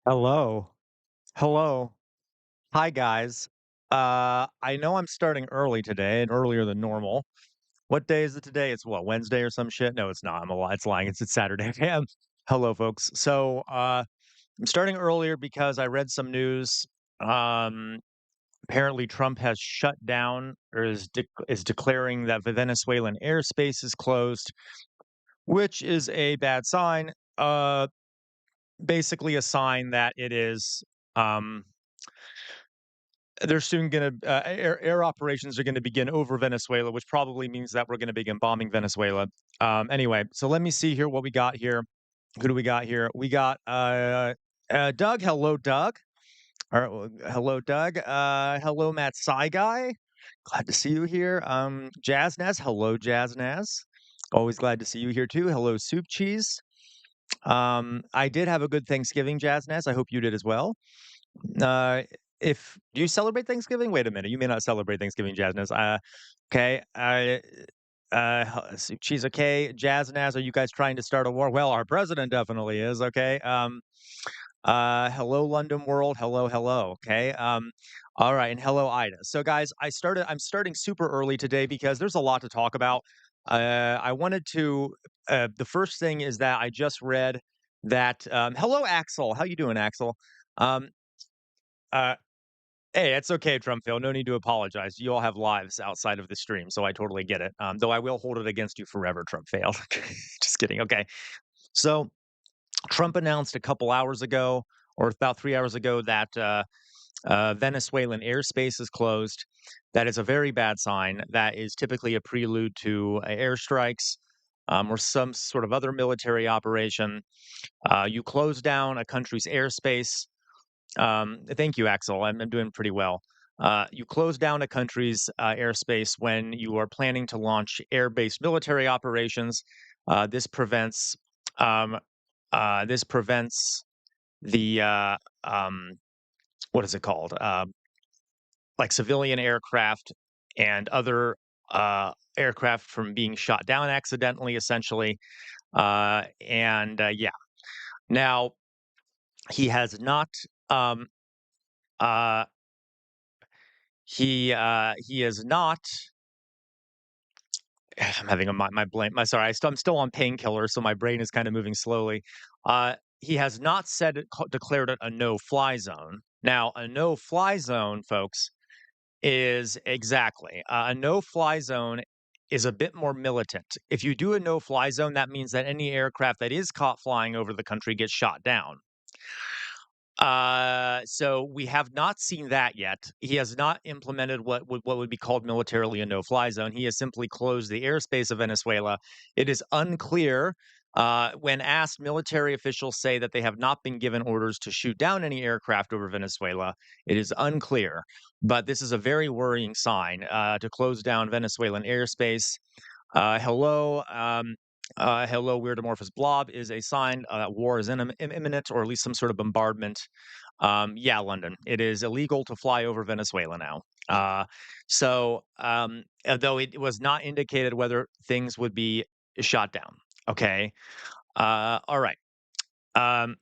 Hello. Hello. Hi, guys. I know I'm starting early today and earlier than normal. What day is it today? It's what, Wednesday or some shit? No, it's not. I'm a lie. It's lying. It's Saturday. Hello, folks. I'm starting earlier because I read some news. Um, Apparently, Trump has shut down or is declaring that the Venezuelan airspace is closed, which is a bad sign. Basically, a sign that it is. Um, They're soon gonna air operations are gonna begin over Venezuela, which probably means that we're gonna begin bombing Venezuela. Anyway, so let me see here what we got here. Who do we got here? We got Doug. Hello, Doug. Hello, Doug. Hello, Matt Sci Guy. Glad to see you here. Jazz Naz. Hello, Jazz Naz. Always glad to see you here too. Hello, Soup Cheese. I did have a good Thanksgiving, Jazz Naz. I hope you did as well. Uh, if do you celebrate Thanksgiving? Wait a minute, you may not celebrate Thanksgiving, Jazz. Okay. She's okay. Jazz Naz, are you guys trying to start a war? Well, our president definitely is. Okay. Hello, London world. Hello, hello. Okay. All right, and hello, Ida. So, guys, I'm starting super early today because there's a lot to talk about. I wanted to. The first thing is that I just read that. Hello, Axel. How you doing, Axel? Um, uh, Hey, it's okay, Trumpville. No need to apologize. You all have lives outside of the stream, so I totally get it. Though I will hold it against you forever, Trump failed. Just kidding. Okay. So Trump announced a couple hours ago, or about 3 hours ago, that Venezuelan airspace is closed. That is a very bad sign. That is typically a prelude to airstrikes or some sort of other military operation. You close down a country's airspace. Thank you, Axel. I'm doing pretty well. You close down a country's airspace when you are planning to launch air-based military operations. Uh, this prevents um, this prevents the um, what is it called? Like civilian aircraft and other aircraft from being shot down accidentally, essentially. Yeah. Now he has not. Um, uh, he is not. I'm having my brain. I'm still on painkillers, so my brain is kind of moving slowly. He has not declared it a no-fly zone. Now, a no-fly zone, folks, is exactly a no-fly zone is a bit more militant. If you do a no-fly zone, that means that any aircraft that is caught flying over the country gets shot down. So we have not seen that yet. He has not implemented what would be called militarily a no-fly zone. He has simply closed the airspace of Venezuela. It is unclear. When asked, military officials say that they have not been given orders to shoot down any aircraft over Venezuela. It is unclear, but this is a very worrying sign to close down Venezuelan airspace. Hello, hello, weird amorphous blob is a sign that war is imminent, or at least some sort of bombardment. Yeah, London. It is illegal to fly over Venezuela now. Although it was not indicated whether things would be shot down. Okay. All right. Um,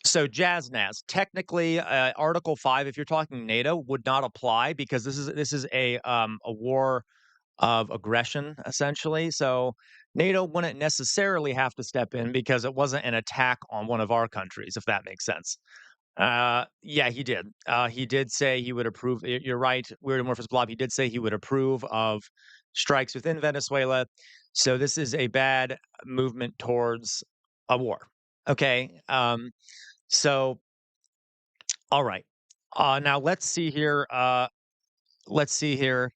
so Jazznaz, technically, Article 5, if you're talking NATO, would not apply because this is a war of aggression, essentially. So NATO wouldn't necessarily have to step in because it wasn't an attack on one of our countries, if that makes sense. Yeah, he did. He did say he would approve. You're right, Weird Amorphous Blob. He did say he would approve of strikes within Venezuela. So this is a bad movement towards a war. Okay. So all right. Now let's see here. Let's see here.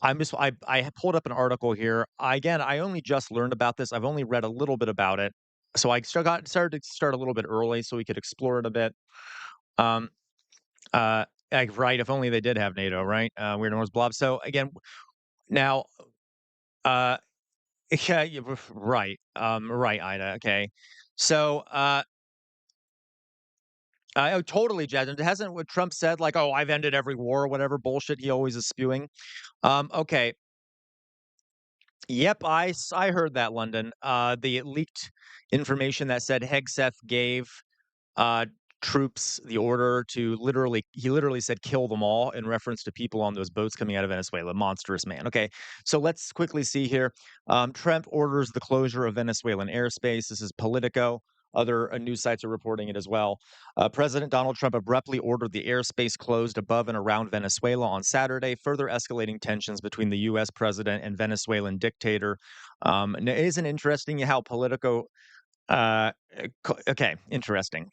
I have pulled up an article here. I only just learned about this. I've only read a little bit about it, so I started to start a little bit early so we could explore it a bit. Um, right. If only they did have NATO, right? Weird North Blob. So again, now, uh, yeah, right. Right, Ida. Okay. So, oh, totally, Jed. And hasn't what Trump said, like, "Oh, I've ended every war," or whatever bullshit he always is spewing. Okay. Yep, I heard that, London. The leaked information that said Hegseth gave uh, troops the order to he literally said, kill them all in reference to people on those boats coming out of Venezuela. Monstrous man. Okay. So let's quickly see here. Trump orders the closure of Venezuelan airspace. This is Politico. Other news sites are reporting it as well. President Donald Trump abruptly ordered the airspace closed above and around Venezuela on Saturday, further escalating tensions between the U.S. president and Venezuelan dictator. And it isn't interesting how Politico okay, interesting.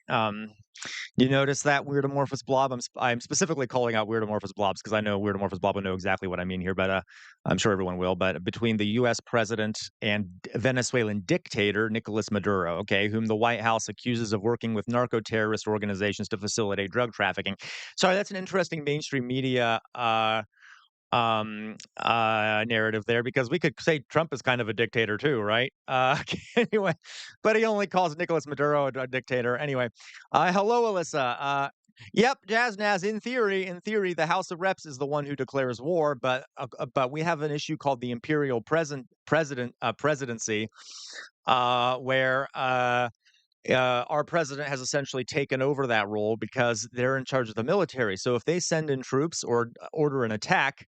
You notice that weird amorphous blob? I'm specifically calling out weird amorphous blobs because I know weird amorphous blob will know exactly what I mean here, but I'm sure everyone will. But between the U.S. president and Venezuelan dictator Nicolas Maduro, okay, whom the White House accuses of working with narco terrorist organizations to facilitate drug trafficking. Sorry, that's an interesting mainstream media narrative there because we could say Trump is kind of a dictator too, right? Anyway, but he only calls Nicolas Maduro a dictator. Anyway, hello, Alyssa. Yep, Jazz Naz. In theory, the House of Reps is the one who declares war, but we have an issue called the imperial presidency, where our president has essentially taken over that role because they're in charge of the military. So if they send in troops or order an attack,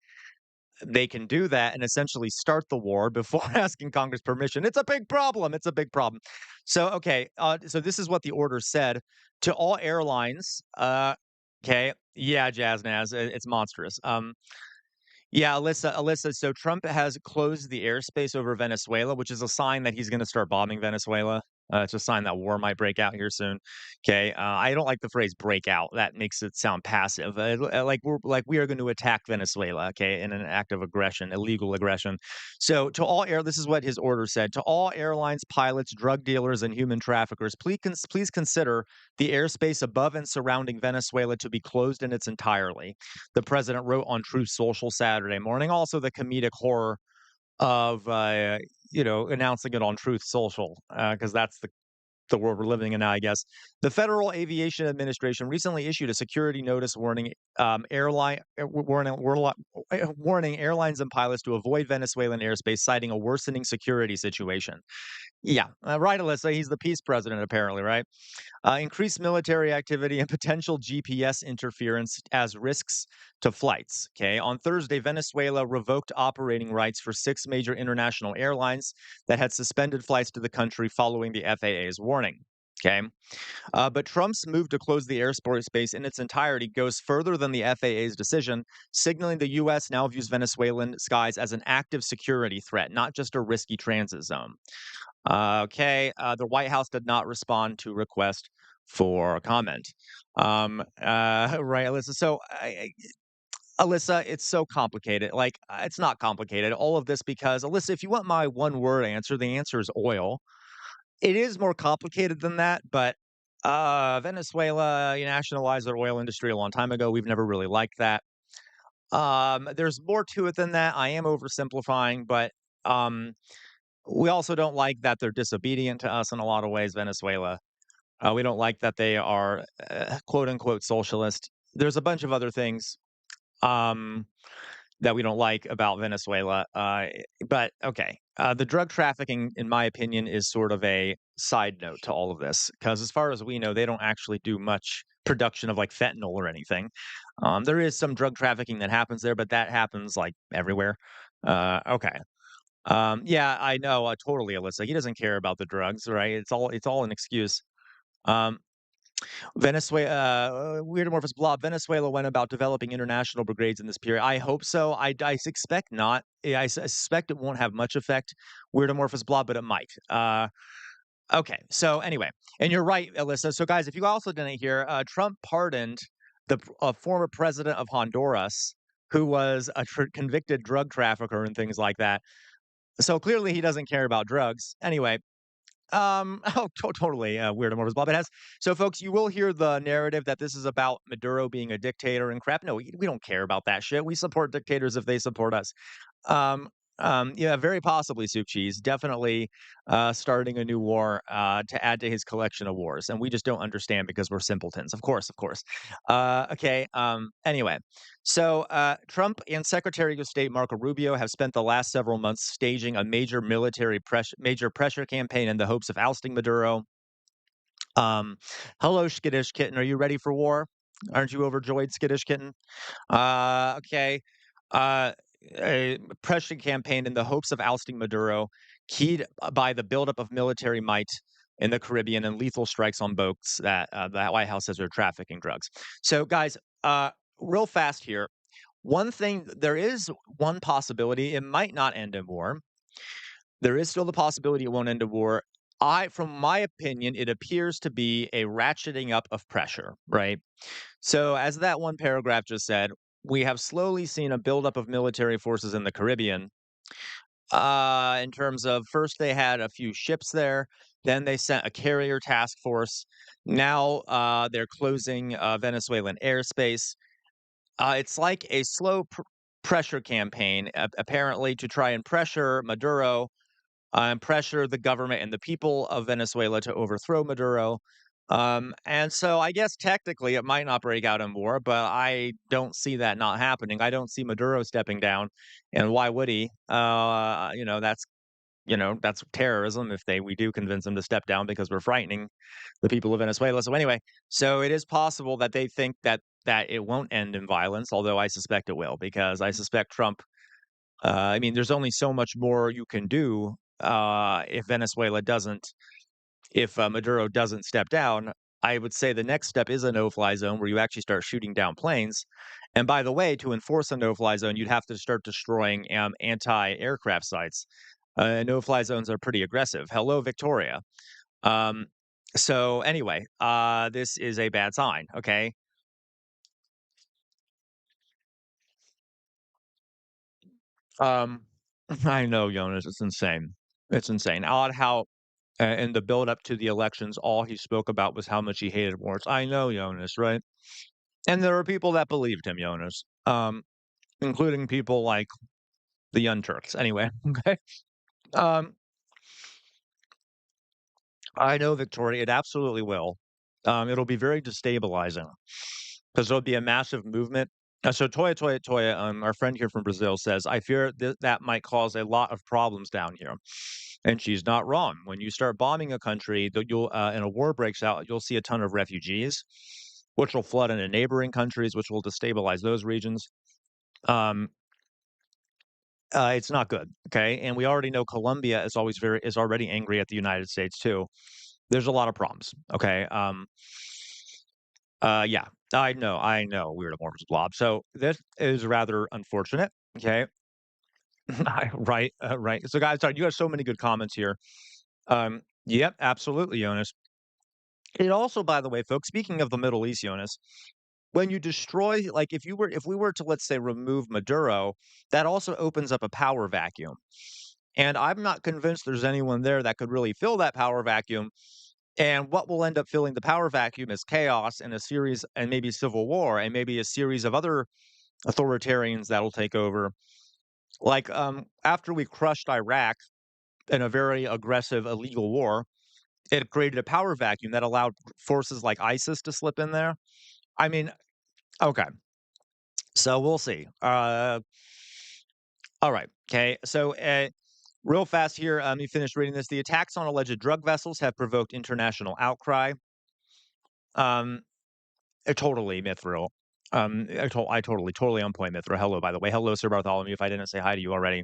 they can do that and essentially start the war before asking Congress permission. It's a big problem. It's a big problem. So, okay. So this is what the order said to all airlines. Okay. Yeah, Jazz Naz, it's monstrous. Yeah, Alyssa. So Trump has closed the airspace over Venezuela, which is a sign that he's going to start bombing Venezuela. It's a sign that war might break out here soon. Okay, I don't like the phrase "break out." That makes it sound passive. Like we are going to attack Venezuela. Okay, in an act of aggression, illegal aggression. So to all this is what his order said: to all airlines, pilots, drug dealers, and human traffickers, please consider the airspace above and surrounding Venezuela to be closed in its entirety. The president wrote on Truth Social Saturday morning. Also, the comedic horror of announcing it on Truth Social because that's the world we're living in now, I guess. The Federal Aviation Administration recently issued a security notice warning airlines and pilots to avoid Venezuelan airspace, citing a worsening security situation. Yeah, right, Alyssa. He's the peace president, apparently, right? Increased military activity and potential GPS interference as risks to flights. Okay. On Thursday, Venezuela revoked operating rights for 6 major international airlines that had suspended flights to the country following the FAA's warning. Okay. But Trump's move to close the airspace in its entirety goes further than the FAA's decision, signaling the U.S. now views Venezuelan skies as an active security threat, not just a risky transit zone. Okay, the White House did not respond to request for comment. Right, Alyssa. So, Alyssa, it's so complicated. Like, it's not complicated. All of this because, Alyssa, if you want my one word answer, the answer is oil. It is more complicated than that, but Venezuela nationalized their oil industry a long time ago. We've never really liked that. There's more to it than that. I am oversimplifying, but um, we also don't like that they're disobedient to us in a lot of ways, Venezuela. We don't like that they are quote unquote socialist. There's a bunch of other things um, that we don't like about Venezuela. But okay, the drug trafficking, in my opinion, is sort of a side note to all of this because, as far as we know, they don't actually do much production of like fentanyl or anything. There is some drug trafficking that happens there, but that happens like everywhere. Okay. Yeah, I know, totally, Alyssa. He doesn't care about the drugs, right? It's all an excuse. Um, Venezuela, weird amorphous blob. Venezuela went about developing international brigades in this period. I hope so. I suspect not. I suspect it won't have much effect. Weird amorphous blob, but it might. Okay. So anyway, and you're right, Alyssa. So guys, if you also didn't hear, Trump pardoned the former president of Honduras, who was a convicted drug trafficker and things like that. So clearly he doesn't care about drugs. Anyway, oh, totally weird and Bob. It has so, folks. You will hear the narrative that this is about Maduro being a dictator and crap. No, we don't care about that shit. We support dictators if they support us. Um, yeah, very possibly soup cheese. Definitely starting a new war to add to his collection of wars, and we just don't understand because we're simpletons. Of course, of course. Okay. Anyway, so Trump and Secretary of State Marco Rubio have spent the last several months staging a major pressure campaign in the hopes of ousting Maduro. Um, Hello, skittish kitten. Are you ready for war? Aren't you overjoyed, skittish kitten? Okay. Uh, a Pressure campaign in the hopes of ousting Maduro, keyed by the buildup of military might in the Caribbean and lethal strikes on boats that the White House says are trafficking drugs. So, guys, real fast here. One thing, there is one possibility. It might not end in war. There is still the possibility it won't end in war. From my opinion, it appears to be a ratcheting up of pressure, right? So, as that one paragraph just said, we have slowly seen a buildup of military forces in the Caribbean. In terms of first, they had a few ships there, then they sent a carrier task force. Now they're closing Venezuelan airspace. It's like a slow pressure campaign, apparently, to try and pressure Maduro and pressure the government and the people of Venezuela to overthrow Maduro. And so I guess technically it might not break out in war, but I don't see that not happening. I don't see Maduro stepping down, and why would he? That's terrorism if they we do convince him to step down because we're frightening the people of Venezuela. So anyway, so it is possible that they think that it won't end in violence, although I suspect it will because I suspect Trump I mean, there's only so much more you can do if if Maduro doesn't step down. I would say the next step is a no-fly zone where you actually start shooting down planes. And by the way, to enforce a no-fly zone, you'd have to start destroying anti-aircraft sites. No-fly zones are pretty aggressive. Hello, Victoria. Um, so anyway, this is a bad sign. Okay. Um, I know, Jonas. It's insane. It's insane. Odd how in the build up to the elections, all he spoke about was how much he hated wars. I know, Jonas, right? And there are people that believed him, Jonas, including people like the Young Turks. Anyway, okay. Um, I know, Victoria, it absolutely will. It'll be very destabilizing because there'll be a massive movement. So Toya, our friend here from Brazil says, I fear that might cause a lot of problems down here. And she's not wrong. When you start bombing a country, and a war breaks out, you'll see a ton of refugees, which will flood into neighboring countries, which will destabilize those regions. Um, it's not good. Okay, and we already know Colombia is already angry at the United States too. There's a lot of problems. Okay. Yeah, I know, weird amorphous blob. So this is rather unfortunate. Okay. Right, right. So guys, sorry, you have so many good comments here. Yep, absolutely, Jonas. It also, by the way, folks, speaking of the Middle East, Jonas, when you destroy, like, if we were to, let's say, remove Maduro, that also opens up a power vacuum. And I'm not convinced there's anyone there that could really fill that power vacuum. And what will end up filling the power vacuum is chaos and a series, and maybe civil war, and maybe a series of other authoritarians that'll take over. Like after we crushed Iraq in a very aggressive, illegal war, it created a power vacuum that allowed forces like ISIS to slip in there. I mean, okay, so we'll see. All right, okay. So, real fast here, you finished reading this. The attacks on alleged drug vessels have provoked international outcry. Um, totally mithril. Totally on point, mithril. Hello, by the way. Hello, Sir Bartholomew. If I didn't say hi to you already.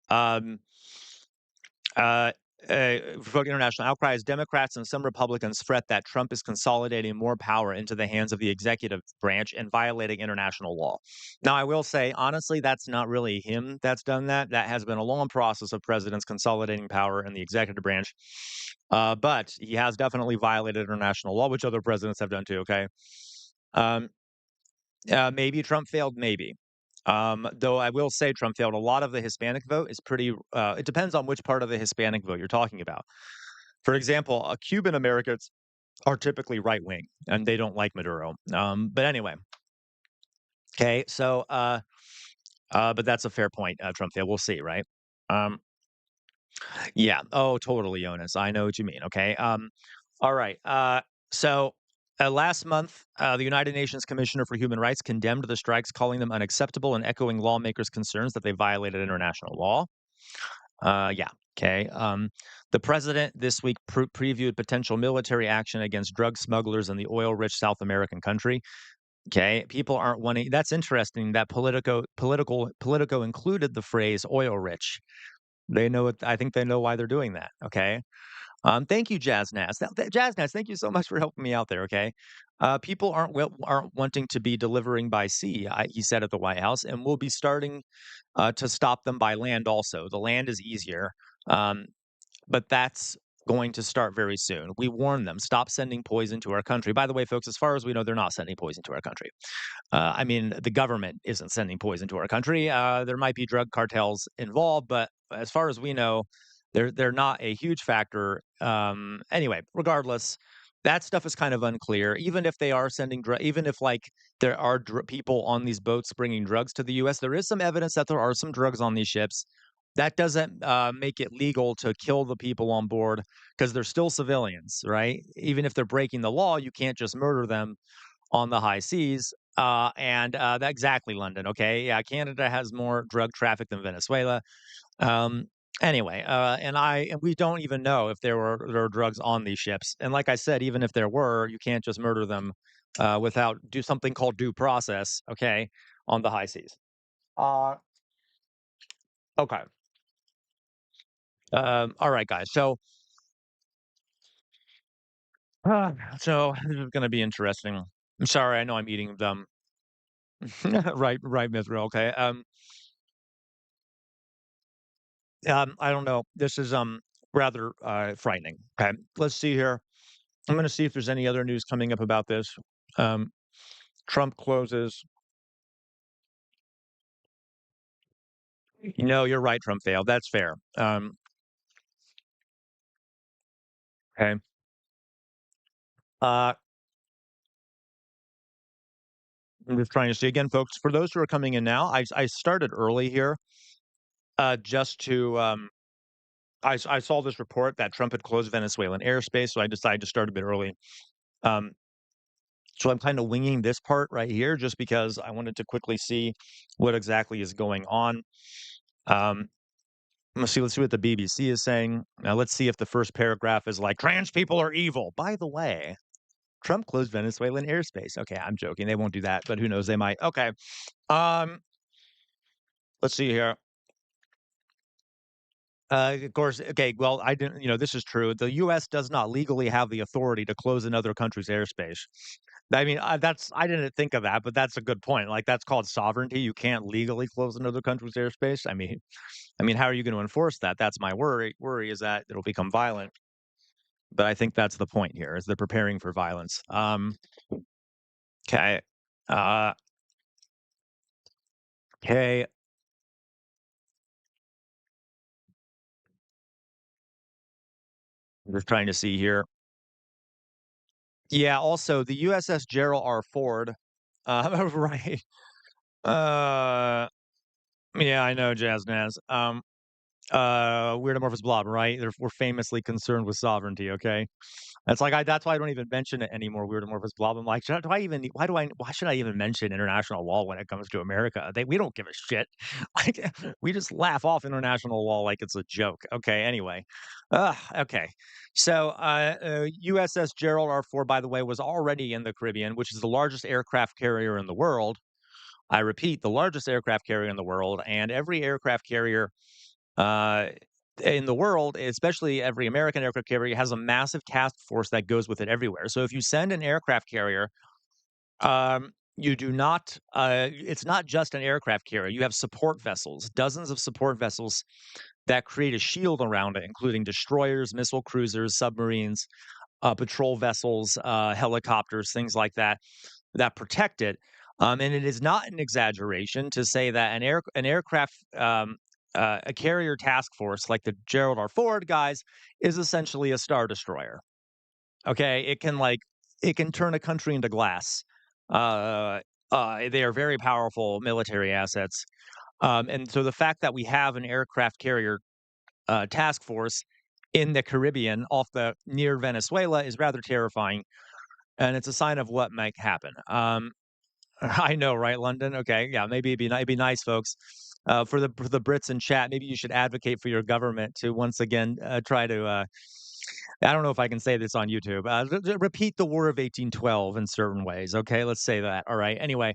Um, Uh, Provoked international outcry as Democrats and some Republicans fret that Trump is consolidating more power into the hands of the executive branch and violating international law. Now, I will say, honestly, that's not really him that's done that. That has been a long process of presidents consolidating power in the executive branch. But he has definitely violated international law, which other presidents have done too. Okay. Um, Maybe Trump failed, maybe. Though I will say Trump failed. A lot of the Hispanic vote is pretty. It depends on which part of the Hispanic vote you're talking about. For example, Cuban Americans are typically right wing, and they don't like Maduro. But anyway, okay. So, but that's a fair point. Trump failed. We'll see, right? Um, yeah. Oh, totally, Jonas. I know what you mean. Okay. All right. So last month, the United Nations Commissioner for Human Rights condemned the strikes, calling them unacceptable and echoing lawmakers' concerns that they violated international law. Yeah. Okay. The president this week previewed potential military action against drug smugglers in the oil-rich South American country. Okay. People aren't wanting. That's interesting. That Politico included the phrase "oil-rich." They know it. I think they know why they're doing that. Okay. Thank you, Jazz Naz. Jazz Naz, thank you so much for helping me out there. Okay. People aren't wanting to be delivering by sea. He said at the White House, and we'll be starting to stop them by land. Also, the land is easier. Um, but that's going to start very soon. We warn them, stop sending poison to our country. By the way, folks, as far as we know, they're not sending poison to our country. I mean, the government isn't sending poison to our country. There might be drug cartels involved, but as far as we know, they're not a huge factor. Anyway, regardless, that stuff is kind of unclear. Even if they are sending even if like there are people on these boats bringing drugs to the U.S., there is some evidence that there are some drugs on these ships. That doesn't make it legal to kill the people on board because they're still civilians, right? Even if they're breaking the law, you can't just murder them on the high seas. And that exactly London. Okay, yeah, Canada has more drug traffic than Venezuela. Um, anyway, and we don't even know if there were drugs on these ships. And like I said, even if there were, you can't just murder them without do something called due process. Okay, on the high seas. Uh, okay. All right, guys. Uh, so this is going to be interesting. I'm sorry. I know I'm eating them. Right, right, Mithril. Okay. I don't know. This is rather frightening. Okay, let's see here. I'm going to see if there's any other news coming up about this. Um, Trump closes. No, you're right. Trump failed. That's fair. Okay. Uh, I'm just trying to see again, folks. For those who are coming in now, I started early here, just to I saw this report that Trump had closed Venezuelan airspace, so I decided to start a bit early. Um, so I'm kind of winging this part right here, just because I wanted to quickly see what exactly is going on. Um, let's see what the BBC is saying. Now let's see if the first paragraph is like trans people are evil. By the way, Trump closed Venezuelan airspace. Okay, I'm joking. They won't do that, but who knows? They might. Okay. Um, let's see here. Of course, okay. Well, I didn't. This is true. The U.S. does not legally have the authority to close another country's airspace. I mean, I didn't think of that, but that's a good point. Like that's called sovereignty. You can't legally close another country's airspace. I mean, how are you going to enforce that? That's my worry. Worry is that it'll become violent. But I think that's the point here, is they're preparing for violence. Okay. Uh, okay. I'm just trying to see here. Yeah. Also, the USS Gerald R. Ford. Right. Uh, yeah, I know, Jazz Naz. Weird Amorphous Blob, right? We're famously concerned with sovereignty. Okay. That's why I don't even mention it anymore, weird amorphous blob. I'm like, do I even why should I even mention international law when it comes to America? We don't give a shit. Like we just laugh off international law like it's a joke. Okay, anyway. Okay. So USS Gerald R. 4, by the way, was already in the Caribbean, which is the largest aircraft carrier in the world. I repeat, the largest aircraft carrier in the world, and every aircraft carrier uh, in the world, especially every American aircraft carrier, has a massive task force that goes with it everywhere. So if you send an aircraft carrier, you do not. It's not just an aircraft carrier. You have support vessels, dozens of support vessels that create a shield around it, including destroyers, missile cruisers, submarines, patrol vessels, helicopters, things like that that protect it. And it is not an exaggeration to say that an aircraft a carrier task force like the Gerald R. Ford guys is essentially a star destroyer. Okay, it can turn a country into glass. Uh, they are very powerful military assets. And so the fact that we have an aircraft carrier task force in the Caribbean off the near Venezuela is rather terrifying, and it's a sign of what might happen. I know, right, London? Okay, yeah, maybe it'd be nice, folks. For the Brits in chat, maybe you should advocate for your government to once again try to. I don't know if I can say this on YouTube. Repeat the War of 1812 in certain ways. Okay, let's say that. All right. Anyway,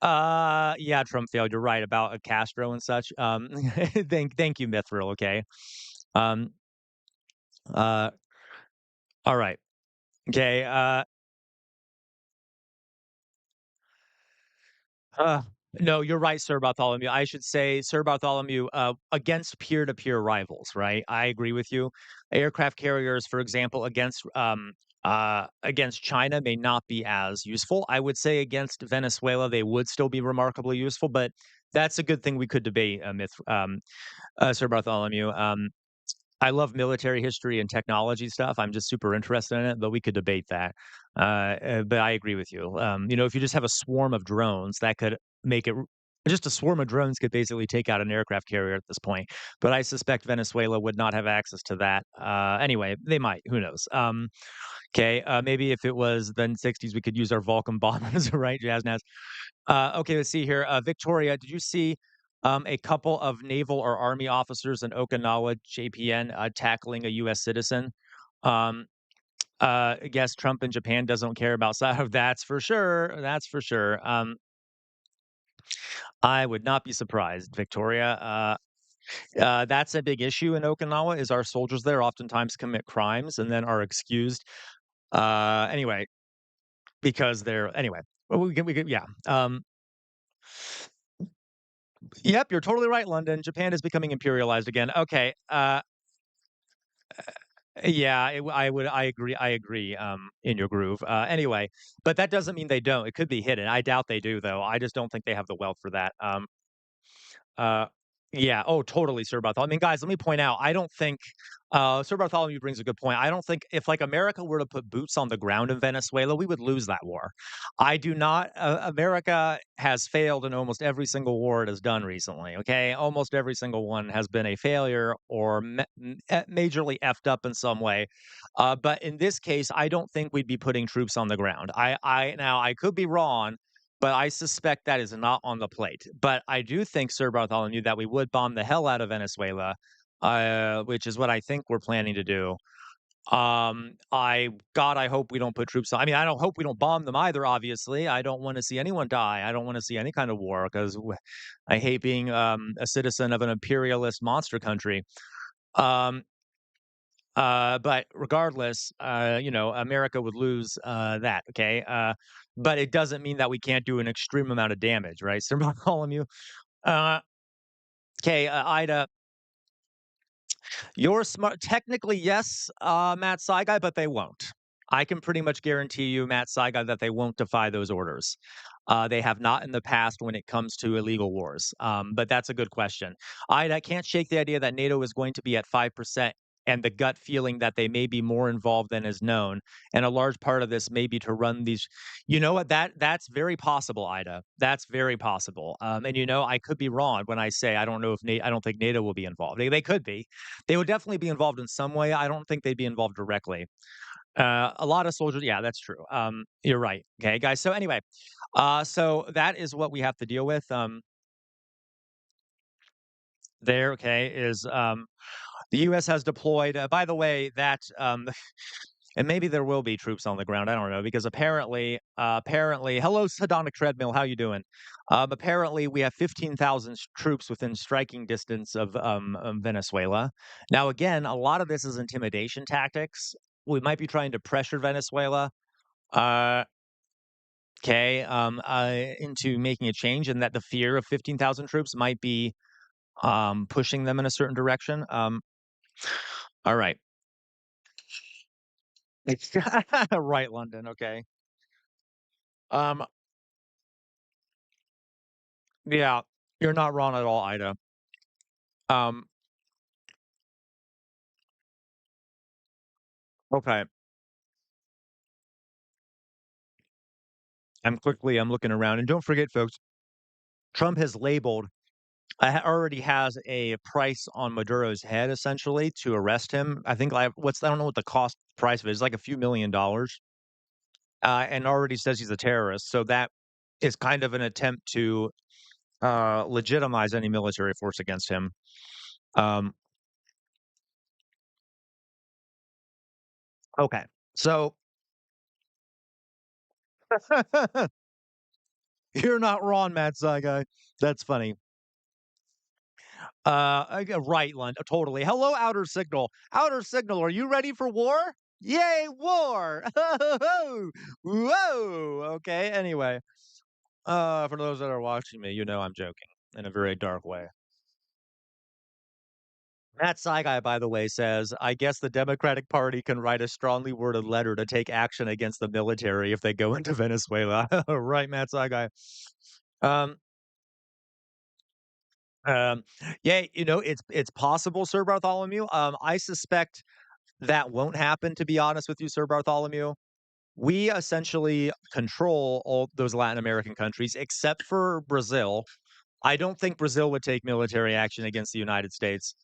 yeah, Trump failed. You're right about Castro and such. Thank you, Mithril. Okay. Um, uh, all right. Okay. Uh, no, you're right, Sir Bartholomew. I should say, Sir Bartholomew, against peer-to-peer rivals, right? I agree with you. Aircraft carriers, for example, against China may not be as useful. I would say against Venezuela, they would still be remarkably useful, but that's a good thing we could debate, Sir Bartholomew. I love military history and technology stuff. I'm just super interested in it, but we could debate that. But I agree with you. If you just have a swarm of drones, that could make it. Just a swarm of drones could basically take out an aircraft carrier at this point. But I suspect Venezuela would not have access to that. Anyway, they might. Who knows? Okay. Maybe if it was the 60s, we could use our Vulcan bombers, right? Jazz. Okay, let's see here. Victoria, did you see a couple of naval or army officers in Okinawa, JPN, tackling a U.S. citizen? Um, I guess Trump and Japan doesn't care about that's for sure. That's for sure. I would not be surprised, Victoria. That's a big issue in Okinawa. Is our soldiers there oftentimes commit crimes and then are excused? Anyway, because they're anyway. Well, we can yeah. Yep, you're totally right, London. Japan is becoming imperialized again. Okay. Yeah, I agree, in your groove. Anyway, but that doesn't mean they don't. It could be hidden. I doubt they do, though. I just don't think they have the wealth for that. Uh, yeah. Oh, totally, Sir Bartholomew. I mean, guys, let me point out. I don't think Sir Bartholomew brings a good point. I don't think if like America were to put boots on the ground in Venezuela, we would lose that war. I do not. America has failed in almost every single war it has done recently. Okay, almost every single one has been a failure or majorly effed up in some way. But in this case, I don't think we'd be putting troops on the ground. Now I could be wrong, but I suspect that is not on the plate. But I do think, Sir Bartholomew, that we would bomb the hell out of Venezuela, which is what I think we're planning to do. I hope we don't put troops on. I mean, I don't hope we don't bomb them either. Obviously, I don't want to see anyone die. I don't want to see any kind of war because I hate being a citizen of an imperialist monster country. Um, but regardless, America would lose that. Okay. But it doesn't mean that we can't do an extreme amount of damage, right? Sir Bartholomew. Uh, okay, Ida, you're smart. Technically, yes, Matt Saigai, but they won't. I can pretty much guarantee you, Matt Saigai, that they won't defy those orders. They have not in the past when it comes to illegal wars. But that's a good question. I can't shake the idea that NATO is going to be at 5%, and the gut feeling that they may be more involved than is known. And a large part of this may be to run these. You know what? That's very possible, Ida. That's very possible. And I could be wrong when I say I don't know if I don't think NATO will be involved. They could be. They would definitely be involved in some way. I don't think they'd be involved directly. A lot of soldiers, yeah, that's true. You're right. Okay, guys. So anyway, so that is what we have to deal with. There, okay, is the U.S. has deployed. By the way, that and maybe there will be troops on the ground. I don't know because apparently, hello, Hedonic Treadmill. How you doing? Apparently, we have 15,000 troops within striking distance of Venezuela. Now, again, a lot of this is intimidation tactics. We might be trying to pressure Venezuela. Uh, okay, into making a change, and that the fear of 15,000 troops might be pushing them in a certain direction. All right, right, London. Okay. Um, yeah, you're not wrong at all, Ida. Um, okay. I'm looking around, and don't forget, folks. Trump has labeled. Already has a price on Maduro's head, essentially, to arrest him. I think I don't know what the cost price of it is, like a few $1 million. And already says he's a terrorist. So that is kind of an attempt to legitimize any military force against him. Um, okay, so you're not wrong, Matt Saigai. That's funny. Right, Lund, totally. Hello, Outer Signal. Outer Signal, are you ready for war? Yay, war! Whoa! Okay, anyway. For those that are watching me, you know I'm joking in a very dark way. That Saigai, by the way, says, I guess the Democratic Party can write a strongly worded letter to take action against the military if they go into Venezuela. Right, Matt Saigai. Um, um, yeah, it's possible, Sir Bartholomew. I suspect that won't happen, to be honest with you, Sir Bartholomew. We essentially control all those Latin American countries except for Brazil. I don't think Brazil would take military action against the United States.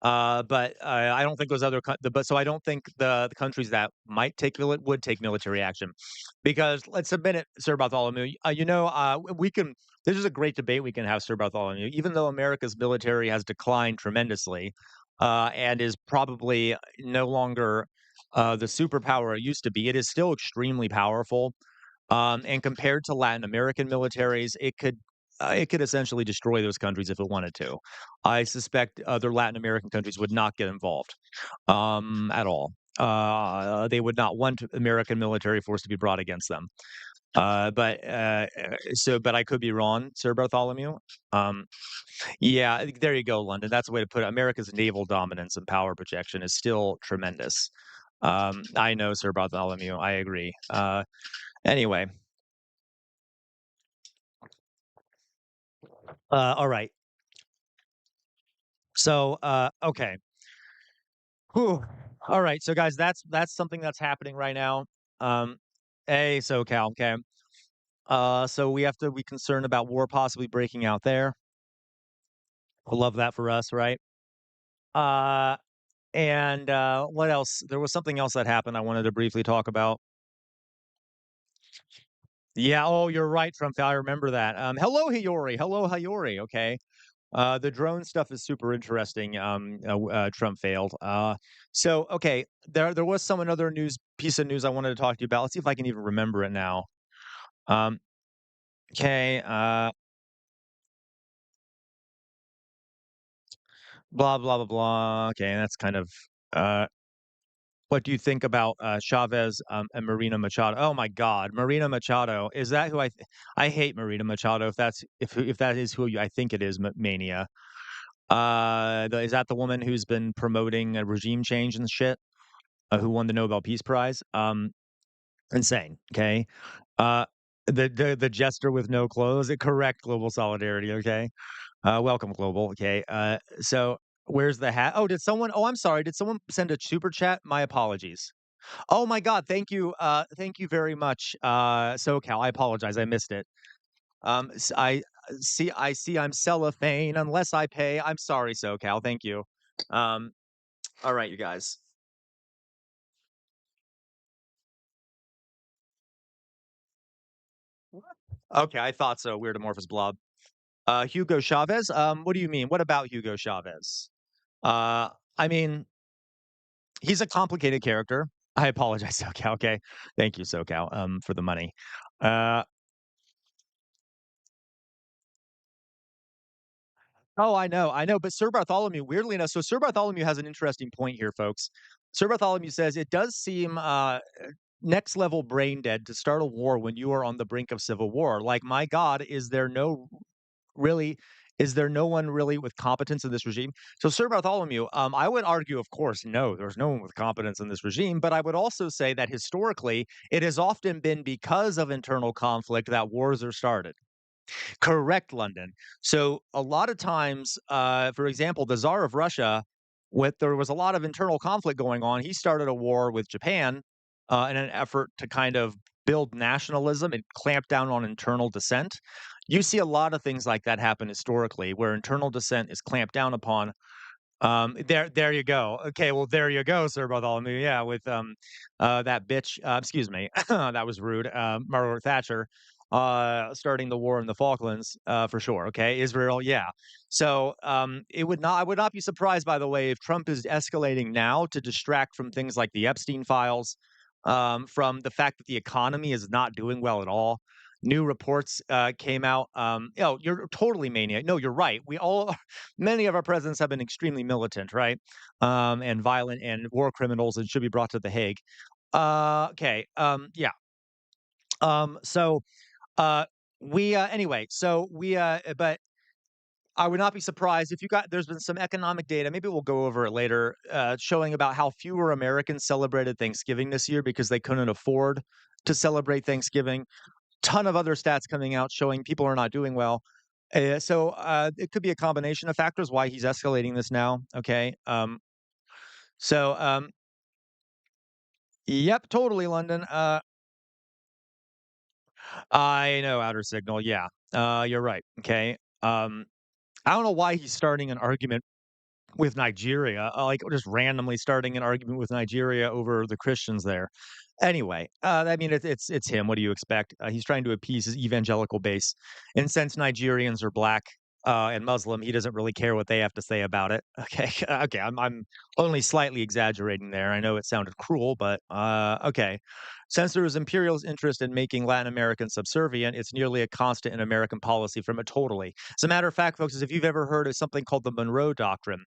But I don't think those other but so I don't think the countries that might take would take military action, because let's admit it, Sir Bartholomew. We can. This is a great debate we can have, Sir Bartholomew. Even though America's military has declined tremendously, and is probably no longer the superpower it used to be, it is still extremely powerful. And compared to Latin American militaries, it could essentially destroy those countries if it wanted to. I suspect other Latin American countries would not get involved at all. They would not want American military force to be brought against them. But I could be wrong, Sir Bartholomew. Um, yeah, there you go, London. That's the way to put it. America's naval dominance and power projection is still tremendous. I know, Sir Bartholomew. I agree. Anyway, all right. So, okay. Whew. All right. So, guys, that's something that's happening right now. Um, SoCal, okay. So we have to be concerned about war possibly breaking out there. I love that for us, right? Uh, and what else? There was something else that happened I wanted to briefly talk about. Yeah. Oh, you're right, Trump. I remember that. Hello, Hiyori. Hello, Hiyori. Okay. The drone stuff is super interesting. Trump failed. So okay, there was some another piece of news I wanted to talk to you about. Let's see if I can even remember it now. Um, okay, blah blah blah blah. Okay, that's kind of uh, what do you think about Chavez and Marina Machado? Oh my God, Marina Machado, is that who I hate Marina Machado. If that is who I think it is, Mania. Is that the woman who's been promoting a regime change and shit? Who won the Nobel Peace Prize. Insane. Okay. Uh, the jester with no clothes. Correct. Global solidarity. Okay. Welcome, global. Okay. So where's the hat? Oh, did someone? Oh, I'm sorry. Did someone send a super chat? My apologies. Oh my God. Thank you. Thank you very much. SoCal. I apologize. I missed it. I see. I'm cellophane unless I pay. I'm sorry, SoCal. Thank you. Um. All right, you guys. Okay, I thought so. Weird amorphous blob. Hugo Chavez. What do you mean? What about Hugo Chavez? Uh, I mean, he's a complicated character. I apologize, SoCal. Okay, thank you, SoCal, for the money. Uh, oh, I know. But Sir Bartholomew, weirdly enough, so Sir Bartholomew has an interesting point here, folks. Sir Bartholomew says it does seem next level brain dead to start a war when you are on the brink of civil war. Like, my God, really, is there no one really with competence in this regime? So, Sir Bartholomew, I would argue, of course, no, there's no one with competence in this regime. But I would also say that historically, it has often been because of internal conflict that wars are started. Correct, London. So a lot of times, for example, the Tsar of Russia, with there was a lot of internal conflict going on. He started a war with Japan in an effort to kind of build nationalism and clamp down on internal dissent. You see a lot of things like that happen historically, where internal dissent is clamped down upon. There you go. Okay, well, there you go, Sir Bartholomew. Yeah, with that bitch. Excuse me, that was rude. Margaret Thatcher. starting the war in the Falklands, for sure. Okay, Israel, yeah. So it would not. I would not be surprised, by the way, if Trump is escalating now to distract from things like the Epstein files, from the fact that the economy is not doing well at all. New reports came out. You're totally maniac. No, you're right. We all, many of our presidents have been extremely militant, right? And violent and war criminals and should be brought to the Hague. Okay. Yeah. So uh, anyway. But I would not be surprised if you got. There's been some economic data. Maybe we'll go over it later, showing about how fewer Americans celebrated Thanksgiving this year because they couldn't afford to celebrate Thanksgiving. Ton of other stats coming out showing people are not doing well. It could be a combination of factors why he's escalating this now. Okay. So, yep, totally, London. I know outer signal. Yeah. You're right. Okay. I don't know why he's starting an argument with Nigeria, like just randomly starting an argument with Nigeria over the Christians there. Anyway, I mean, it's him. What do you expect? He's trying to appease his evangelical base, and since Nigerians are black and Muslim, he doesn't really care what they have to say about it. Okay, okay, I'm only slightly exaggerating there. I know it sounded cruel, but okay. Since there is imperialist interest in making Latin Americans subservient, it's nearly a constant in American policy from it totally. As a matter of fact, folks, is if you've ever heard of something called the Monroe Doctrine,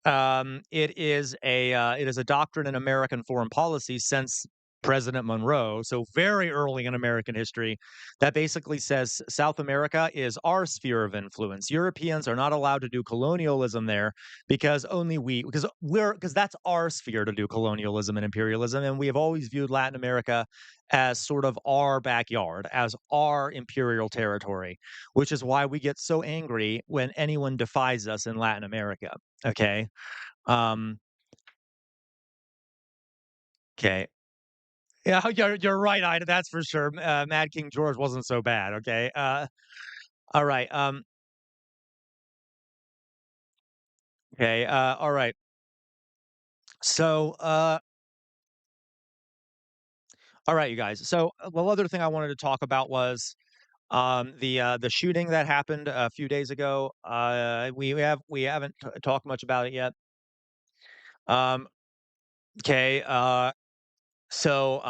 it is a doctrine in American foreign policy since President Monroe, so very early in American history, that basically says South America is our sphere of influence. Europeans are not allowed to do colonialism there because only because that's our sphere to do colonialism and imperialism, and we have always viewed Latin America as sort of our backyard, as our imperial territory, which is why we get so angry when anyone defies us in Latin America. Okay. Um, okay. Yeah, you're right, Ida. That's for sure. Mad King George wasn't so bad. Okay. All right. Okay. All right. So, all right, you guys. So, the other thing I wanted to talk about was the shooting that happened a few days ago. We haven't talked much about it yet. Um, okay. So,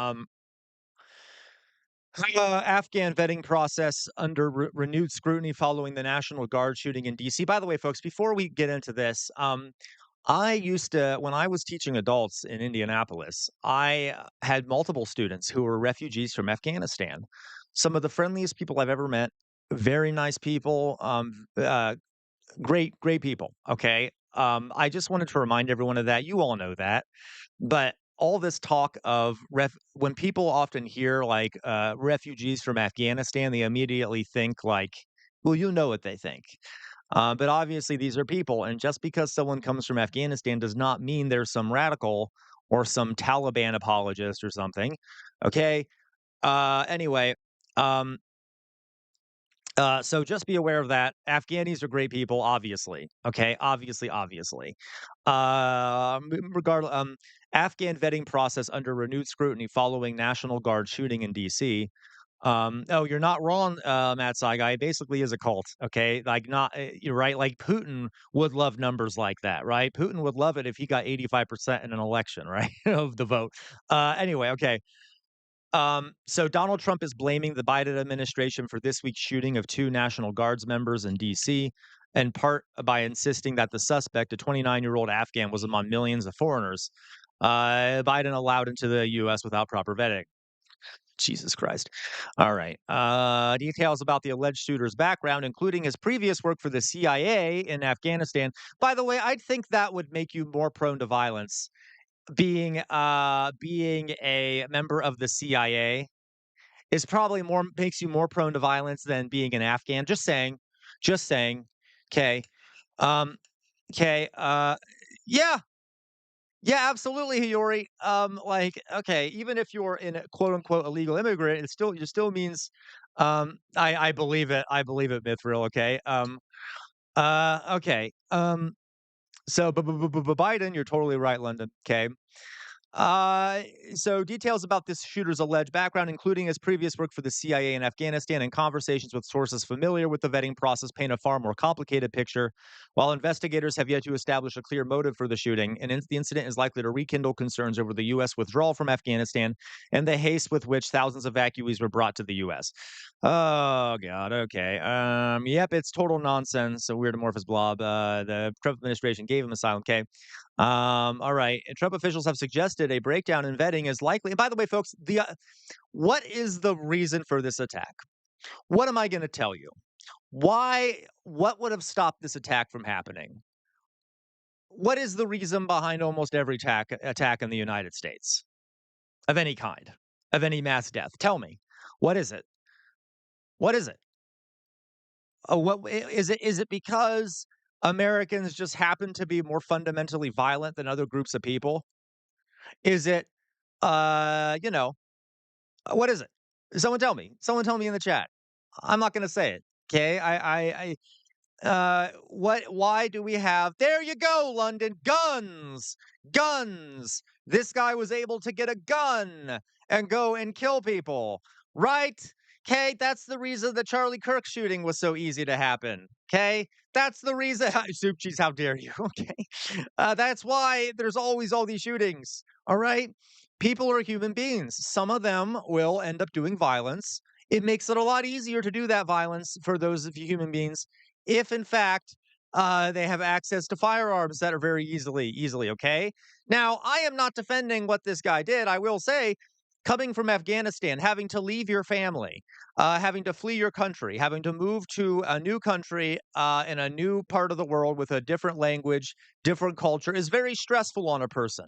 Afghan vetting process under renewed scrutiny following the National Guard shooting in DC. By the way, folks, before we get into this, I used to, when I was teaching adults in Indianapolis, I had multiple students who were refugees from Afghanistan. Some of the friendliest people I've ever met, very nice people, great people. Okay. I just wanted to remind everyone of that. You all know that. But all this talk of when people often hear like refugees from Afghanistan, they immediately think like, well, you know what they think. But obviously, these are people, and just because someone comes from Afghanistan does not mean there's some radical or some Taliban apologist or something. Okay. Anyway, um, so just be aware of that. Afghanis are great people, obviously. Okay, obviously. Regardless, Afghan vetting process under renewed scrutiny following National Guard shooting in D.C. Oh, you're not wrong, Matt Saigai. It basically is a cult. Okay, like not you're right. Like Putin would love numbers like that, right? Putin would love it if he got 85% in an election, right, of the vote. Anyway, okay. So Donald Trump is blaming the Biden administration for this week's shooting of two National Guards members in D.C., in part by insisting that the suspect, a 29-year-old Afghan, was among millions of foreigners Biden allowed into the U.S. without proper vetting. Jesus Christ. All right. Details about the alleged shooter's background, including his previous work for the CIA in Afghanistan. By the way, I'd think that would make you more prone to violence being a member of the CIA is probably more makes you more prone to violence than being an Afghan. Just saying. Just saying. Okay. Um, okay. Yeah. Yeah, absolutely, Hiyori. Like, okay, even if you're in a quote unquote illegal immigrant, it still means I believe it. I believe it, Mithril, okay. Okay. So Biden, you're totally right, London. Okay. Uh, so details about this shooter's alleged background, including his previous work for the CIA in Afghanistan and conversations with sources familiar with the vetting process, paint a far more complicated picture. While investigators have yet to establish a clear motive for the shooting, the incident is likely to rekindle concerns over the U.S. withdrawal from Afghanistan and the haste with which thousands of evacuees were brought to the U.S. Oh God. Okay. Yep. It's total nonsense. A weird amorphous blob. The Trump administration gave him asylum. Okay. All right. And Trump officials have suggested a breakdown in vetting is likely. And by the way, folks, what is the reason for this attack? What am I going to tell you? Why? What would have stopped this attack from happening? What is the reason behind almost every attack in the United States of any kind, of any mass death? Tell me, what is it? What is it? Is it? Is it because Americans just happen to be more fundamentally violent than other groups of people? Is it, you know, what is it? Someone tell me. Someone tell me in the chat. I'm not gonna say it. Okay. What, why do we have, there you go, London, guns, guns. This guy was able to get a gun and go and kill people, right? Okay. That's the reason the Charlie Kirk shooting was so easy to happen. Okay. That's the reason. Soup cheese, how dare you? Okay. That's why there's always all these shootings. All right. People are human beings. Some of them will end up doing violence. It makes it a lot easier to do that violence for those of you human beings if, in fact, they have access to firearms that are very easily. Okay. Now, I am not defending what this guy did. I will say, coming from Afghanistan, having to leave your family, having to flee your country, having to move to a new country in a new part of the world with a different language, different culture is very stressful on a person.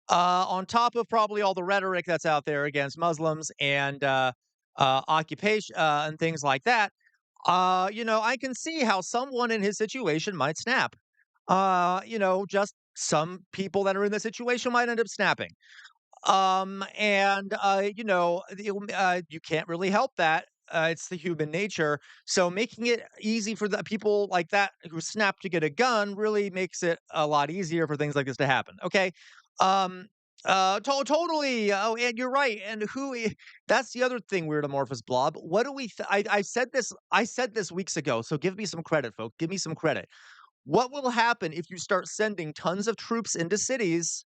On top of probably all the rhetoric that's out there against Muslims and occupation and things like that, I can see how someone in his situation might snap. Just some people that are in the situation might end up snapping. You can't really help that. It's the human nature. So making it easy for the people like that who snap to get a gun really makes it a lot easier for things like this to happen. Okay. Um, totally. Oh, and you're right. And that's the other thing, weird amorphous blob. What do we, I said this, weeks ago. So give me some credit, folks. Give me some credit. What will happen if you start sending tons of troops into cities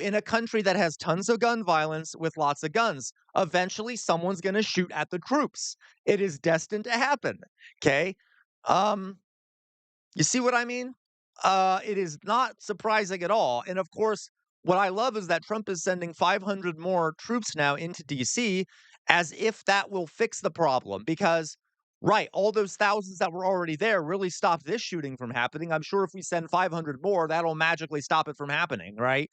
in a country that has tons of gun violence with lots of guns? Eventually, someone's going to shoot at the troops. It is destined to happen. Okay. Um, you see what I mean? It is not surprising at all. And of course, what I love is that Trump is sending 500 more troops now into DC as if that will fix the problem. Because, right, all those thousands that were already there really stopped this shooting from happening. I'm sure if we send 500 more, that'll magically stop it from happening, right?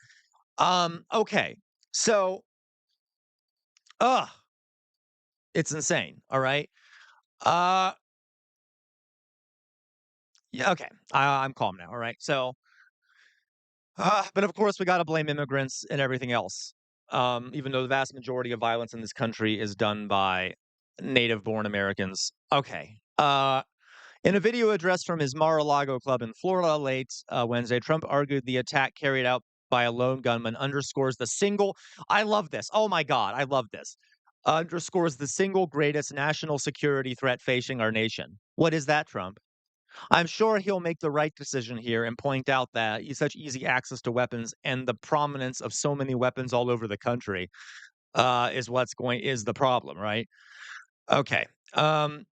Okay. So, ugh, it's insane. All right. Uh, yeah, okay. I'm calm now. All right. So, but of course, we got to blame immigrants and everything else. Even though the vast majority of violence in this country is done by native-born Americans. Okay. In a video address from his Mar-a-Lago club in Florida late Wednesday, Trump argued the attack carried out by a lone gunman underscores the single. I love this. Oh my God, I love this. Underscores the single greatest national security threat facing our nation. What is that, Trump? I'm sure he'll make the right decision here and point out that such easy access to weapons and the prominence of so many weapons all over the country is the problem, right? Okay. Um,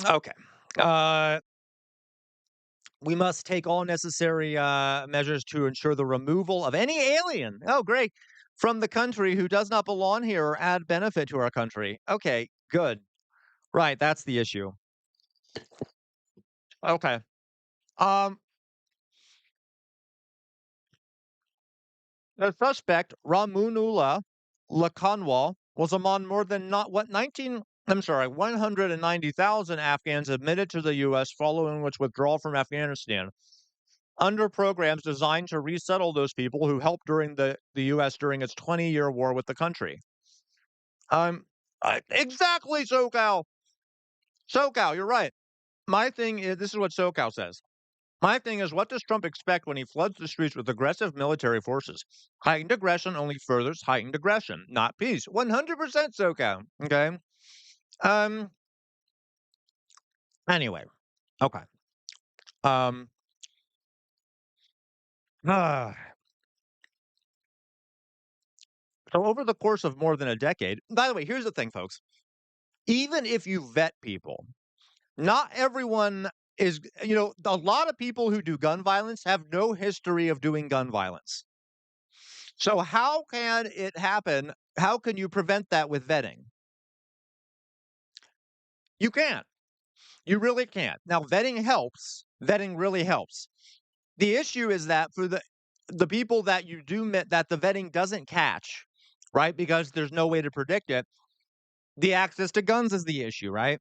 okay. Uh, we must take all necessary measures to ensure the removal of any alien. Oh, great. From the country who does not belong here or add benefit to our country. Okay, good. Right, that's the issue. Okay. Um, The suspect, Ramunullah Lakanwal, was among more than not what 19 I'm sorry, 190,000 Afghans admitted to the U.S. following which withdrawal from Afghanistan under programs designed to resettle those people who helped during the U.S. during its 20-year war with the country. Exactly, SoCal. SoCal, you're right. My thing is, this is what SoCal says. My thing is, what does Trump expect when he floods the streets with aggressive military forces? Heightened aggression only furthers heightened aggression, not peace. 100% SoCal. Okay. Um. Anyway. Okay. Um. ah, so over the course of more than a decade. By the way, here's the thing, folks. Even if you vet people, not everyone is. A lot of people who do gun violence have no history of doing gun violence. So how can it happen? How can you prevent that with vetting? You can't. You really can't. Now, vetting helps. Vetting really helps. The issue is that for the people that you do that the vetting doesn't catch, right? Because there's no way to predict it. The access to guns is the issue, right?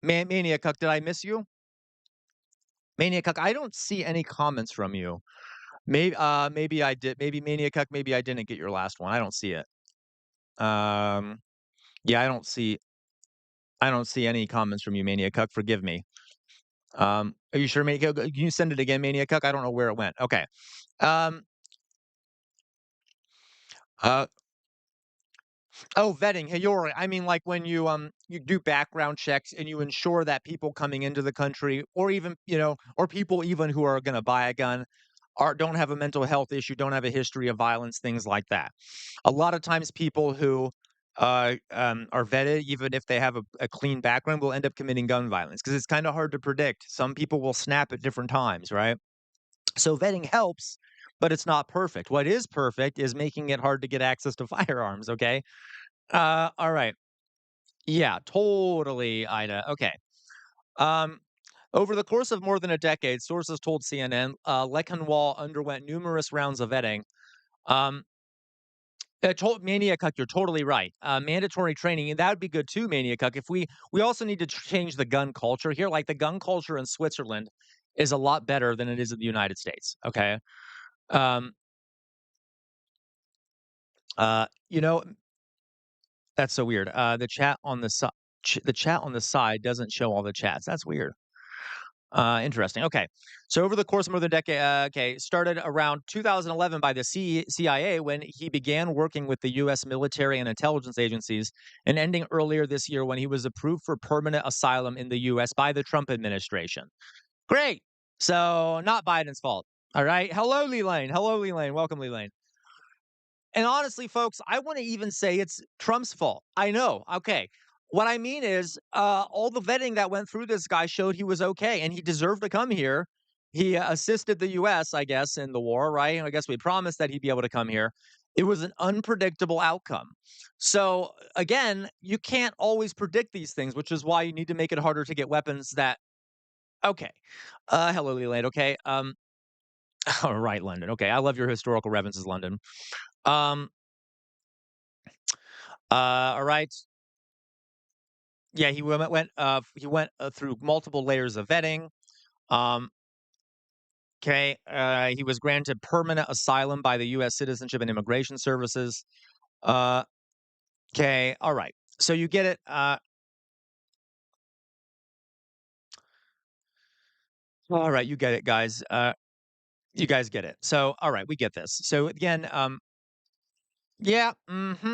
Maniac Cuck, did I miss you? Maniac Cuck, I don't see any comments from you. Maybe I did. Maybe Maniac Cuck, maybe I didn't get your last one. I don't see it. Um, yeah, I don't see any comments from you, Maniac Cuck. Forgive me. Are you sure, Maniac Cuck? Can you send it again, Maniac Cuck? I don't know where it went. Okay. Um, uh, oh, vetting. Hey, you're right. I mean, like when you do background checks and you ensure that people coming into the country, or even or people even who are going to buy a gun, don't have a mental health issue, don't have a history of violence, things like that. A lot of times, people who are vetted, even if they have a clean background, will end up committing gun violence because it's kind of hard to predict. Some people will snap at different times, right? So vetting helps, but it's not perfect. What is perfect is making it hard to get access to firearms. Okay. All right. Yeah, totally, Ida. Okay. Um, Over the course of more than a decade, sources told CNN, Lekenwall underwent numerous rounds of vetting. Um, Maniac Cuck, you're totally right. Mandatory training, and that would be good too, Maniac Cuck. If we also need to change the gun culture here. Like the gun culture in Switzerland is a lot better than it is in the United States. Okay. Um, you know, that's so weird. The chat on the side doesn't show all the chats. That's weird. Interesting. Okay. So over the course of more than a decade, okay, started around 2011 by the CIA when he began working with the U.S. military and intelligence agencies, and ending earlier this year when he was approved for permanent asylum in the U.S. by the Trump administration. Great. So not Biden's fault. All right. Hello, Lee Lane. Hello, Lee Lane. Welcome, Lee Lane. And honestly, folks, I want to even say it's Trump's fault. I know. Okay. What I mean is, all the vetting that went through this guy showed he was okay and he deserved to come here. He assisted the US, I guess, in the war, right? I guess we promised that he'd be able to come here. It was an unpredictable outcome. So, again, you can't always predict these things, which is why you need to make it harder to get weapons that. Okay. Hello, Leland. Okay. All right, London. Okay. I love your historical references, London. Um, all right. Yeah, he went through multiple layers of vetting. Um, okay, he was granted permanent asylum by the U.S. Citizenship and Immigration Services. Uh, okay, all right. So you get it. All right, you get it, guys. You guys get it. So, all right, we get this. So again, yeah,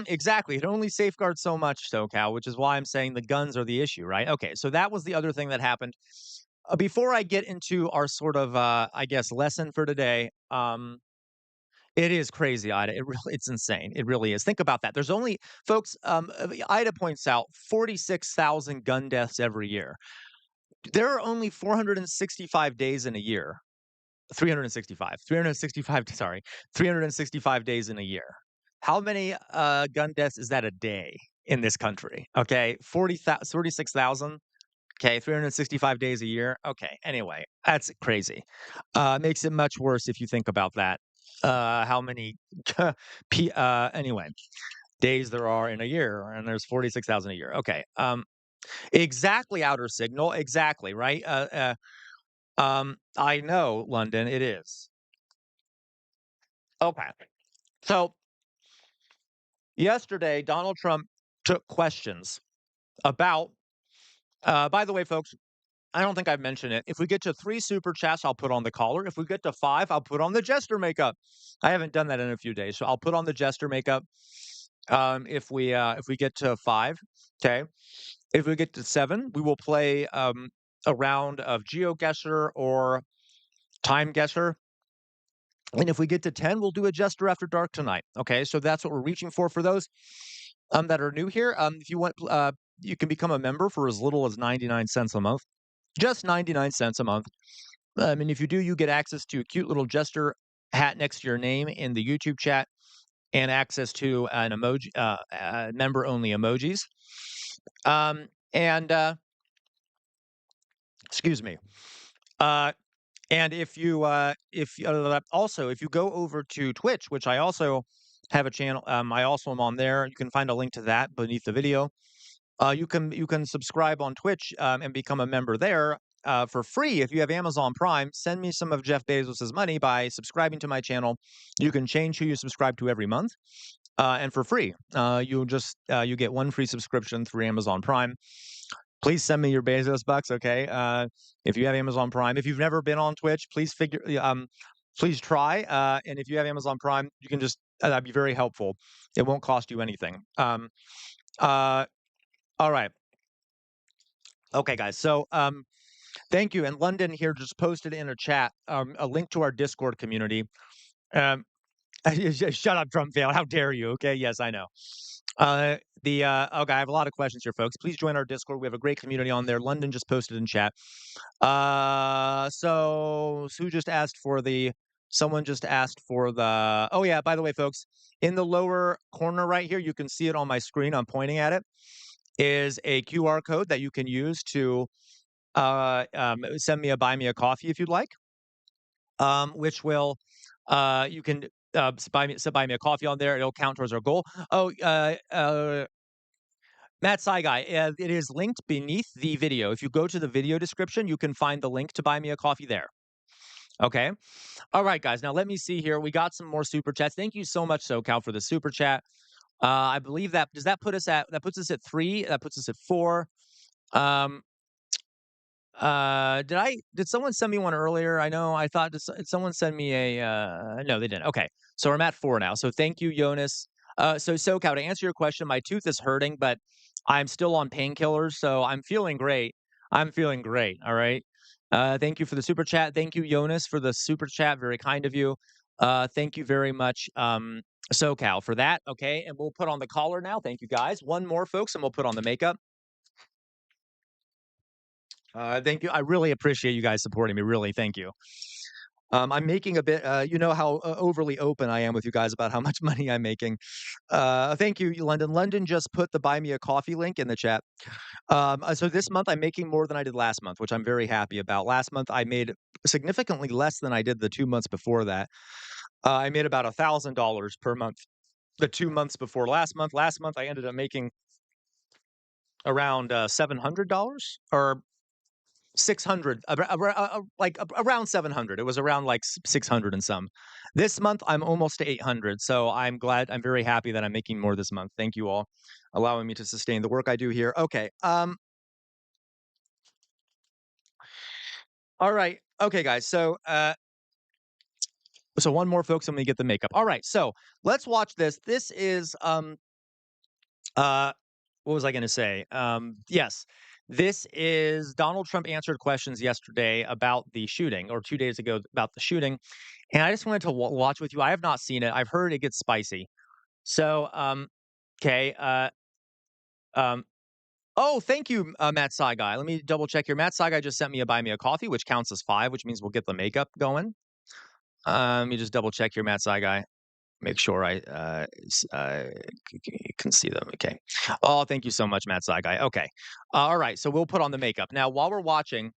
exactly. It only safeguards so much, SoCal, which is why I'm saying the guns are the issue, right? Okay, so that was the other thing that happened. Before I get into our sort of, I guess, lesson for today, it is crazy, Ida. It's insane. It really is. Think about that. There's only, folks. Ida points out 46,000 gun deaths every year. There are only 465 days in a year. 365. 365. Sorry, 365 days in a year. How many gun deaths is that a day in this country? Okay, 46,000. Okay, 365 days a year. Okay, anyway, that's crazy. Makes it much worse if you think about that. How many anyway, days there are in a year, and there's 46,000 a year. Okay. Exactly, outer signal. Exactly, right? I know, London, it is. Okay. So yesterday, Donald Trump took questions about by the way, folks, I don't think I've mentioned it. If we get to 3 super chats, I'll put on the collar. If we get to 5, I'll put on the jester makeup. I haven't done that in a few days, so I'll put on the jester makeup. If we get to 5, okay. If we get to 7, we will play a round of GeoGuessr or Time Guesser. And if we get to 10, we'll do a Jester After Dark tonight. Okay, so that's what we're reaching for those that are new here. If you want, you can become a member for as little as 99 cents a month. Just 99 cents a month. I mean, if you do, you get access to a cute little Jester hat next to your name in the YouTube chat and access to an emoji, member only emojis. And excuse me. And if you go over to Twitch, which I also have a channel, I also am on there. You can find a link to that beneath the video. You can subscribe on Twitch and become a member there for free if you have Amazon Prime. Send me some of Jeff Bezos's money by subscribing to my channel. You can change who you subscribe to every month, and for free. You get one free subscription through Amazon Prime. Please send me your Bezos bucks, okay? If you have Amazon Prime, if you've never been on Twitch, please try. And if you have Amazon Prime, you can just that'd be very helpful. It won't cost you anything. All right, okay, guys. So, thank you. And London here just posted in a chat a link to our Discord community. Um, Shut up, Trump fail. How dare you? Okay, yes, I know. Okay, I have a lot of questions here, folks. Please join our Discord. We have a great community on there. London just posted in chat. So who just asked for the? Someone just asked for the. Oh yeah, by the way, folks, in the lower corner right here, you can see it on my screen. I'm pointing at it. Is a QR code that you can use to send me a coffee if you'd like. Which will you can buy me a coffee on there. It'll count towards our goal. Oh, Matt Saigai, it is linked beneath the video. If you go to the video description, you can find the link to buy me a coffee there. Okay. All right, guys. Now let me see here. We got some more super chats. Thank you so much, SoCal, for the super chat. I believe that puts us at 3. That puts us at 4. Um, did someone send me one earlier? I know I thought did someone send me no, they didn't. Okay. So I'm at 4 now. So thank you, Jonas. So SoCal, to answer your question, my tooth is hurting, but I'm still on painkillers, so I'm feeling great. I'm feeling great. All right. Thank you for the super chat. Thank you, Jonas, for the super chat. Very kind of you. Thank you very much, SoCal, for that. Okay, and we'll put on the collar now. Thank you, guys. One more, folks, and we'll put on the makeup. Thank you. I really appreciate you guys supporting me. Really, thank you. I'm making a bit. You know how overly open I am with you guys about how much money I'm making. Thank you, London. London just put the buy me a coffee link in the chat. So this month I'm making more than I did last month, which I'm very happy about. Last month I made significantly less than I did the 2 months before that. I made about $1,000 per month. The 2 months before last month. Last month I ended up making around $700 or 600, around 700. It was around like 600 and some. This month I'm almost to 800, so I'm very happy that I'm making more this month. Thank you all, allowing me to sustain the work I do here. Okay. All right. Okay, guys. So one more, folks, and we get the makeup. All right. So let's watch this. This is what was I going to say? Yes. This is Donald Trump answered questions yesterday about the shooting, or 2 days ago about the shooting. And I just wanted to watch with you. I have not seen it. I've heard it gets spicy. So, okay. Oh, thank you, Matt Saigai. Let me double check here. Matt Saigai just sent me a buy me a coffee, which counts as 5, which means we'll get the makeup going. Let me just double check here, Matt Saigai. Make sure I can see them. Okay. Oh, thank you so much, Matt Saigai. Okay. All right. So we'll put on the makeup. Now, while we're watching,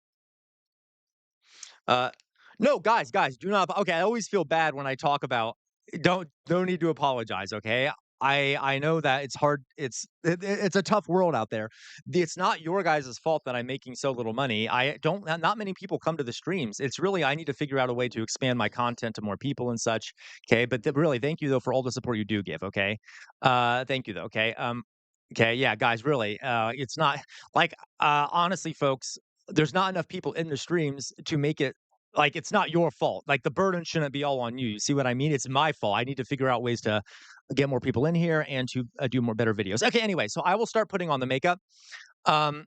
no, guys, do not. Okay. I always feel bad when I talk about, don't need to apologize. Okay. I know that it's hard. It's a tough world out there. It's not your guys' fault that I'm making so little money. Not many people come to the streams. It's really, I need to figure out a way to expand my content to more people and such. Okay. But really, thank you though for all the support you do give. Okay. Thank you though. Okay. Okay. Yeah, guys, really, it's not like, honestly, folks, there's not enough people in the streams to make it like it's not your fault. Like the burden shouldn't be all on you. You see what I mean? It's my fault. I need to figure out ways to get more people in here and to do more better videos. Okay, anyway, so I will start putting on the makeup. Um,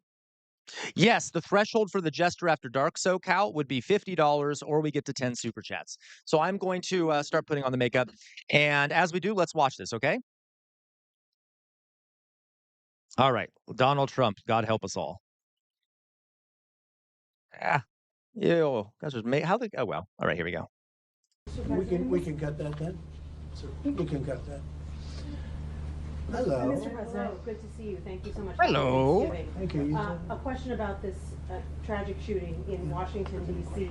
yes, the threshold for the Jester After Dark SoCal would be $50, or we get to 10 super chats. So I'm going to start putting on the makeup, and as we do, let's watch this. Okay. All right, Donald Trump. God help us all. Ah, ew. Guys, how the? Oh well. All right, here we go. We can cut that then. We can cut that. Hello. Mr. President, good to see you. Thank you so much. Hello. For Thank you. a question about this tragic shooting in Washington, D.C.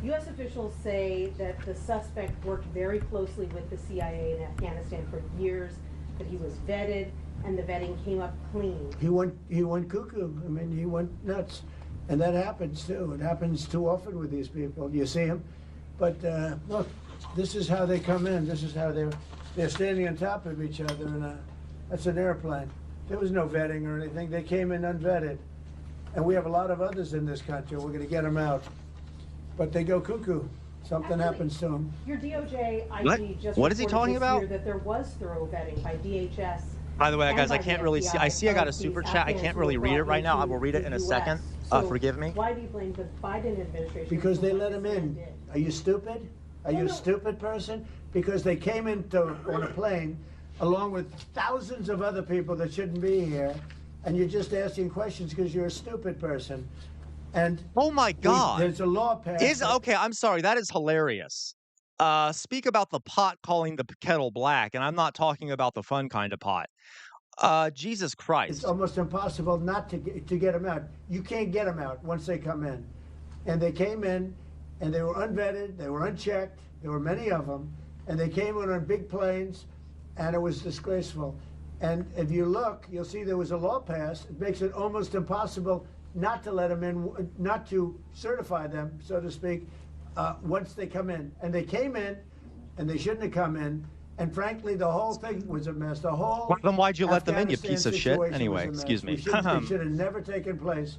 U.S. officials say that the suspect worked very closely with the CIA in Afghanistan for years, that he was vetted, and the vetting came up clean. He went cuckoo. I mean, he went nuts. And that happens too. It happens too often with these people. You see them. But look, this is how they come in. This is how they're standing on top of each other, and that's an airplane. There was no vetting or anything. They came in unvetted. And we have a lot of others in this country. We're going to get them out. But they go cuckoo. Something happens to them. Your DOJ IG just what is he talking about? That there was thorough vetting by DHS. By the way, guys, I can't really see. I see I got a super chat. I can't really read it right now. I will read it in a second. Forgive me. Why do you blame the Biden administration? Because they let them in. Are you stupid? Are you a stupid person? Because they came on a plane along with thousands of other people that shouldn't be here, and you're just asking questions because you're a stupid person. And oh my God, there's a law passed. Okay, I'm sorry. That is hilarious. Speak about the pot calling the kettle black, and I'm not talking about the fun kind of pot. Jesus Christ. It's almost impossible not to get them out. You can't get them out once they come in. And they came in, and they were unvetted, they were unchecked, there were many of them, and they came in on big planes, and it was disgraceful. And if you look, you'll see there was a law passed. It makes it almost impossible not to let them in, not to certify them, so to speak, once they come in. And they came in, and they shouldn't have come in. And frankly, the whole thing was a mess. The whole well, then why'd you let them in, you piece of shit? Anyway, excuse me. It should have never taken place.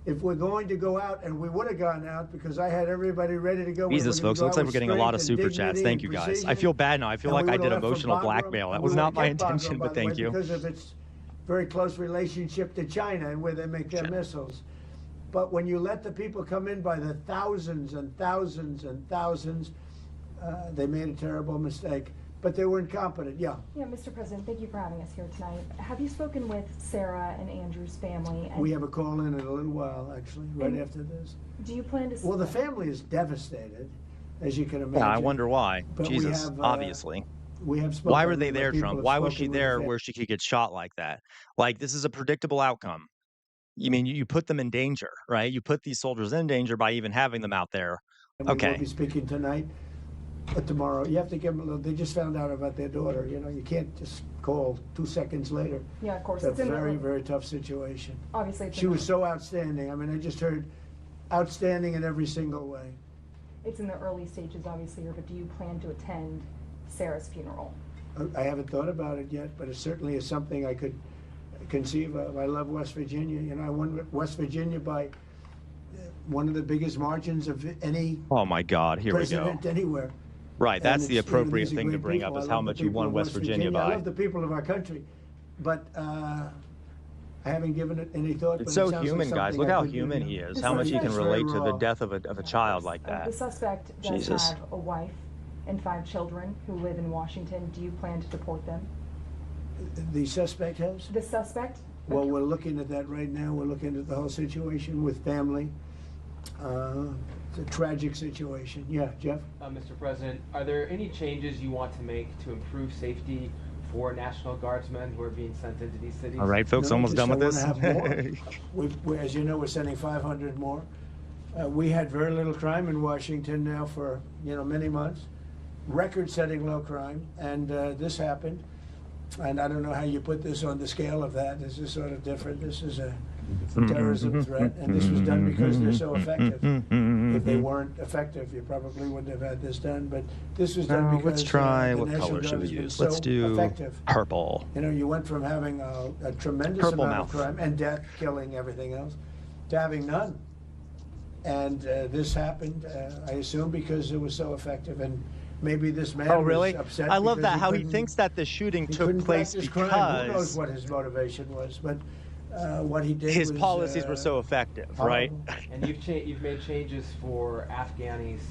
If we're going to go out, and we would have gone out because I had everybody ready to go. Jesus, folks, looks like we're getting a lot of super chats. Thank you, guys. I feel bad now. I feel like I did emotional blackmail. That was not my intention, but thank you. Because of its very close relationship to China and where they make their missiles. But when you let the people come in by the thousands and thousands and thousands, they made a terrible mistake. But they were incompetent, yeah. Yeah, Mr. President, thank you for having us here tonight. Have you spoken with Sarah and Andrew's family? And we have a call in a little while, actually, right after this. Do you plan to... Well, the family is devastated, as you can imagine. Yeah, I wonder why. But Jesus, obviously. We have spoken. Why were they there, Trump? Why was she there where she could get shot like that? Like, this is a predictable outcome. You mean you put them in danger, right? You put these soldiers in danger by even having them out there. Okay. We'll be speaking tonight. But tomorrow, you have to give them a little. They just found out about their daughter. You know, you can't just call 2 seconds later. Yeah, of course. It's a very, very tough situation. Obviously, she was so outstanding. I mean, I just heard outstanding in every single way. It's in the early stages, obviously, but do you plan to attend Sarah's funeral? I haven't thought about it yet, but it certainly is something I could conceive of. I love West Virginia. You know, I won West Virginia by one of the biggest margins of any. Oh my God! Here we go. President anywhere. Right, that's the appropriate thing to bring up is how much you won West Virginia by. I love the people of our country, but I haven't given it any thought. It's so human, guys. Look how human he is. How much he can relate to the death of a child like that. The suspect does have a wife and 5 children who live in Washington. Do you plan to deport them? The suspect has? The suspect? Well, we're looking at that right now. We're looking at the whole situation with family. It's a tragic situation. Yeah, Jeff? Mr. President, are there any changes you want to make to improve safety for National Guardsmen who are being sent into these cities? All right, folks, almost done with this. As you know, we're sending 500 more. We had very little crime in Washington now for many months. Record-setting low crime, and this happened. And I don't know how you put this on the scale of that. This is sort of different. This is a terrorism threat, and this was done because they're so effective. If they weren't effective, you probably wouldn't have had this done. But this was done because let's try. the What National color should we Guard has been use? so Let's do effective. purple. You know, you went from having a tremendous Purple amount mouth. of crime and death, killing, everything else, to having none. And this happened, I assume, because it was so effective. And maybe this man Oh, was really? upset I love because that, how he thinks that the shooting he took couldn't place practice crime. Who knows because what his motivation was? But what he did his was policies were so effective, right? horrible. And you've made changes for Afghanis'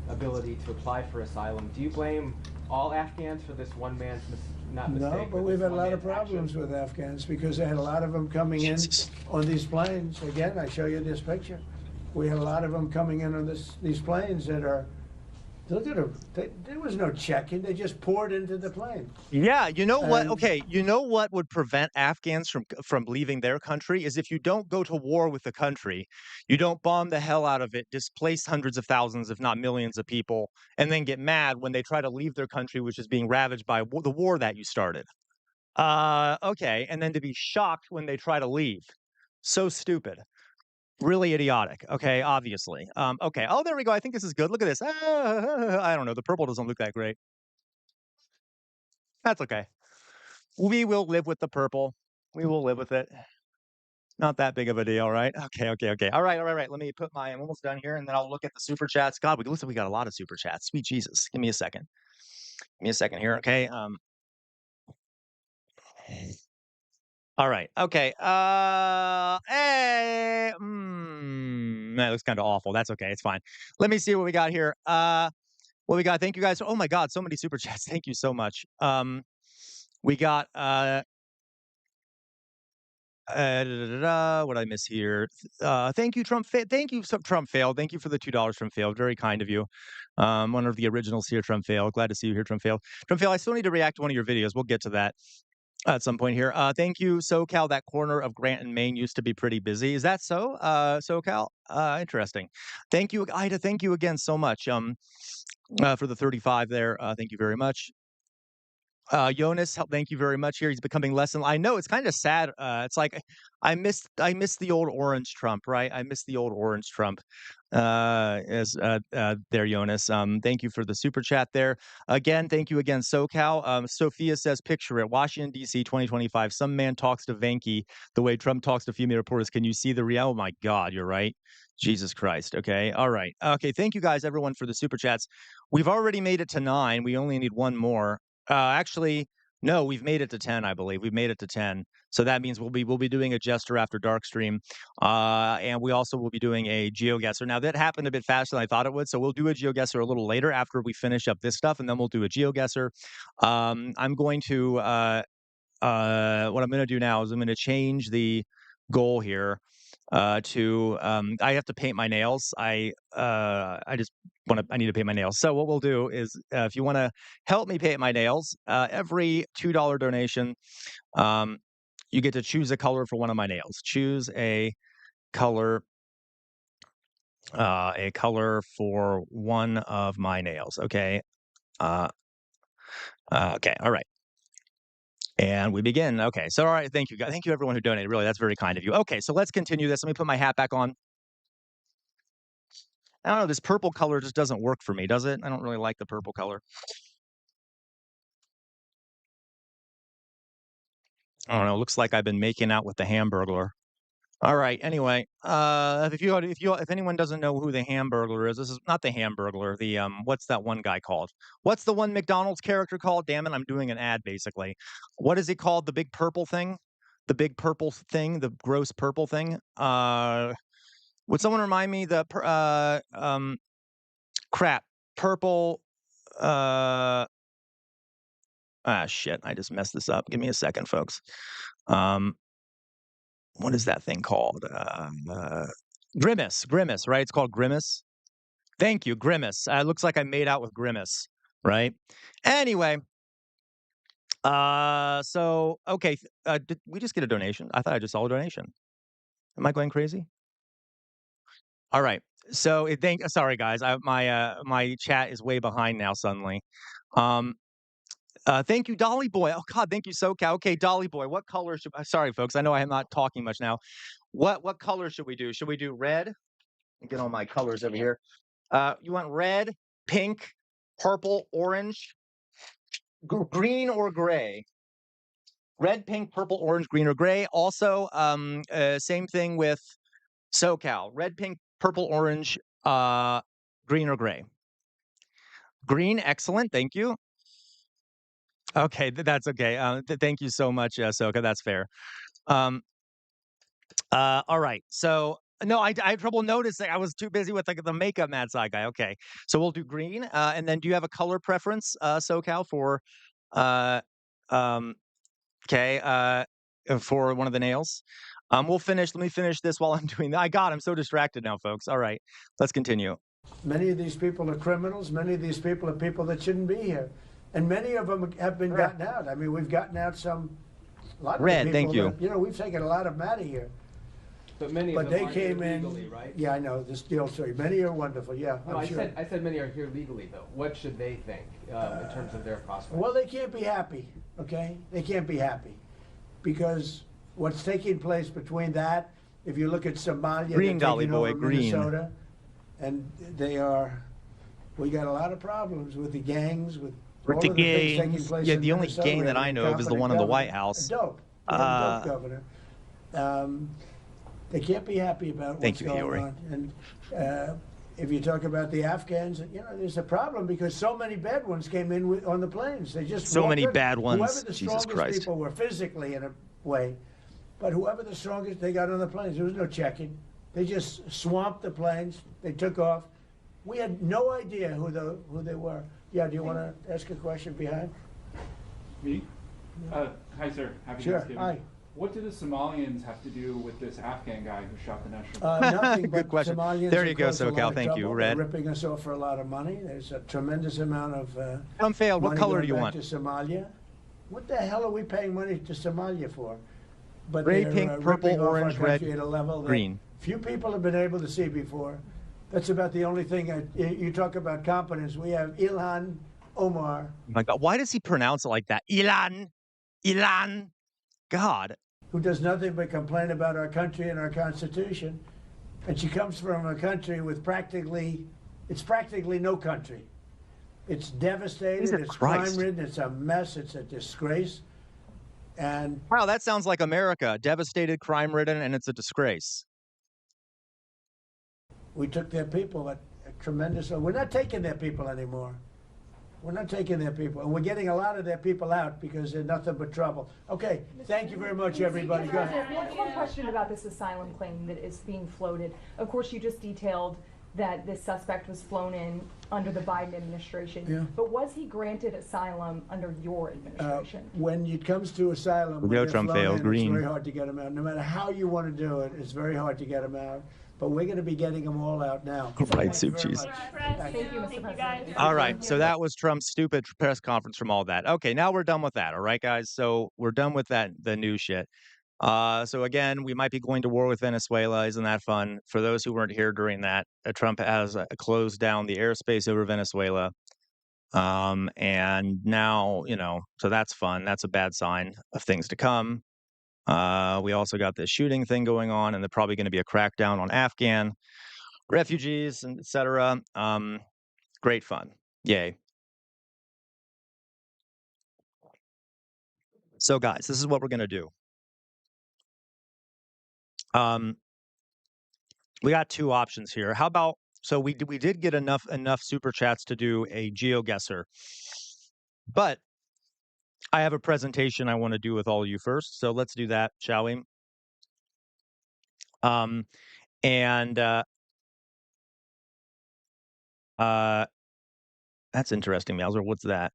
ability to apply for asylum. Do you blame all Afghans for this one man's not mistake? No, but we've had a lot of problems with Afghans because they had a lot of them coming in Jesus. on these planes. Again, I show you this picture. We had a lot of them coming in on these planes that are, look at them. There was no check-in. They just poured into the plane. Yeah, you know what? And Okay, you know what would prevent Afghans from leaving their country is if you don't go to war with the country, you don't bomb the hell out of it, displace hundreds of thousands, if not millions of people, and then get mad when they try to leave their country, which is being ravaged by the war that you started. Okay, and then to be shocked when they try to leave. So stupid. Really idiotic. Okay, obviously. Okay. Oh, there we go. I think this is good. Look at this. I don't know. The purple doesn't look that great. That's okay. We will live with the purple. We will live with it. Not that big of a deal, right? Okay, okay, okay. All right, all right, right. Let me put I'm almost done here, and then I'll look at the super chats. God, we got a lot of super chats. Sweet Jesus. Give me a second. Give me a second here, okay? All right. Okay. That looks kind of awful. That's okay. It's fine. Let me see what we got here. What we got. Thank you guys. Oh my God, so many super chats. Thank you so much. We got what I miss here? Thank you, Trump. Thank you, Trump failed. Thank you for the $2 from failed. Very kind of you. One of the originals here, Trump failed. Glad to see you here, Trump failed. Trump failed. I still need to react to one of your videos. We'll get to that at some point here. Thank you, SoCal. That corner of Grant and Maine used to be pretty busy. Is that so? SoCal. Interesting. Thank you, Ida. Thank you again so much. For the 35 there. Thank you very much. Jonas, thank you very much here. He's becoming less I know it's kind of sad. It's like I miss the old orange Trump, right? I miss the old orange Trump. As there, Jonas. Thank you for the super chat there. Again, thank you again, SoCal. Sophia says, picture it, Washington, D.C., 2025. Some man talks to Venki the way Trump talks to female reporters. Can you see the reality? Oh my God, you're right. Jesus Christ. Okay. All right. Okay. Thank you guys, everyone, for the super chats. We've already made it to 9. We only need one more. Actually, no, we've made it to 10, I believe. We've made it to 10. So that means we'll be doing a Jester After Dark stream. And we also will be doing a GeoGuessr. Now, that happened a bit faster than I thought it would. So we'll do a GeoGuessr a little later after we finish up this stuff, and then we'll do a GeoGuessr. I'm going to what I'm going to do now is I'm going to change the goal here to I have to paint my nails. I need to paint my nails. So what we'll do is if you want to help me paint my nails, every $2 donation, you get to choose a color for one of my nails. Choose a color for one of my nails. Okay. Okay. All right. And we begin. Okay. So, all right. Thank you, guys. Thank you, everyone who donated. Really, that's very kind of you. Okay. So let's continue this. Let me put my hat back on. I don't know. This purple color just doesn't work for me, does it? I don't really like the purple color. I don't know. It looks like I've been making out with the Hamburglar. All right. Anyway, if anyone doesn't know who the Hamburglar is, this is not the Hamburglar. The what's that one guy called? What's the one McDonald's character called? Damn it, I'm doing an ad basically. What is he called? The big purple thing? The big purple thing? The gross purple thing? Would someone remind me crap. Purple shit, I just messed this up. Give me a second, folks. What is that thing called? Grimace, right? It's called Grimace. Thank you, Grimace. Looks like I made out with Grimace, right? Anyway, so okay, did we just get a donation? I thought I just saw a donation. Am I going crazy? All right. So sorry guys, my chat is way behind now suddenly. Thank you, Dolly Boy. Oh God, thank you, SoCal. Okay, Dolly Boy, what color should? Sorry, folks. I know I am not talking much now. What color should we do? Should we do red? Let me get all my colors over here. You want red, pink, purple, orange, green, or gray? Red, pink, purple, orange, green, or gray. Also, same thing with SoCal. Red, pink, purple, orange, green, or gray? Green, excellent, thank you. Okay, that's okay. Thank you so much, Soka. That's fair. Um, all right. So no, I had trouble noticing. I was too busy with the makeup mad side guy. Okay, so we'll do green. And then, do you have a color preference, SoCal, for uh, um, okay, for one of the nails? We'll finish. Let me finish this while I'm doing that. I'm so distracted now, folks. All right, let's continue. Many of these people are criminals. Many of these people are people that shouldn't be here. And many of them have been gotten out. I mean, we've gotten out a lot of Red, people. thank you. That, we've taken a lot of them out of here. But many But of them they aren't came here in. legally, right? Yeah, I know. This deal story. Many are wonderful. Yeah, No, I'm sure. I said many are here legally, though. What should they think in terms of their prospects? Well, they can't be happy, okay? They can't be happy. Because what's taking place between that, if you look at Somalia, Green, they're Dolly taking boy, over green. Minnesota, and we got a lot of problems with the gangs, with all of the things taking place Yeah, in the only Minnesota. gang We that have I an know of is the incompetent one in the governor, White House. a dope. We have a dope governor. They can't be happy about Thank what's you, going Hillary. on. And if you talk about the Afghans, there's a problem because so many bad ones came in on the planes. They just So walked many in. bad ones. Whoever the Jesus strongest Christ. people were physically in a way, but whoever the strongest, they got on the planes. There was no checking. They just swamped the planes. They took off. We had no idea who they were. Yeah, do you want to ask a question behind? Me? Hi, sir. Happy Sure. Thanksgiving. Hi. What do the Somalians have to do with this Afghan guy who shot the national? Nothing Good but question. Somalians There have you go, caused a lot SoCal. of Thank you. trouble. Red. They're ripping us off for a lot of money. There's a tremendous amount of Trump failed. What money color going do you back want? to Somalia. What the hell are we paying money to Somalia for? But Gray, they're, pink, purple, ripping off our orange, red, country at a level that green. few people have been able to see before. That's about the only thing. You talk about competence. We have Ilhan Omar, Oh my God, why does he pronounce it like that? Ilan. God. who does nothing but complain about our country and our Constitution. And she comes from a country with practically no country. It's devastated, Jesus it's Christ. crime-ridden, it's a mess, it's a disgrace. And Wow, that sounds like America. Devastated, crime-ridden, and it's a disgrace. we took their people at a tremendous... We're not taking their people anymore. We're not taking their people. And we're getting a lot of their people out because they're nothing but trouble. Okay, thank you very much, everybody. Go ahead. One question about this asylum claim that is being floated. Of course, you just detailed that this suspect was flown in under the Biden administration. Yeah. But was he granted asylum under your administration? When it comes to asylum, when Go, they're Trump flown failed. in, Green. it's very hard to get them out. No matter how you want to do it, it's very hard to get them out. But we're going to be getting them all out now. Right, Thank you very Suchis. much. Thank you, Mr. President. All right, so that was Trump's stupid press conference from all that. Okay, now we're done with that. All right, guys. So we're done with the new shit. So again, we might be going to war with Venezuela. Isn't that fun? For those who weren't here during that, Trump has closed down the airspace over Venezuela. And now, so that's fun. That's a bad sign of things to come. We also got this shooting thing going on, and there's probably going to be a crackdown on Afghan refugees and etc. Great fun. Yay. So guys, this is what we're going to do. We got two options here. How about, so we did get enough super chats to do a GeoGuessr, but I have a presentation I want to do with all of you first. So let's do that, shall we? And that's interesting, Mauser. What's that?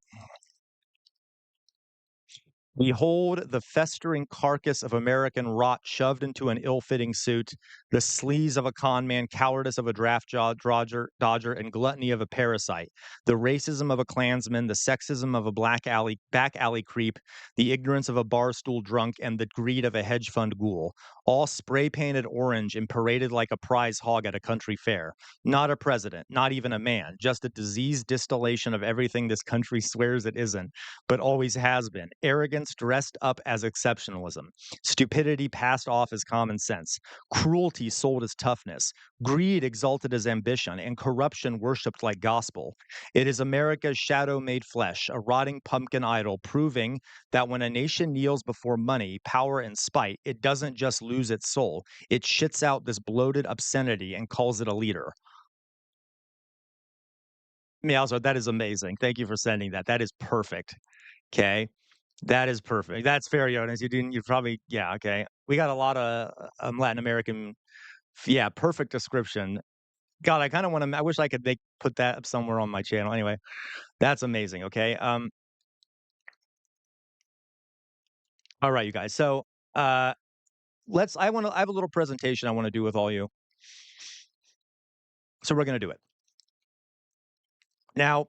Behold the festering carcass of American rot shoved into an ill-fitting suit, the sleaze of a con man, cowardice of a draft dodger, and gluttony of a parasite, the racism of a Klansman, the sexism of a back alley creep, the ignorance of a barstool drunk, and the greed of a hedge fund ghoul, all spray-painted orange and paraded like a prize hog at a country fair. Not a president, not even a man, just a diseased distillation of everything this country swears it isn't, but always has been. Arrogance, arrogance dressed up as exceptionalism, stupidity passed off as common sense, cruelty sold as toughness, greed exalted as ambition, and corruption worshipped like gospel. It is America's shadow made flesh, a rotting pumpkin idol, proving that when a nation kneels before money, power, and spite, it doesn't just lose its soul, it shits out this bloated obscenity and calls it a leader. Meowser, that is amazing. Thank you for sending that. That is perfect. Okay. That is perfect. That's fair, Jonas. You probably, yeah, okay. We got a lot of Latin American, yeah, perfect description. God, I kind of want to, I wish I could put that up somewhere on my channel. Anyway, that's amazing. Okay. All right, you guys. So, uh, I have a little presentation I want to do with all you. So we're going to do it. Now,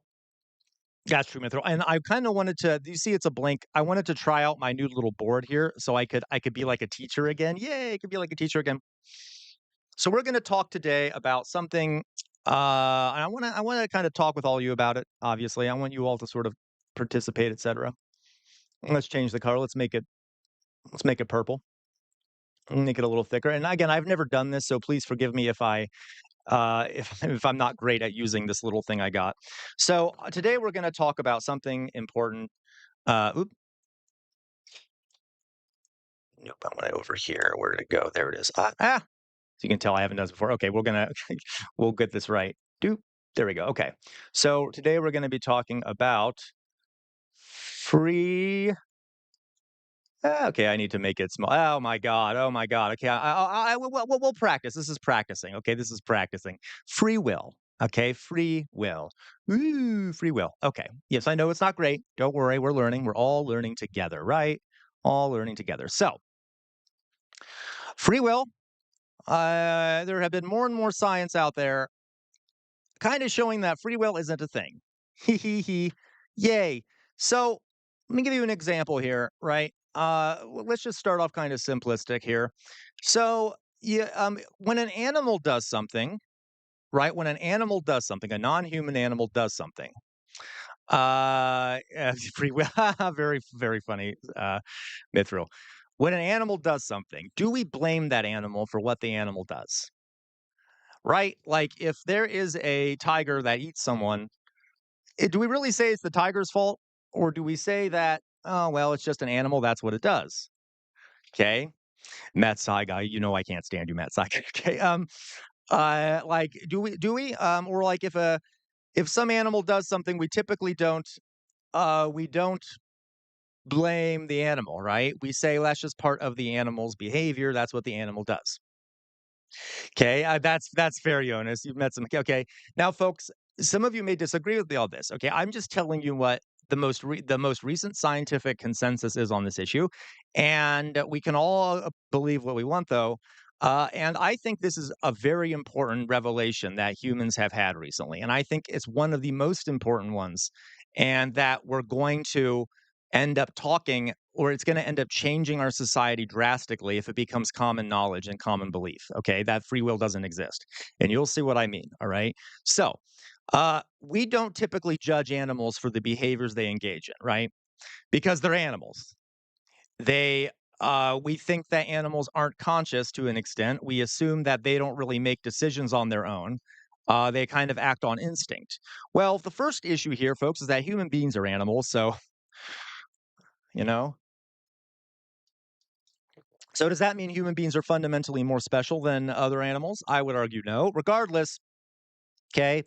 that's true, Mithril. And I kind of wanted to, you see it's a blank. I wanted to try out my new little board here so I could be like a teacher again. Yay, I could be like a teacher again. So we're going to talk today about something and I want to kind of talk with all you about it, obviously. I want you all to sort of participate, etc. Let's change the color. Let's make it purple. Make it a little thicker. And again, I've never done this, so please forgive me if if I'm not great at using this little thing I got. So today we're going to talk about something important. Oop. Nope, I went over here. Where did it go? There it is. So you can tell I haven't done this before. Okay, we'll get this right. Doop. There we go. Okay. So today we're going to be talking about free. Okay, I need to make it small. Oh my god. Oh my god. Okay, we'll practice. This is practicing. Okay, this is practicing. Free will. Okay, free will. Ooh, free will. Okay. Yes, I know it's not great. Don't worry. We're learning. We're all learning together, right? All learning together. So, free will. There have been more and more science out there kind of showing that free will isn't a thing. Hee hee hee. Yay. So let me give you an example here, right? Let's just start off kind of simplistic here. So yeah, when an animal does something, right? When an animal does something, a non-human animal does something. Free will. Very, very funny, Mithril. When an animal does something, do we blame that animal for what the animal does? Right? Like if there is a tiger that eats someone, do we really say it's the tiger's fault? Or do we say that, oh, well, it's just an animal, that's what it does? Okay. Matt Saigai, you know I can't stand you, Matt Saigai. Okay. Like, do we or like if some animal does something, we don't blame the animal, right? We say, well, that's just part of the animal's behavior. That's what the animal does. Okay, that's fair, Jonas. You've met some. Okay, now, folks, some of you may disagree with me on this. Okay, I'm just telling you what the most recent scientific consensus is on this issue, and we can all believe what we want, though. And I think this is a very important revelation that humans have had recently, and I think it's one of the most important ones, and that we're going to end up talking, or it's going to end up changing our society drastically if it becomes common knowledge and common belief. Okay, that free will doesn't exist, and you'll see what I mean. All right, so we don't typically judge animals for the behaviors they engage in, right? Because they're animals. They we think that animals aren't conscious to an extent. We assume that they don't really make decisions on their own. They kind of act on instinct. Well, the first issue here, folks, is that human beings are animals. So, you know, so does that mean human beings are fundamentally more special than other animals? I would argue no. Regardless, okay.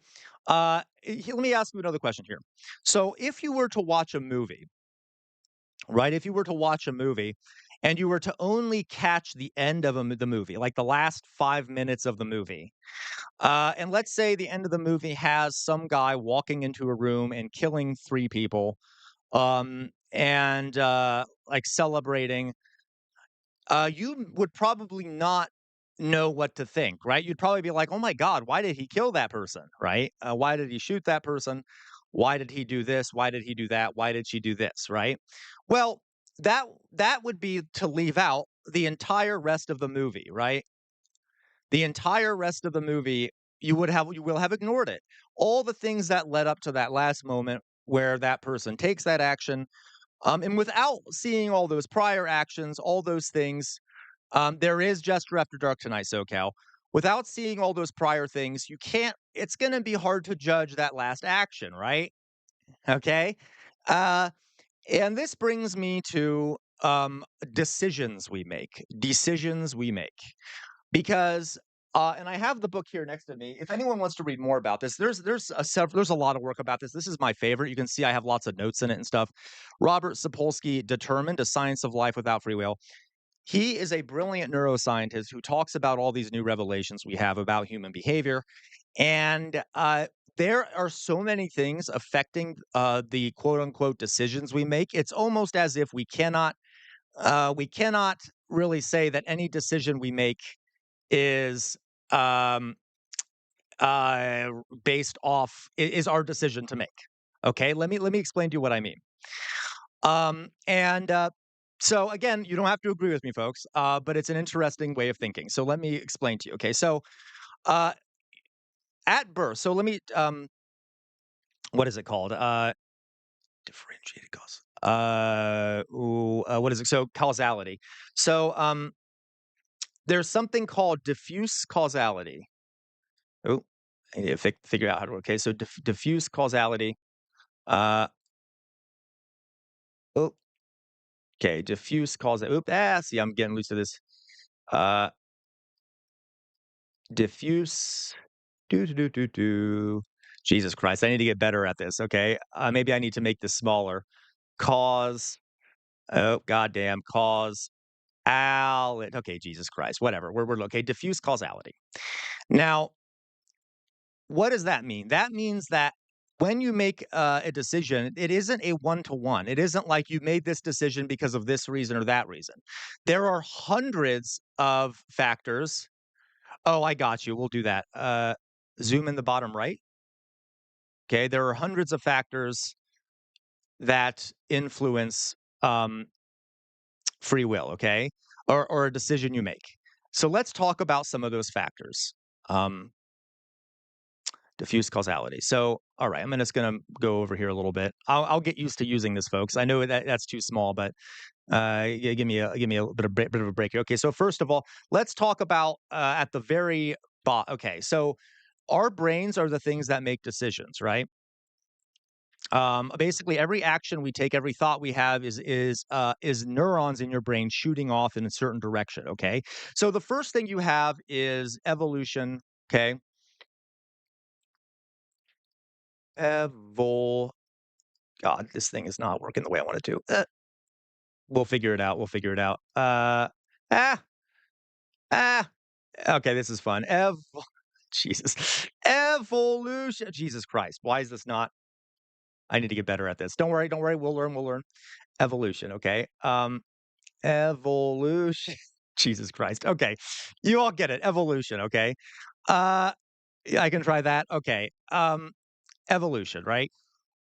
Let me ask you another question here. So if you were to watch a movie, right? If you were to watch a movie and you were to only catch the end of the movie, like the last 5 minutes of the movie, and let's say the end of the movie has some guy walking into a room and killing 3 people, and like celebrating, you would probably not know what to think, right? You'd probably be like, "Oh my god, why did he kill that person?" Right? Why did he shoot that person? Why did he do this? Why did he do that? Why did she do this? Right? Well, that would be to leave out the entire rest of the movie, right? The entire rest of the movie, you will have ignored it. All the things that led up to that last moment where that person takes that action, And without seeing all those prior actions, all those things, there is Jester After Dark tonight, SoCal. Without seeing all those prior things, you can't, it's going to be hard to judge that last action, right? Okay. Uh, and this brings me to decisions we make. Decisions we make. Because and I have the book here next to me. If anyone wants to read more about this, there's a lot of work about this. This is my favorite. You can see I have lots of notes in it and stuff. Robert Sapolsky, Determined: A Science of Life Without Free Will. He is a brilliant neuroscientist who talks about all these new revelations we have about human behavior, and there are so many things affecting the quote unquote decisions we make. It's almost as if we cannot really say that any decision we make is um uh based off is our decision to make. Okay, let me explain to you what I mean. And so again, you don't have to agree with me, folks, but it's an interesting way of thinking. So let me explain to you. Okay, so uh at birth, so let me what is it called? Differentiated cause. What is it? So causality. So there's something called diffuse causality. Oh, I need to figure out how to. Okay, so diffuse causality. Uh, oh, okay, diffuse causality. Oop, see, I'm getting loose to this. Uh, diffuse. Do do do do do. Jesus Christ, I need to get better at this. Okay, maybe I need to make this smaller. Cause. Oh, goddamn. Cause. Okay, Jesus Christ. Whatever. We're okay. Diffuse causality. Now, what does that mean? That means that when you make a decision, it isn't a one to one. It isn't like you made this decision because of this reason or that reason. There are hundreds of factors. Oh, I got you. We'll do that. Zoom in the bottom right. Okay. There are hundreds of factors that influence um, free will. Okay. Or a decision you make. So let's talk about some of those factors. Um, Diffuse causality. So, all right, I'm just gonna go over here a little bit. I'll get used to using this, folks. I know that that's too small, but yeah, give me a bit of a break here. Okay, so first of all, let's talk about at the very bottom. Okay, so our brains are the things that make decisions, right? Basically, every action we take, every thought we have is neurons in your brain shooting off in a certain direction. Okay, so the first thing you have is evolution. Okay, evol God, this thing is not working the way I want it to. We'll figure it out. We'll figure it out. Ah, ah. Okay, this is fun. Jesus, evolution. Jesus Christ, why is this not? I need to get better at this. Don't worry. Don't worry. We'll learn. We'll learn. Evolution. Okay. Evolution. Jesus Christ. Okay, you all get it. Evolution. Okay. Uh, yeah, I can try that. Okay. Evolution. Right.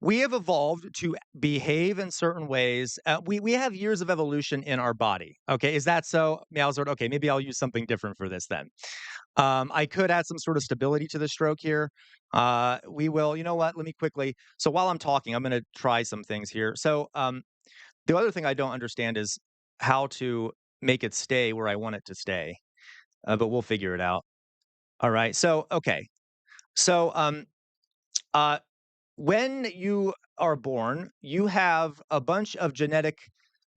We have evolved to behave in certain ways. We have years of evolution in our body. Okay, is that so, Meowsert? Okay, maybe I'll use something different for this then. I could add some sort of stability to the stroke here. We will. You know what? Let me quickly. So while I'm talking, I'm going to try some things here. So the other thing I don't understand is how to make it stay where I want it to stay. But we'll figure it out. All right. So okay. So uh, when you are born, you have a bunch of genetic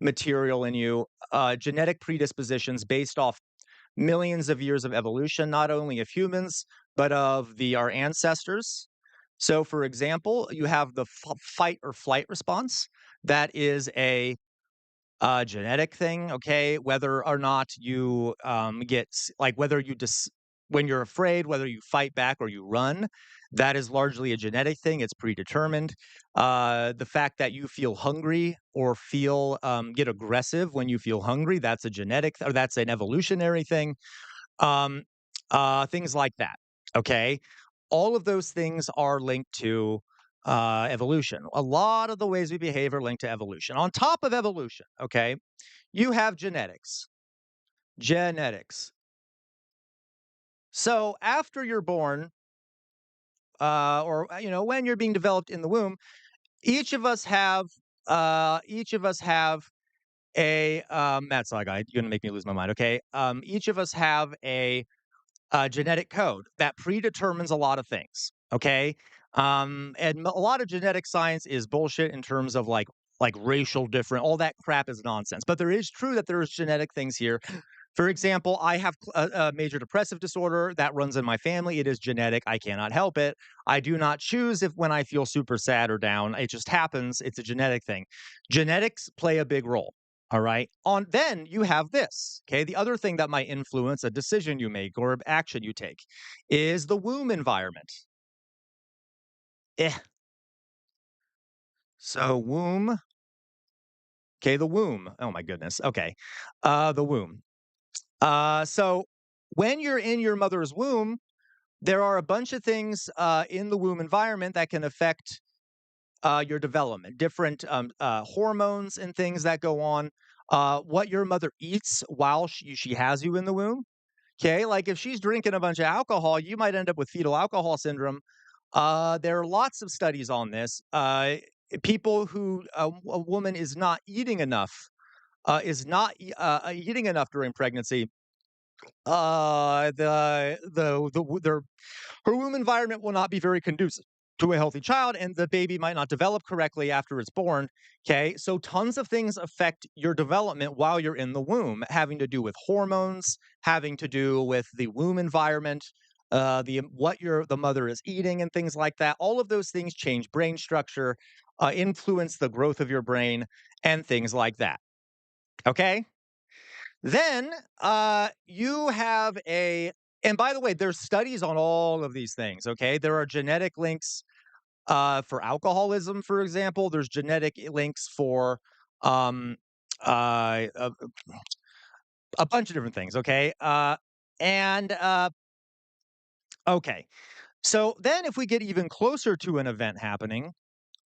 material in you, genetic predispositions based off millions of years of evolution, not only of humans, but of our ancestors. So, for example, you have the fight or flight response. That is a genetic thing, okay? Whether or not you like whether you when you're afraid, whether you fight back or you run, that is largely a genetic thing. It's predetermined. The fact that you feel hungry or feel get aggressive when you feel hungry, that's a genetic or that's an evolutionary thing. Um, Things like that. Okay, all of those things are linked to evolution. A lot of the ways we behave are linked to evolution. On top of evolution, okay, you have genetics. Genetics. So after you're born, or when you're being developed in the womb, each of us have each of us have that's like you're gonna make me lose my mind. Okay, each of us have a genetic code that predetermines a lot of things. Okay, and a lot of genetic science is bullshit in terms of like racial different. All that crap is nonsense. But there is true that there is genetic things here. For example, I have a major depressive disorder that runs in my family. It is genetic. I cannot help it. I do not choose if when I feel super sad or down. It just happens. It's a genetic thing. Genetics play a big role. All right. On then you have this. Okay. The other thing that might influence a decision you make or action you take is the womb environment. Eh. So womb. Okay, the womb. Oh my goodness. Okay. The womb. So when you're in your mother's womb, there are a bunch of things in the womb environment that can affect your development, different hormones and things that go on. What your mother eats while she has you in the womb. Okay, like if she's drinking a bunch of alcohol, you might end up with fetal alcohol syndrome. There are lots of studies on this. People who a woman is not eating enough during pregnancy. Their her womb environment will not be very conducive to a healthy child, and the baby might not develop correctly after it's born. Okay, so tons of things affect your development while you're in the womb, having to do with hormones, having to do with the womb environment, the what the mother is eating, and things like that. All of those things change brain structure, influence the growth of your brain, and things like that. Okay. Then you have and by the way, there's studies on all of these things. Okay, there are genetic links for alcoholism, for example. There's genetic links for um, uh, a, a bunch of different things. Okay, and okay, so then if we get even closer to an event happening,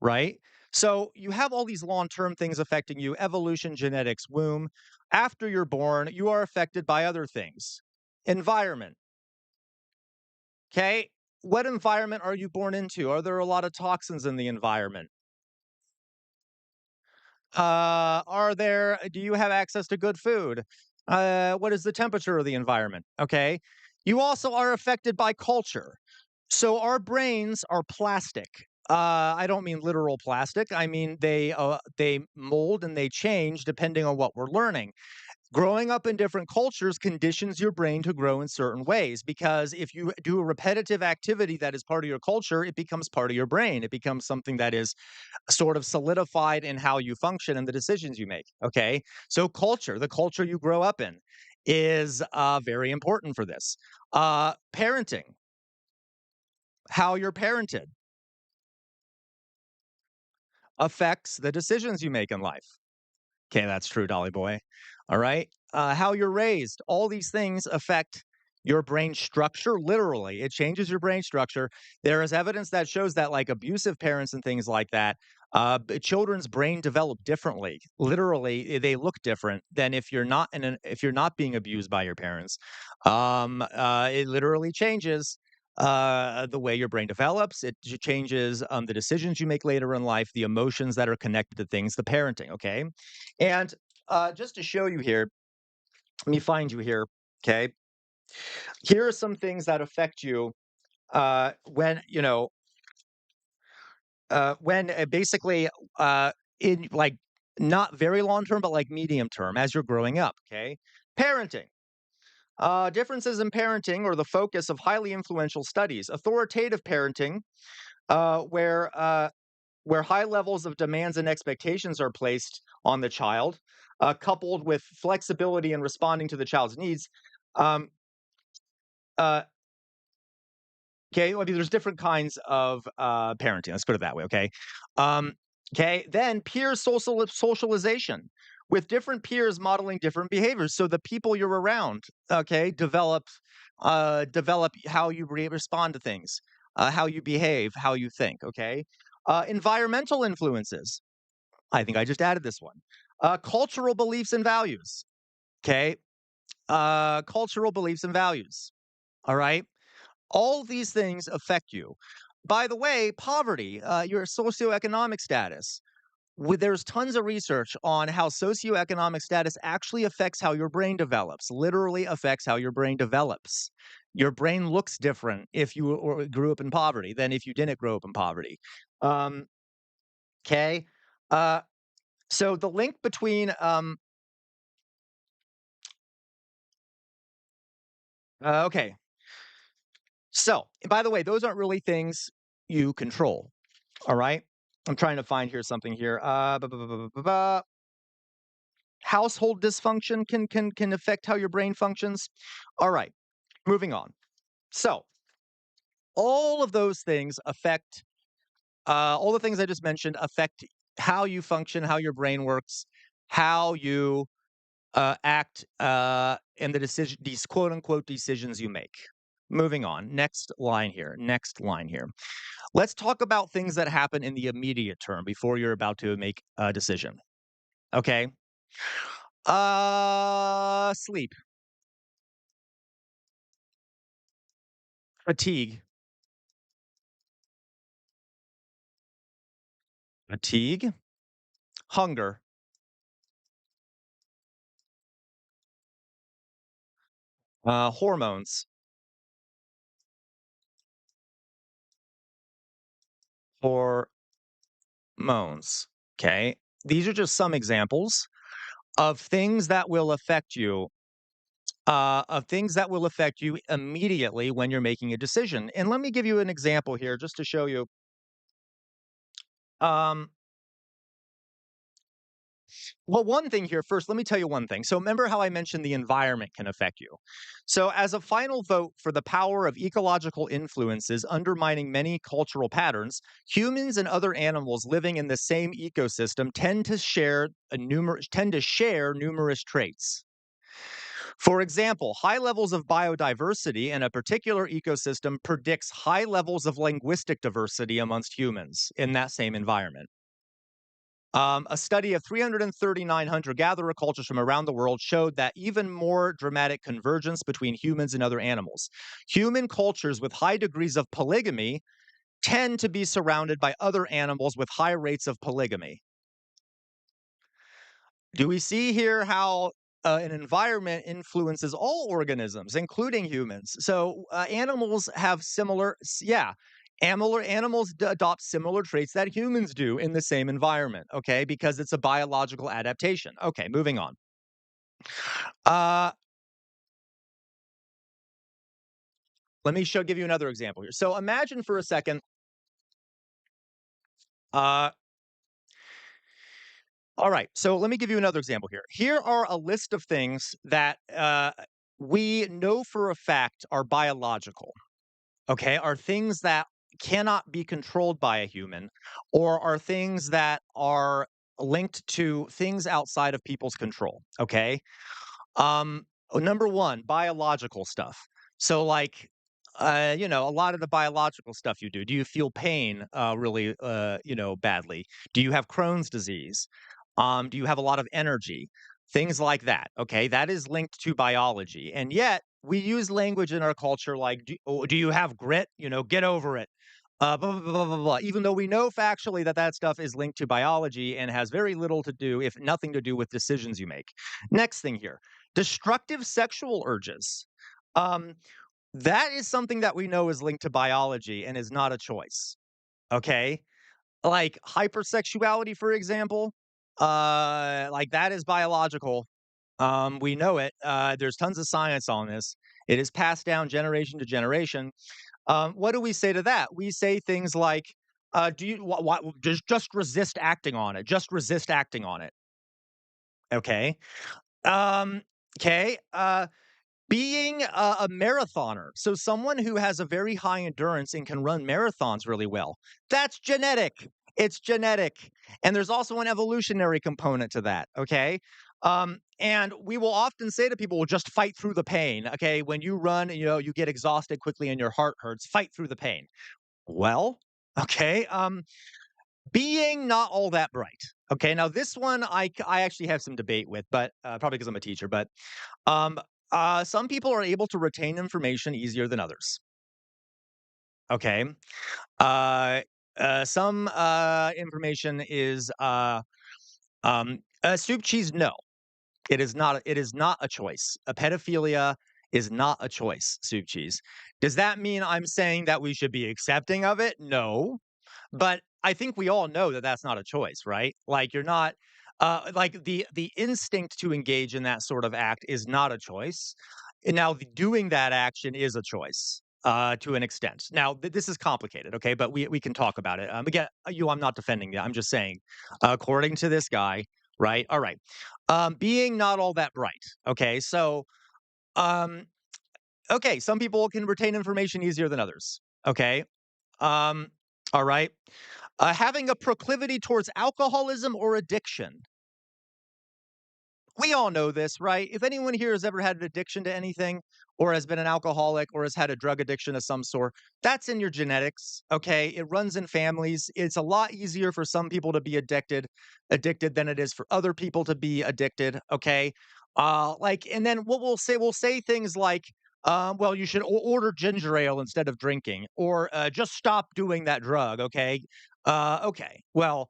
right? So you have all these long-term things affecting you, evolution, genetics, womb. After you're born, you are affected by other things. Environment. Okay. What environment are you born into? Are there a lot of toxins in the environment? Do you have access to good food? What is the temperature of the environment? Okay. You also are affected by culture. So our brains are plastic. I don't mean literal plastic. I mean they mold and they change depending on what we're learning. Growing up in different cultures conditions your brain to grow in certain ways because if you do a repetitive activity that is part of your culture, it becomes part of your brain. It becomes something that is sort of solidified in how you function and the decisions you make. Okay. So culture, the culture you grow up in is very important for this. Parenting, how you're parented affects the decisions you make in life. Okay, that's true, Dolly Boy. All right. How you're raised, all these things affect your brain structure. Literally, it changes your brain structure. There is evidence that shows that, like abusive parents and things like that, children's brain develop differently. Literally, they look different than if you're not being abused by your parents. It literally changes the way your brain develops. It changes the decisions you make later in life, the emotions that are connected to things, the parenting. Okay, and just to show you here, let me find you here. Okay, here are some things that affect you when basically in like not very long term, but like medium term as you're growing up. Okay, parenting. Differences in parenting are the focus of highly influential studies. Authoritative parenting, where high levels of demands and expectations are placed on the child, coupled with flexibility in responding to the child's needs. Um, uh, okay, I mean, there's different kinds of parenting. Let's put it that way. Okay. Um, okay. Then peer socialization with different peers modeling different behaviors. So the people you're around, okay, develop how you respond to things, how you behave, how you think. Okay. Environmental influences. I think I just added this one. Cultural beliefs and values. Okay. Cultural beliefs and values. All right. All these things affect you. By the way, poverty, your socioeconomic status. there's tons of research on how socioeconomic status actually affects how your brain develops, literally affects how your brain develops. Your brain looks different if you grew up in poverty than if you didn't grow up in poverty. Um, okay. Uh, so the link between okay. So by the way, those aren't really things you control. All right. I'm trying to find here something here. Household dysfunction can affect how your brain functions. All right, moving on. So all of those things affect all the things I just mentioned affect how you function, how your brain works, how you act, and these quote unquote decisions you make. Moving on. Next line here. Next line here. Let's talk about things that happen in the immediate term before you're about to make a decision. Okay. Sleep, fatigue, fatigue, hunger, hormones, hormones. Okay. These are just some examples of things that will affect you, immediately when you're making a decision. And let me give you an example here just to show you. Um, Well, one thing here first, let me tell you one thing. So remember how I mentioned the environment can affect you. So as a final vote for the power of ecological influences undermining many cultural patterns, humans and other animals living in the same ecosystem tend to share numerous traits. For example, high levels of biodiversity in a particular ecosystem predicts high levels of linguistic diversity amongst humans in that same environment. A study of 339 hunter gatherer cultures from around the world showed that even more dramatic convergence between humans and other animals. Human cultures with high degrees of polygamy tend to be surrounded by other animals with high rates of polygamy. Do we see here how an environment influences all organisms, including humans? So animals have animals adopt similar traits that humans do in the same environment. Okay, because it's a biological adaptation. Okay, moving on. Uh, Let me give you another example here. So imagine for a second. Uh, all right. So let me give you another example here. Here are a list of things that we know for a fact are biological. Okay, are things that cannot be controlled by a human, or are things that are linked to things outside of people's control. Okay. Number one, biological stuff. So, like, a lot of the biological stuff you do. Do you feel pain really, badly? Do you have Crohn's disease? Do you have a lot of energy? Things like that. Okay, that is linked to biology, and yet we use language in our culture like, do you have grit? Get over it. Blah, blah, blah, blah, blah, blah. Even though we know factually that that stuff is linked to biology and has very little to do, if nothing to do, with decisions you make. Next thing here, destructive sexual urges. Um, that is something that we know is linked to biology and is not a choice. Okay. Like hypersexuality, for example, like that is biological. We know it. There's tons of science on this. It is passed down generation to generation. What do we say to that? We say things like, "Do you just resist acting on it? Just resist acting on it." Okay. Um, okay. Being a marathoner, so someone who has a very high endurance and can run marathons really well, that's genetic. It's genetic. And there's also an evolutionary component to that, okay? And we will often say to people, well, just fight through the pain, okay? When you run, you get exhausted quickly and your heart hurts, fight through the pain. Well, okay, being not all that bright. Okay, now this one I actually have some debate with, but probably because I'm a teacher, but um, some people are able to retain information easier than others. Okay. Uh, some information is soup cheese. No, it is not. It is not a choice. A pedophilia is not a choice. Soup cheese. Does that mean I'm saying that we should be accepting of it? No, but I think we all know that that's not a choice, right? Like you're not. Like the instinct to engage in that sort of act is not a choice. And now doing that action is a choice to an extent. Now this is complicated, okay, but we can talk about it. Again, I'm not defending you. I'm just saying, according to this guy, right? All right, being not all that bright. Okay, so um, okay, some people can retain information easier than others. Okay, um, all right, having a proclivity towards alcoholism or addiction. We all know this, right? If anyone here has ever had an addiction to anything, or has been an alcoholic, or has had a drug addiction of some sort, that's in your genetics, okay? It runs in families. It's a lot easier for some people to be addicted than it is for other people to be addicted, okay? Like, and then what we'll say things like, well, you should order ginger ale instead of drinking, or just stop doing that drug, okay? Okay, well,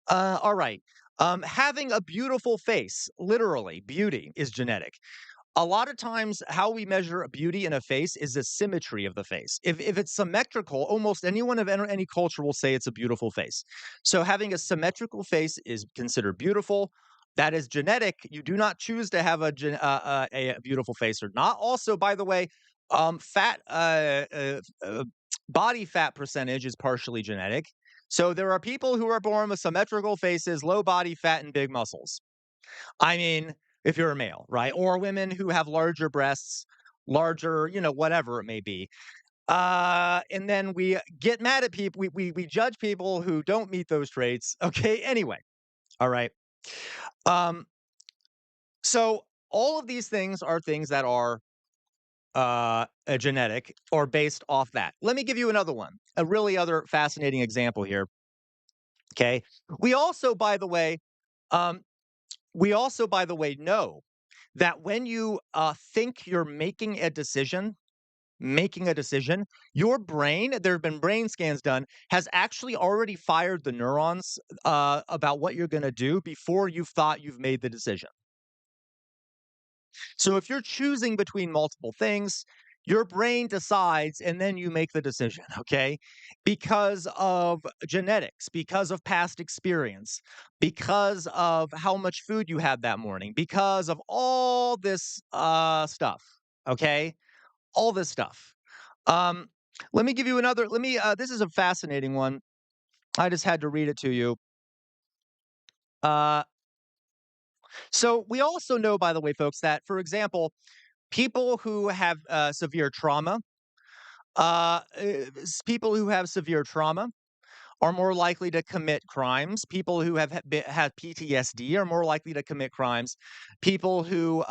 all right. Having a beautiful face, literally, beauty is genetic. A lot of times, how we measure beauty in a face is the symmetry of the face. If it's symmetrical, almost anyone of any culture will say it's a beautiful face. So having a symmetrical face is considered beautiful. That is genetic. You do not choose to have a beautiful face or not. Also, by the way, fat body fat percentage is partially genetic. So there are people who are born with symmetrical faces, low body fat, and big muscles. I mean, if you're a male, right? Or women who have larger breasts, larger, whatever it may be. And then we get mad at people. We judge people who don't meet those traits. Okay. Anyway. All right. Um, so all of these things are things that are genetic or based off that. Let me give you another one, a really other fascinating example here. Okay. We also, by the way, um, know that when you think you're making a decision, your brain, there have been brain scans done, has actually already fired the neurons about what you're going to do before you've thought you've made the decision. So if you're choosing between multiple things, your brain decides and then you make the decision, okay? Because of genetics, because of past experience, because of how much food you had that morning, because of all this stuff, okay? All this stuff. Um, let me give you another. This is a fascinating one. I just had to read it to you. Uh, so we also know, by the way, folks, that, for example, people who have severe trauma, people who have severe trauma are more likely to commit crimes. People who have PTSD are more likely to commit crimes. People who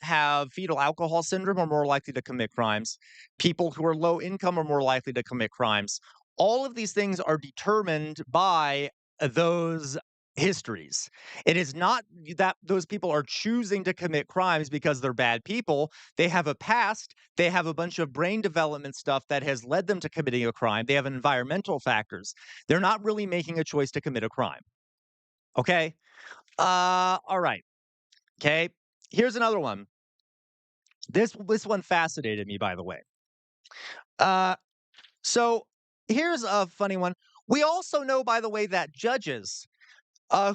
have fetal alcohol syndrome are more likely to commit crimes. People who are low income are more likely to commit crimes. All of these things are determined by those histories. It is not that those people are choosing to commit crimes because they're bad people. They have a past, they have a bunch of brain development stuff that has led them to committing a crime. They have environmental factors. They're not really making a choice to commit a crime. Okay? All right. Okay. Here's another one. This one fascinated me, by the way. Uh so here's a funny one. We also know, by the way, that judges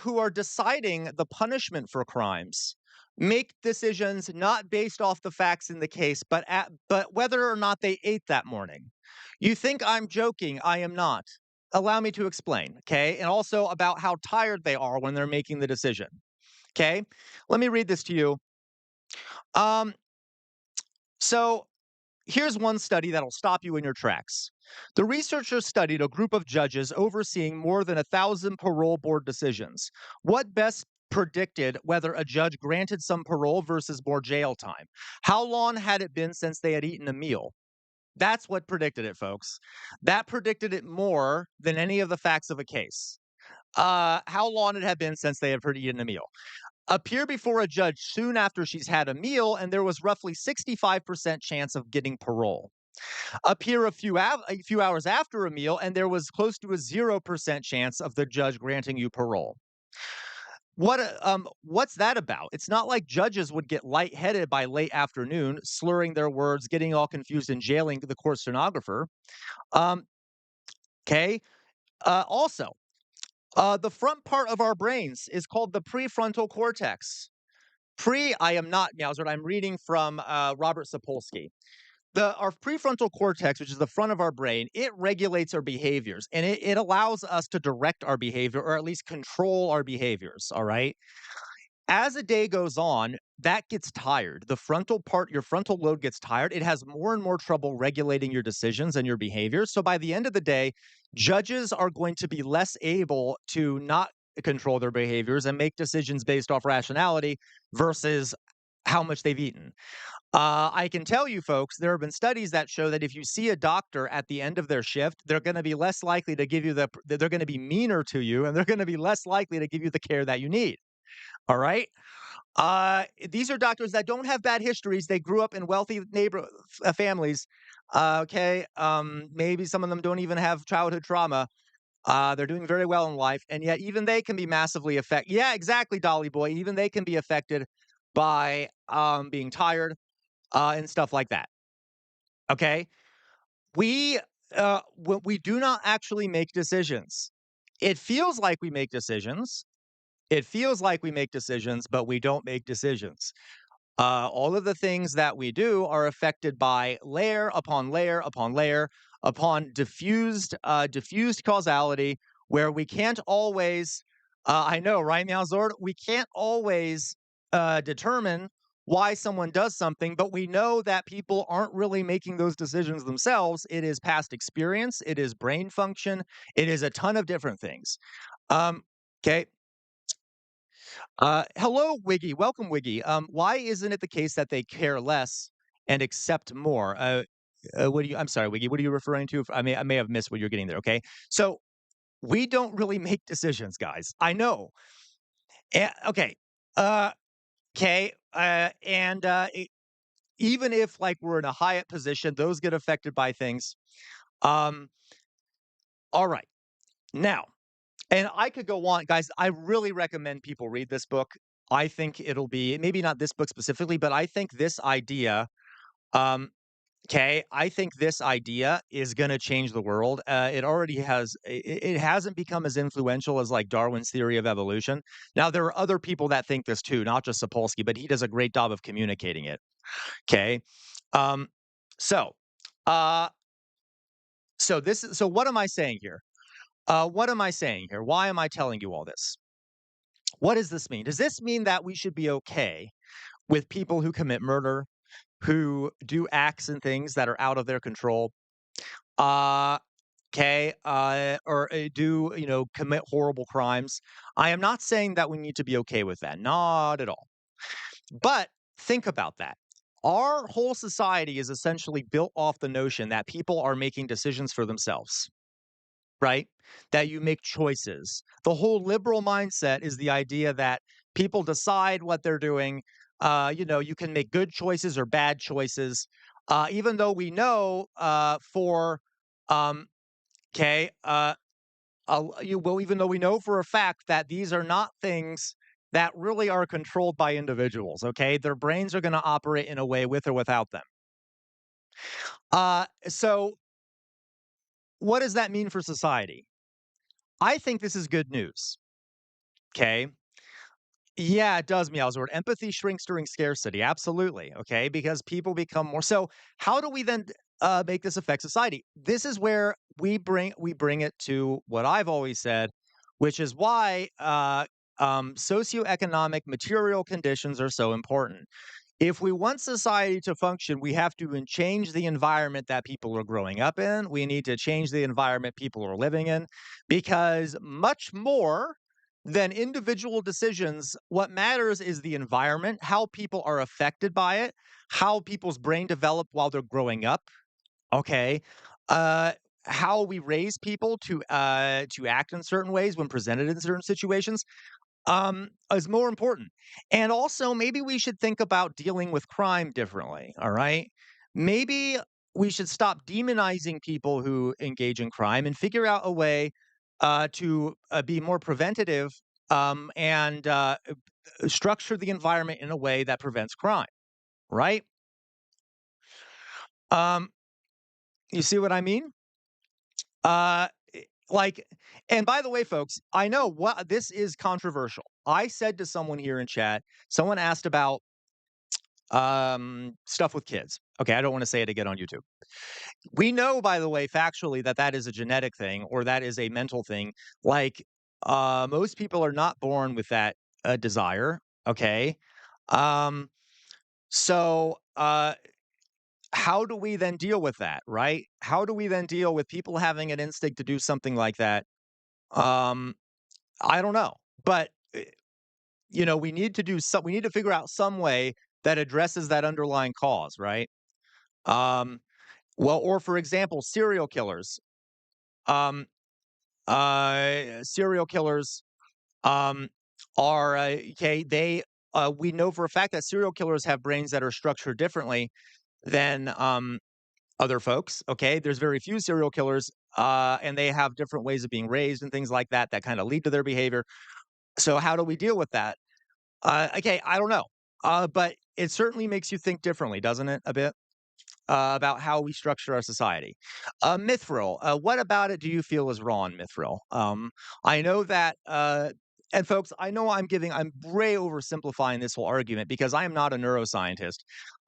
who are deciding the punishment for crimes make decisions not based off the facts in the case, but whether or not they ate that morning. You think I'm joking? I am not. Allow me to explain, okay? And also about how tired they are when they're making the decision. Okay? Let me read this to you. Um, so here's one study that'll stop you in your tracks. The researchers studied a group of judges overseeing more than 1,000 parole board decisions. What best predicted whether a judge granted some parole versus more jail time? How long had it been since they had eaten a meal? That's what predicted it, folks. That predicted it more than any of the facts of a case. How long it had been since they had eaten a meal. Appear before a judge soon after she's had a meal, and there was roughly 65% chance of getting parole. appear a few hours after a meal, and there was close to a 0% chance of the judge granting you parole. What's that about? It's not like judges would get lightheaded by late afternoon, slurring their words, getting all confused, and jailing the court stenographer. Um, okay. Also, the front part of our brains is called the prefrontal cortex. I am not Meowsert. I'm reading from Robert Sapolsky. Our prefrontal cortex, which is the front of our brain, it regulates our behaviors and it allows us to direct our behavior or at least control our behaviors. All right. As a day goes on, that gets tired. Your frontal lobe gets tired. It has more and more trouble regulating your decisions and your behaviors. So by the end of the day, judges are going to be less able to not control their behaviors and make decisions based off rationality versus how much they've eaten. I can tell you, folks, there have been studies that show that if you see a doctor at the end of their shift, they're going to be less likely to give you they're going to be meaner to you, and they're going to be less likely to give you the care that you need. All right. These are doctors that don't have bad histories. They grew up in wealthy families. Okay. Maybe some of them don't even have childhood trauma. They're doing very well in life, and yet even they can be massively affected. Yeah, exactly, Dolly Boy. Even they can be affected by being tired and stuff like that. Okay. We we do not actually make decisions. It feels like we make decisions. It feels like we make decisions, but we don't make decisions. All of the things that we do are affected by layer upon layer upon layer upon diffused causality, where we can't always. I know, right now, Zord? We can't always determine why someone does something, but we know that people aren't really making those decisions themselves. It is past experience. It is brain function. It is a ton of different things. Okay. Hello, Wiggy. Welcome, Wiggy. Why isn't it the case that they care less and accept more? I'm sorry, Wiggy. What are you referring to? I may have missed what you're getting there. Okay, so we don't really make decisions, guys. I know. Okay. Uh, okay. Even if like we're in a high position, those get affected by things. Um. All right. Now, and I could go on, guys. I really recommend people read this book. I think it'll be maybe not this book specifically, but I think this idea, um, okay, I think this idea is going to change the world. It already has. It hasn't become as influential as like Darwin's theory of evolution. Now there are other people that think this too, not just Sapolsky, but he does a great job of communicating it. Okay, um, so, uh, so what am I saying here? What am I saying here? Why am I telling you all this? What does this mean? Does this mean that we should be okay with people who commit murder, who do acts and things that are out of their control? Uh, okay, or do commit horrible crimes? I am not saying that we need to be okay with that, not at all. But think about that. Our whole society is essentially built off the notion that people are making decisions for themselves, right? That you make choices. The whole liberal mindset is the idea that people decide what they're doing. You can make good choices or bad choices, even though we know um, okay, even though we know for a fact that these are not things that really are controlled by individuals. Okay, their brains are going to operate in a way with or without them. So, what does that mean for society? I think this is good news. Okay. Yeah, it does, Meowsword. Empathy shrinks during scarcity. Absolutely. Okay. Because people become more. So, how do we then make this affect society? This is where we bring it to what I've always said, which is why socioeconomic material conditions are so important. If we want society to function, we have to change the environment that people are growing up in. We need to change the environment people are living in, because much more than individual decisions, what matters is the environment, how people are affected by it, how people's brain develop while they're growing up. Okay. Uh, how we raise people to act in certain ways when presented in certain situations is more important. And also maybe we should think about dealing with crime differently, all right? Maybe we should stop demonizing people who engage in crime and figure out a way to be more preventative and structure the environment in a way that prevents crime, right? Um, you see what I mean? Uh, like, and by the way, folks, I know what this is controversial. I said to someone here in chat, someone asked about stuff with kids. Okay, I don't want to say it again on YouTube. We know, by the way, factually, that that is a genetic thing or that is a mental thing. Like, most people are not born with that desire. Okay. Um, so, how do we then deal with that, right? How do we then deal with people having an instinct to do something like that? Um, I don't know, but we need to do some. We need to figure out some way that addresses that underlying cause, right? Um, well, or for example, serial killers. Um, serial killers um, are okay. We know for a fact that serial killers have brains that are structured differently than other folks. Okay, there's very few serial killers, and they have different ways of being raised and things like that that kind of lead to their behavior. So how do we deal with that? Okay, I don't know, but it certainly makes you think differently, doesn't it? A bit. About how we structure our society. Mithril, what about it do you feel is wrong, Mithril? I know that, and folks, I know I'm way oversimplifying this whole argument because I am not a neuroscientist.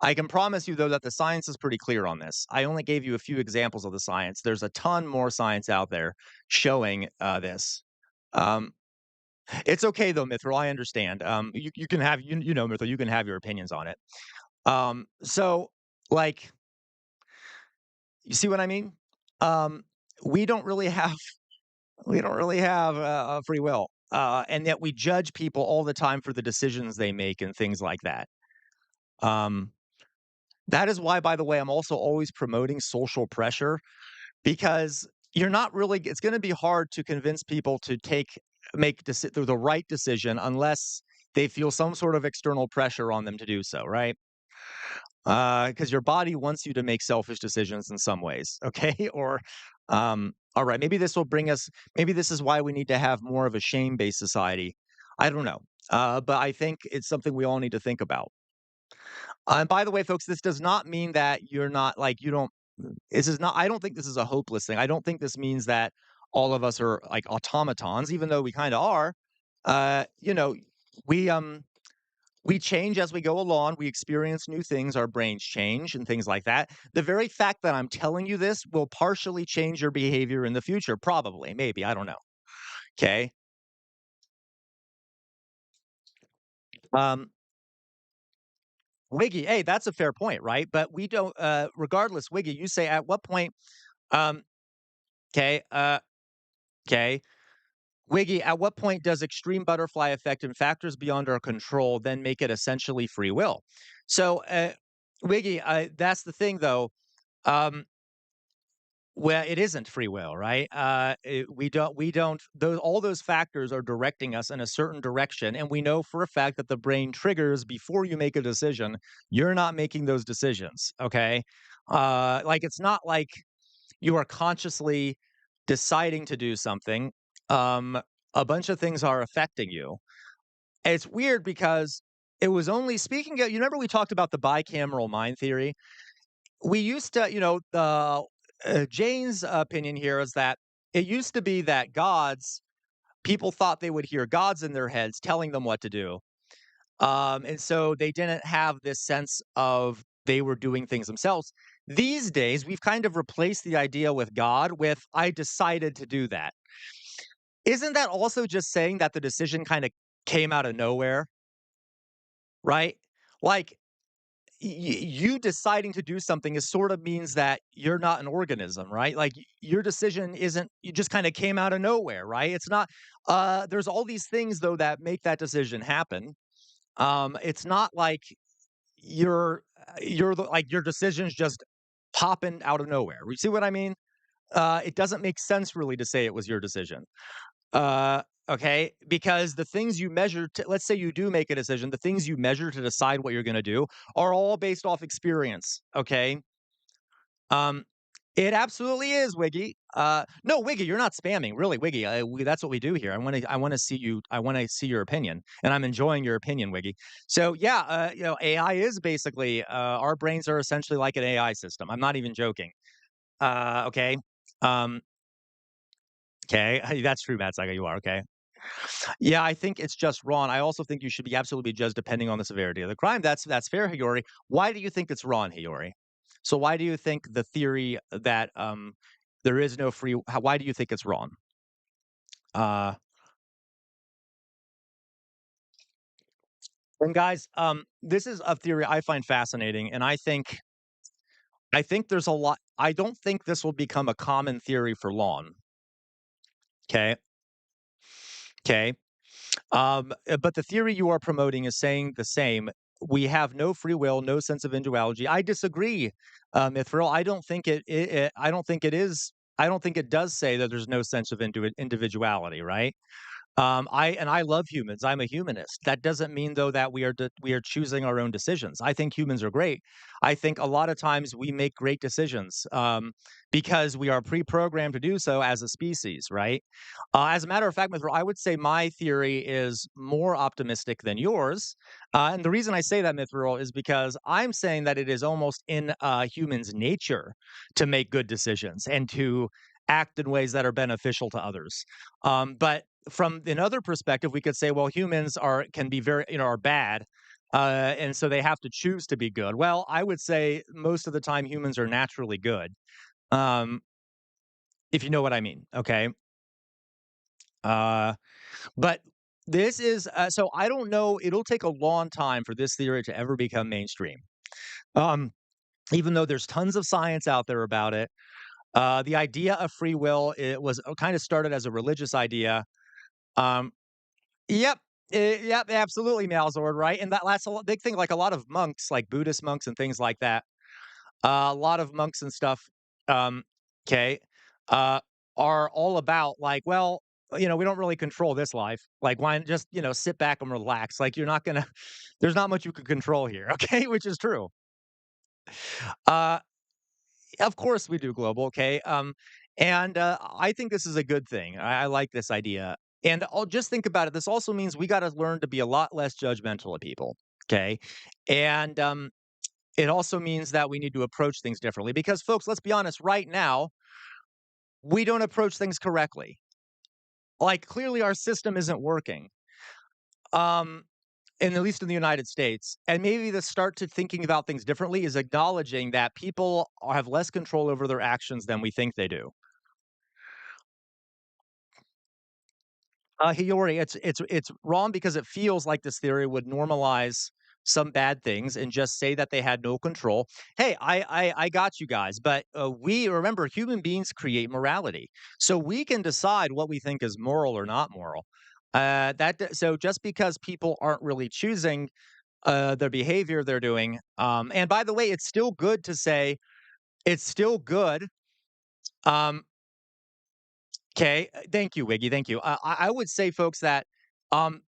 I can promise you, though, that the science is pretty clear on this. I only gave you a few examples of the science. There's a ton more science out there showing this. Um, it's okay, though, Mithril. I understand. You can have, Mithril, you can have your opinions on it. So, like, you see what I mean? Um, we don't really have we don't really have free will, and yet we judge people all the time for the decisions they make and things like that. Um, that is why, by the way, I'm also always promoting social pressure because you're not really. It's going to be hard to convince people to the right decision unless they feel some sort of external pressure on them to do so, right? Because your body wants you to make selfish decisions in some ways, okay? Or, all right, maybe this is why we need to have more of a shame-based society. I don't know. But I think it's something we all need to think about. And by the way, folks, this does not mean that you're not like you don't. This is not. I don't think this is a hopeless thing. I don't think this means that all of us are like automatons, even though we kind of are. Uh, you know, we we change as we go along. We experience new things. Our brains change and things like that. The very fact that I'm telling you this will partially change your behavior in the future. Probably, maybe. I don't know. Okay. Um, Wiggy, hey, that's a fair point, right? But we don't, regardless, Wiggy, you say at what point, um, okay, okay. Wiggy, at what point does extreme butterfly effect and factors beyond our control then make it essentially free will? So, Wiggy, that's the thing, though. Um, Well, it isn't free will, right? We don't, those, all those factors are directing us in a certain direction. And we know for a fact that the brain triggers before you make a decision. You're not making those decisions. Okay. Like it's not like you are consciously deciding to do something. Um, a bunch of things are affecting you. And it's weird because it was only speaking of, you remember we talked about the bicameral mind theory? We used to, the Jane's opinion here is that it used to be that people thought they would hear gods in their heads telling them what to do. And so they didn't have this sense of they were doing things themselves. These days, we've kind of replaced the idea with God with, I decided to do that. Isn't that also just saying that the decision kind of came out of nowhere? Right? Like, you deciding to do something is sort of means that you're not an organism, right? Like your decision isn't, you just kind of came out of nowhere, right? It's not, there's all these things though that make that decision happen. It's not like like your decisions just popping out of nowhere. You see what I mean? It doesn't make sense really to say it was your decision. Okay, because the things you measure to, let's say you do make a decision, the things you measure to decide what you're going to do are all based off experience. Okay. Um, it absolutely is, Wiggy. No, Wiggy, you're not spamming, really, Wiggy. That's what we do here. I want to see you. I want to see your opinion, and I'm enjoying your opinion, Wiggy. So yeah, AI is basically our brains are essentially like an AI system. I'm not even joking. Okay. Um, okay, that's true, Matt Saga. You are okay. Yeah, I think it's just wrong. I also think you should be absolutely judged depending on the severity of the crime. That's fair, Hiyori. Why do you think it's wrong, Hiyori? So why do you think the theory that there is no free? Why do you think it's wrong? Uh, and guys, this is a theory I find fascinating, and I think there's a lot. I don't think this will become a common theory for long. Okay, okay. But the theory you are promoting is saying the same. We have no free will, no sense of individuality. I disagree, Mithril. I don't think it is. I don't think it does say that there's no sense of individuality, right? I love humans. I'm a humanist. That doesn't mean though that we are choosing our own decisions. I think humans are great. I think a lot of times we make great decisions because we are pre-programmed to do so as a species, right? As a matter of fact, Mithril, I would say my theory is more optimistic than yours. And the reason I say that, Mithril, is because I'm saying that it is almost in humans' nature to make good decisions and to act in ways that are beneficial to others. But from another perspective, we could say, well, humans can be very, are bad. And so they have to choose to be good. Well, I would say most of the time humans are naturally good. Um, if you know what I mean. Okay. Uh, but this is so I don't know. It'll take a long time for this theory to ever become mainstream. Um, even though there's tons of science out there about it. The idea of free will, it was kind of started as a religious idea. Um, Yep. Yep, absolutely, Malzord, right? And that's big thing, like a lot of monks, like Buddhist monks and things like that. A lot of monks and stuff, um, 'kay, uh, are all about like, well, we don't really control this life. Like, why just, sit back and relax? Like, you're not gonna there's not much you can control here, okay? Which is true. Uh, of course we do global, okay? And I think this is a good thing. I like this idea. And I'll just think about it. This also means we got to learn to be a lot less judgmental of people, okay? And it also means that we need to approach things differently because, folks, let's be honest. Right now, we don't approach things correctly. Like clearly, our system isn't working. Um, and at least in the United States. And maybe the start to thinking about things differently is acknowledging that people have less control over their actions than we think they do. Hiyori, it's wrong because it feels like this theory would normalize some bad things and just say that they had no control. Hey, I got you guys, but we remember human beings create morality, so we can decide what we think is moral or not moral. So just because people aren't really choosing their behavior they're doing, and by the way, it's still good to say it's still good. Um, okay, thank you, Wiggy. Thank you. I would say, folks, that. Um,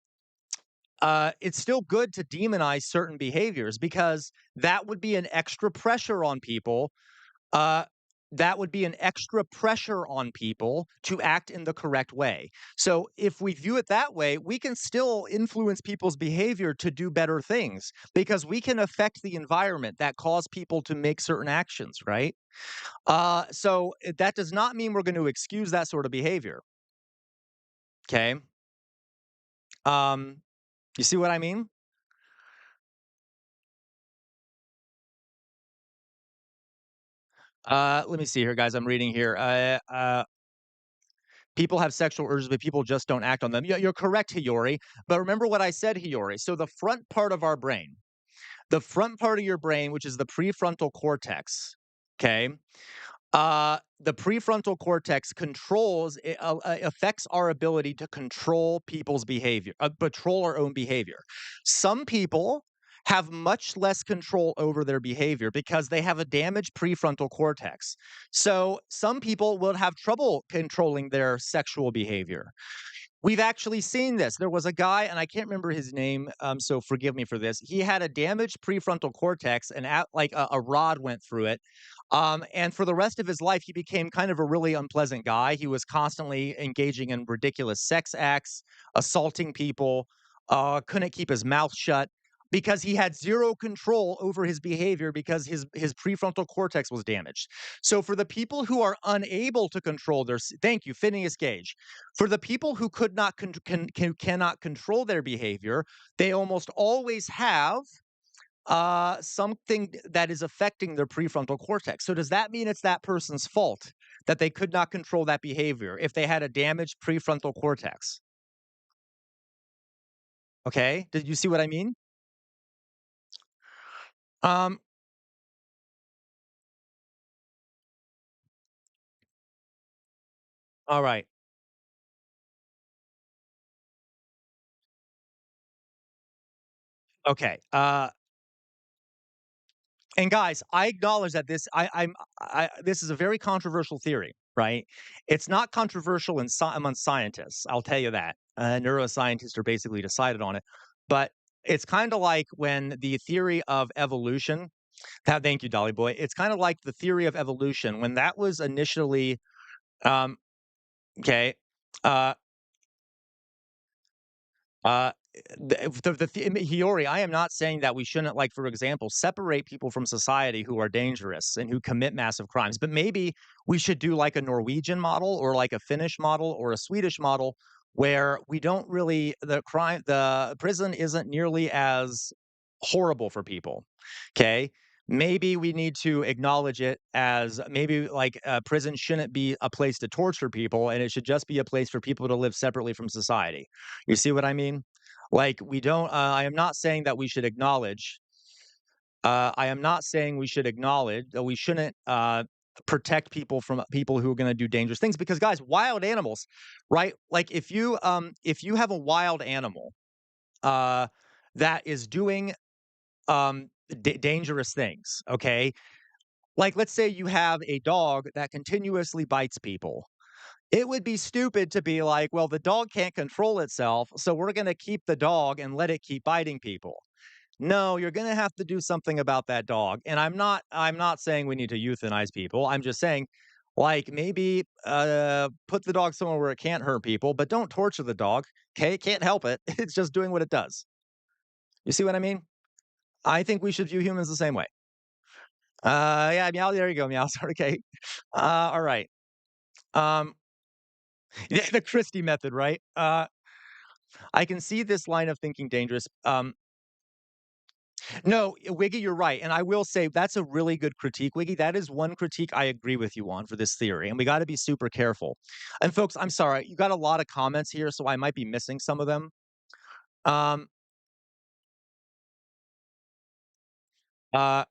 it's still good to demonize certain behaviors because that would be an extra pressure on people. Uh, that would be an extra pressure on people to act in the correct way. So if we view it that way, we can still influence people's behavior to do better things because we can affect the environment that cause people to make certain actions, right? That does not mean we're going to excuse that sort of behavior. Okay. Um, you see what I mean? Let me see here, guys. I'm reading here. People have sexual urges, but people just don't act on them. You're correct, Hiyori. But remember what I said, Hiyori. So the front part of our brain, the front part of your brain, which is the prefrontal cortex, okay? The prefrontal cortex affects our ability to control people's behavior, control our own behavior. Some people have much less control over their behavior because they have a damaged prefrontal cortex. So some people will have trouble controlling their sexual behavior. We've actually seen this. There was a guy, and I can't remember his name, so forgive me for this. He had a damaged prefrontal cortex, and like a rod went through it. And for the rest of his life, he became kind of a really unpleasant guy. He was constantly engaging in ridiculous sex acts, assaulting people, couldn't keep his mouth shut because he had zero control over his behavior because his prefrontal cortex was damaged. So for the people who are unable to control thank you, Phineas Gage. For the people who could not cannot control their behavior, they almost always have something that is affecting their prefrontal cortex. So does that mean it's that person's fault that they could not control that behavior if they had a damaged prefrontal cortex? Okay, did you see what I mean? Um, all right. Okay. And guys, I acknowledge that this is a very controversial theory, right? It's not controversial among scientists. I'll tell you that. Neuroscientists are basically decided on it, but it's kind of like when the theory of evolution. Thank you, Dolly Boy. It's kind of like the theory of evolution when that was initially um, okay. Uh, Uh, Hiyori, I am not saying that we shouldn't, like, for example, separate people from society who are dangerous and who commit massive crimes, but maybe we should do like a Norwegian model or like a Finnish model or a Swedish model where we don't really the prison isn't nearly as horrible for people. Okay. Maybe we need to acknowledge it as maybe like prison shouldn't be a place to torture people and it should just be a place for people to live separately from society. You see what I mean? Like, we don't I am not saying that we should acknowledge I am not saying we should acknowledge that we shouldn't protect people from people who are going to do dangerous things because guys, wild animals, right? Like if you have a wild animal uh that is doing dangerous things, okay? Like let's say you have a dog that continuously bites people. It would be stupid to be like, well, the dog can't control itself, so we're going to keep the dog and let it keep biting people. No, you're going to have to do something about that dog. And I'm not saying we need to euthanize people. I'm just saying like maybe put the dog somewhere where it can't hurt people, but don't torture the dog. Okay? It can't help it. It's just doing what it does. You see what I mean? I think we should view humans the same way. Yeah, meow, there you go, meow. Okay. All right. Um yeah, the Christie method, right? I can see this line of thinking dangerous. No, Wiggy, you're right. And I will say that's a really good critique, Wiggy. That is one critique I agree with you on for this theory. And we got to be super careful. And folks, I'm sorry, you got a lot of comments here, so I might be missing some of them. Um, uh,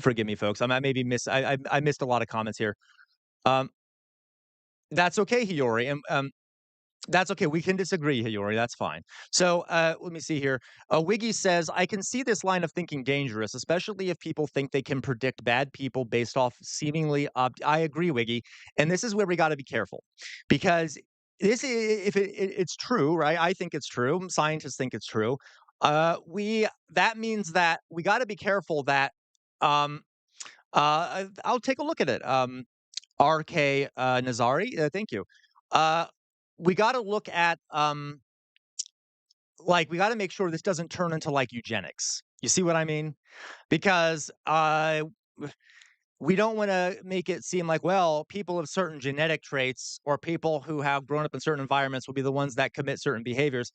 Forgive me, folks. I maybe I missed a lot of comments here. Um, that's okay, Hiyori. And that's okay. We can disagree, Hayori. That's fine. So let me see here. Wiggy says, I can see this line of thinking dangerous, especially if people think they can predict bad people based off seemingly. I agree, Wiggy. And this is where we got to be careful because if it's true, right? I think it's true. Scientists think it's true. That means that we got to be careful that um, I'll take a look at it. RK Nazari, thank you. Uh, we got to look at like we got to make sure this doesn't turn into like eugenics. You see what I mean? Because we don't want to make it seem like, well, people of certain genetic traits or people who have grown up in certain environments will be the ones that commit certain behaviors.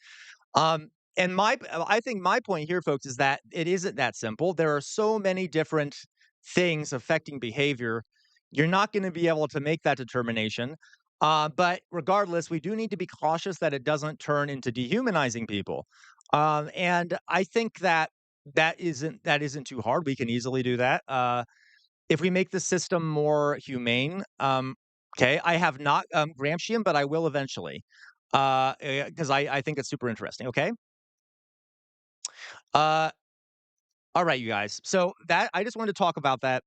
Um, and I think my point here, folks, is that it isn't that simple. There are so many different things affecting behavior. You're not going to be able to make that determination. But regardless, we do need to be cautious that it doesn't turn into dehumanizing people. And I think that that isn't too hard. We can easily do that. If we make the system more humane, okay, I have not Gramscian, but I will eventually, because I think it's super interesting. Okay, uh, all right, you guys. So that I just wanted to talk about that.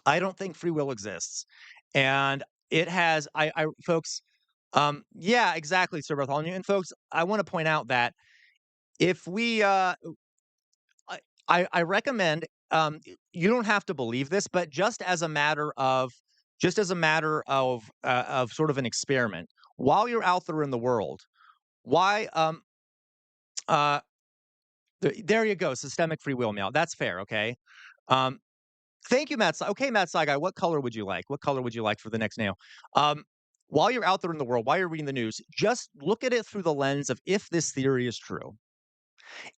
I don't think free will exists, and it has. Folks. Yeah, exactly, Sir Bartholomew. And folks, I want to point out that if we, I recommend you don't have to believe this, but just as a matter of sort of an experiment, while you're out there in the world, why, uh, there you go, systemic free will meow. That's fair, okay? Um, Thank you, Okay, Matt Saigai, what color would you like? What color would you like for the next nail? Um, while you're out there in the world, while you're reading the news, just look at it through the lens of if this theory is true.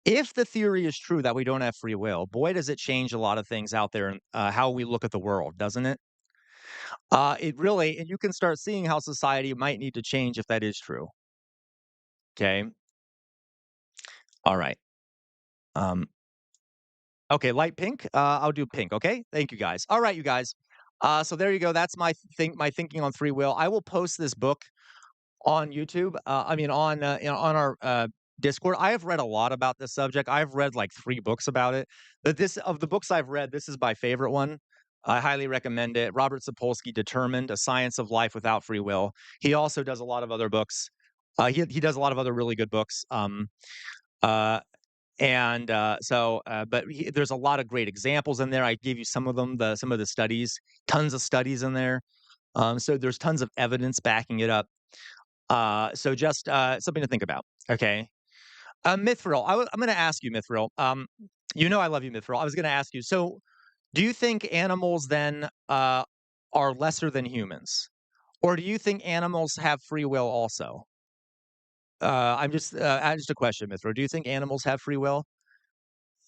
If the theory is true that we don't have free will, boy, does it change a lot of things out there and how we look at the world, doesn't it? It really, and you can start seeing how society might need to change if that is true. Okay. All right. Um, okay, light pink. I'll do pink. Okay. Thank you guys. All right, you guys. So there you go. That's my thinking on free will. I will post this book on YouTube. I mean, on our Discord. I have read a lot about this subject. I've read like 3 books about it. But this of the books I've read, this is my favorite one. I highly recommend it. Robert Sapolsky, Determined: A Science of Life Without Free Will. He also does a lot of other books. He does a lot of other really good books. Uh, but there's a lot of great examples in there. I gave you some of them. Some of the studies, tons of studies in there. So there's tons of evidence backing it up. So just something to think about. Okay. Mithril, I'm going to ask you, Mithril. You know I love you, Mithril. I was going to ask you. So, do you think animals then are lesser than humans, or do you think animals have free will also? Just a question, Mithril. Do you think animals have free will?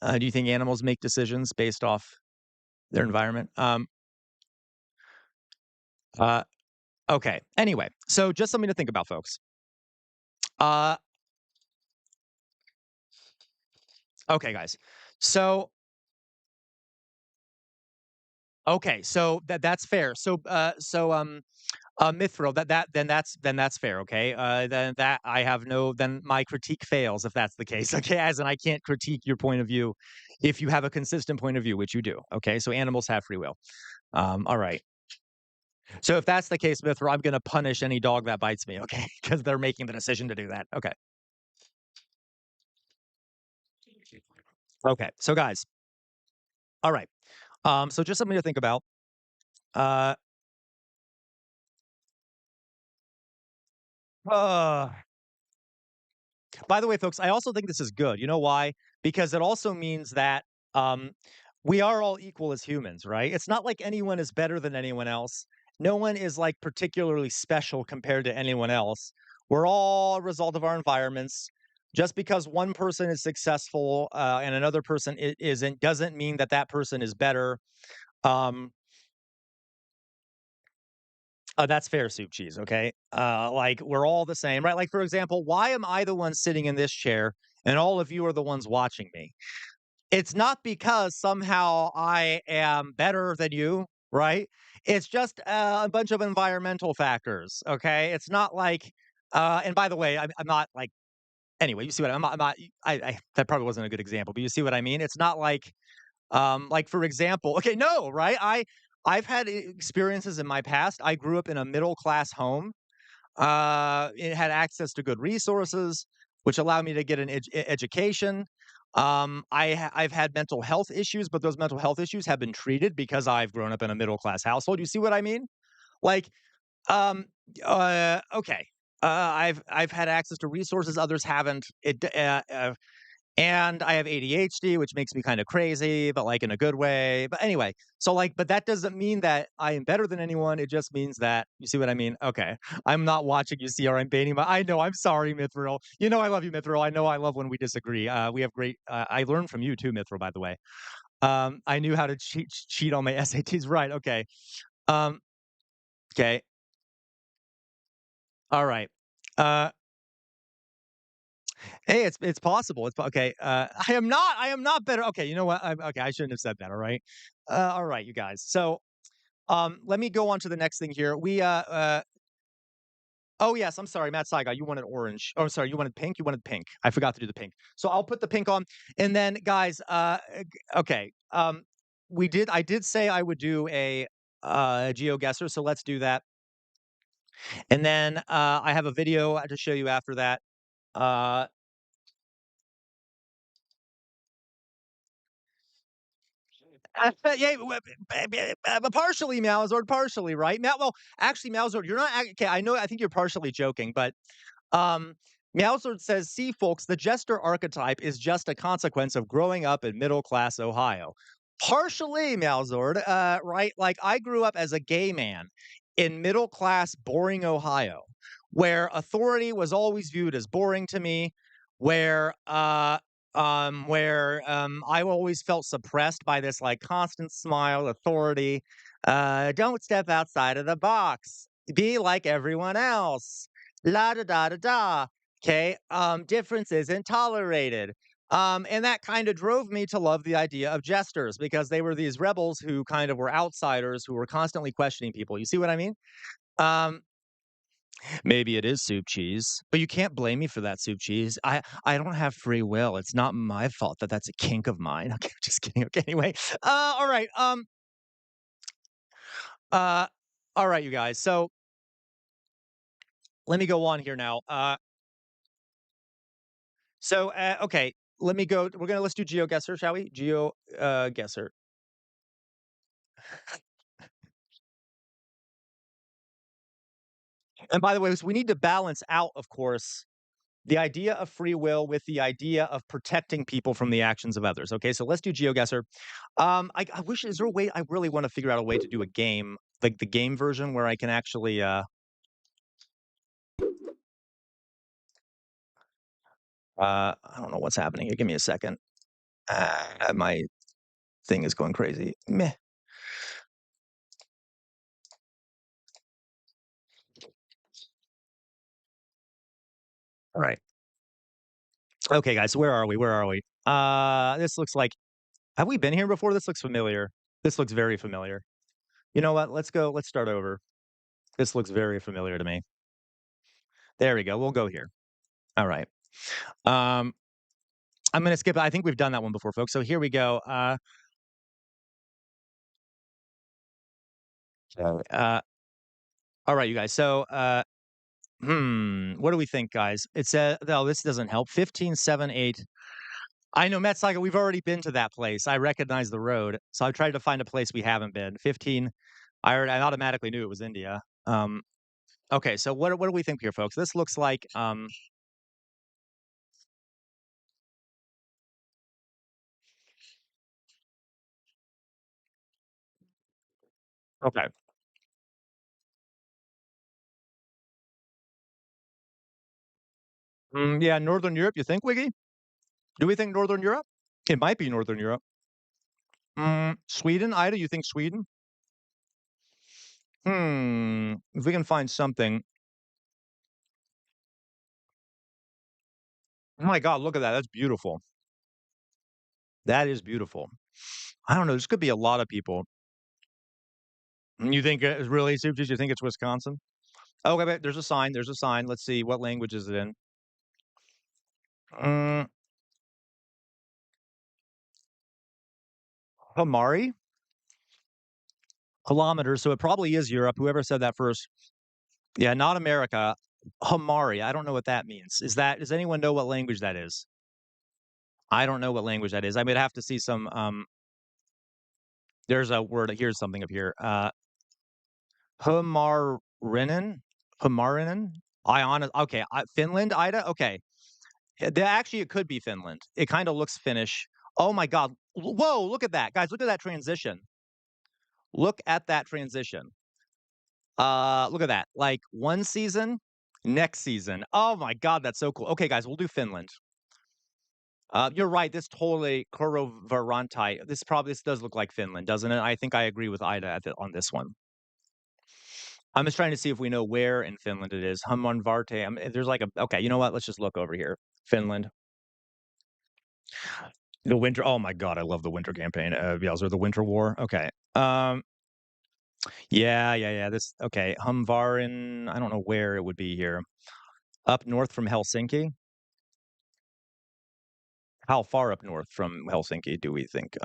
Do you think animals make decisions based off their environment? Uh, okay. Anyway, so just something to think about, folks. Uh, okay, guys. So Okay, so that's fair. Mithril, that's fair. Okay, then that I have no. Then my critique fails if that's the case. Okay, as in I can't critique your point of view if you have a consistent point of view, which you do. Okay, so animals have free will. All right. So if that's the case, Mithril, I'm going to punish any dog that bites me. Okay, because they're making the decision to do that. Okay. Okay. So guys, all right. So just something to think about. Uh, uh By the way, folks, I also think this is good. You know why? Because it also means that um, we are all equal as humans, right? It's not like anyone is better than anyone else. No one is like particularly special compared to anyone else. We're all a result of our environments. Just because one person is successful and another person isn't, doesn't mean that that person is better. Um, that's fair, soup cheese. Okay, like we're all the same, right? Like for example, why am I the one sitting in this chair and all of you are the ones watching me? It's not because somehow I am better than you, right? It's just a bunch of environmental factors, okay? It's not like and by the way, I'm not like anyway, you see what I'm not I that probably wasn't a good example, but you see what I mean? It's not like for example, okay, no, right? I've had experiences in my past. I grew up in a middle class home. It had access to good resources, which allowed me to get an education. I've had mental health issues, but those mental health issues have been treated because I've grown up in a middle class household. You see what I mean? Like, um, okay. I've had access to resources others haven't. And I have ADHD, which makes me kind of crazy, but like in a good way. But anyway, so like, but that doesn't mean that I am better than anyone. It just means that you see what I mean? Okay. I'm not watching you see or I'm baiting my I know, I'm sorry, Mithril. You know I love you, Mithril. I know I love when we disagree. We have great I learned from you too, Mithril, by the way. I knew how to cheat on my SATs. Right. Okay. Um, okay. All right. Uh Hey, it's possible. Okay. I am not better. Okay, you know what? Okay, I shouldn't have said that. All right. All right, you guys. So, let me go on to the next thing here. Oh yes, I'm sorry, Matt Saiga. You wanted orange. Oh, sorry, you wanted pink. You wanted pink. I forgot to do the pink. So I'll put the pink on, and then guys. Okay. I did say I would do a GeoGuessr, so let's do that. And then I have a video to show you after that. Uh, Yeah, partially, Malazord, partially, right? Well, actually, Malazord, you're not okay. I know. I think you're partially joking, but um, Meowsword says, "See, folks, the jester archetype is just a consequence of growing up in middle class Ohio." Partially, Meowsword, right? Like I grew up as a gay man in middle class, boring Ohio, where authority was always viewed as boring to me, where I always felt suppressed by this like constant smile, authority. Don't step outside of the box. Be like everyone else. La da da da da. Okay. Difference isn't tolerated. And that kind of drove me to love the idea of jesters because they were these rebels who kind of were outsiders who were constantly questioning people. You see what I mean? Um, Maybe it is soup cheese, but you can't blame me for that soup cheese. I don't have free will. It's not my fault that that's a kink of mine. Okay, just kidding. Okay, anyway. All right. Uh, all right, you guys. So let me go on here now. Okay, let me go. Let's do GeoGuessr, shall we? Guesser. And by the way, so we need to balance out, of course, the idea of free will with the idea of protecting people from the actions of others. Okay, so let's do GeoGuessr. I wish is there a way I really want to figure out a way to do a game, like the game version where I can actually I don't know what's happening here. Give me a second. My thing is going crazy. Meh. All right. Okay, guys. So where are we? Where are we? This looks like have we been here before? This looks familiar. This looks very familiar. You know what? Let's go. Let's start over. This looks very familiar to me. There we go. We'll go here. All right. Um, I'm gonna skip. I think we've done that one before, folks. So here we go. All right, you guys. What do we think, guys? It said, no, this doesn't help. 1578. I know Met Cycle. We've already been to that place. I recognize the road, so I tried to find a place we haven't been. 15. I automatically knew it was India. Okay, so what do we think here, folks? This looks like okay. Yeah, Northern Europe. You think, Wiggy? Do we think Northern Europe? It might be Northern Europe. Sweden, Ida. You think Sweden? If we can find something. Oh my God, look at that. That's beautiful. That is beautiful. I don't know. This could be a lot of people. You think it's really, Sufis? You think it's Wisconsin? Okay, but there's a sign. There's a sign. Let's see. What language is it in? Mm, Hamari? Kilometers. So it probably is Europe. Whoever said that first. Yeah, not America. Hamari. I don't know what that means. Does anyone know what language that is? I don't know what language that is. I would have to see some, there's a word. Here's something up here. Humarinen? Humarinen? Okay. Finland, Ida? Okay. Actually, it could be Finland. It kind of looks Finnish. Oh my God. Whoa, look at that. Guys, look at that transition. Look at that transition. Look at that. Like one season, next season. Oh my God, that's so cool. Okay, guys, we'll do Finland. You're right. This totally Korovantai. This does look like Finland, doesn't it? I think I agree with Ida on this one. I'm just trying to see if we know where in Finland it is. Hummonvarte. There's like a okay. You know what? Let's just look over here. Finland. The winter. Oh my God, I love the winter campaign. Yeah, or the winter war. Okay. Yeah. This okay. Humvarin. I don't know where it would be here. Up north from Helsinki. How far up north from Helsinki do we think?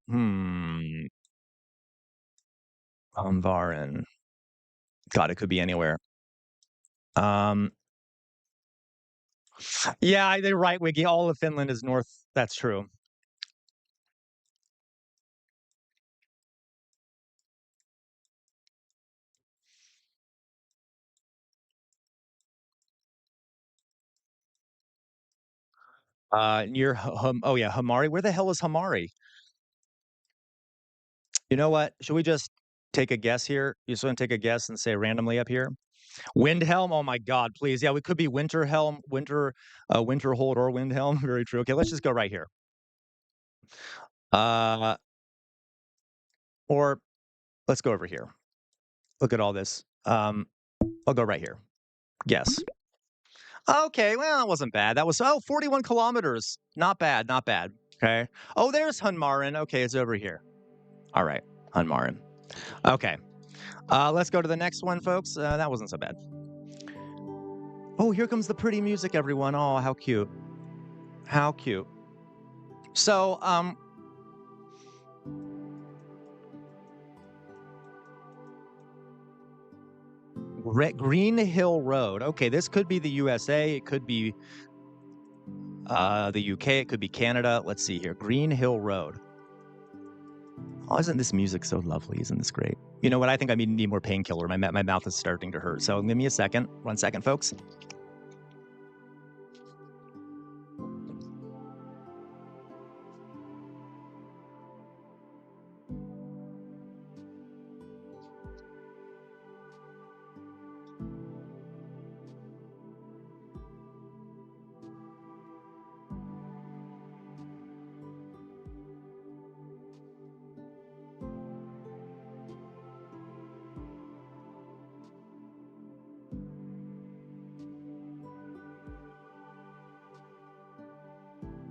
Hmm. Humvarin. God, it could be anywhere. Um. Yeah, they're right, Wiggy. All of Finland is north. That's true. Near oh yeah, Hamari. Where the hell is Hamari? You know what? Should we just take a guess here? You just want to take a guess and say randomly up here? Windhelm. Oh my God, please. Yeah, we could be Winterhelm, Winterhold, or Windhelm. Very true. Okay, let's just go right here. Uh, or let's go over here. Look at all this. I'll go right here. Guess. Okay, well, that wasn't bad. That was 41 kilometers. Not bad, not bad. Okay. Oh, there's Hunmarin. Okay, it's over here. All right, Hunmarin. Okay. Let's go to the next one, folks. That wasn't so bad. Oh, here comes the pretty music, everyone. Oh, how cute. How cute. So, Green Hill Road. Okay, this could be the USA. It could be the UK. It could be Canada. Let's see here. Green Hill Road. Oh, isn't this music so lovely? Isn't this great? You know what? I think I need more painkiller. My mouth is starting to hurt. So give me a second. 1 second, folks.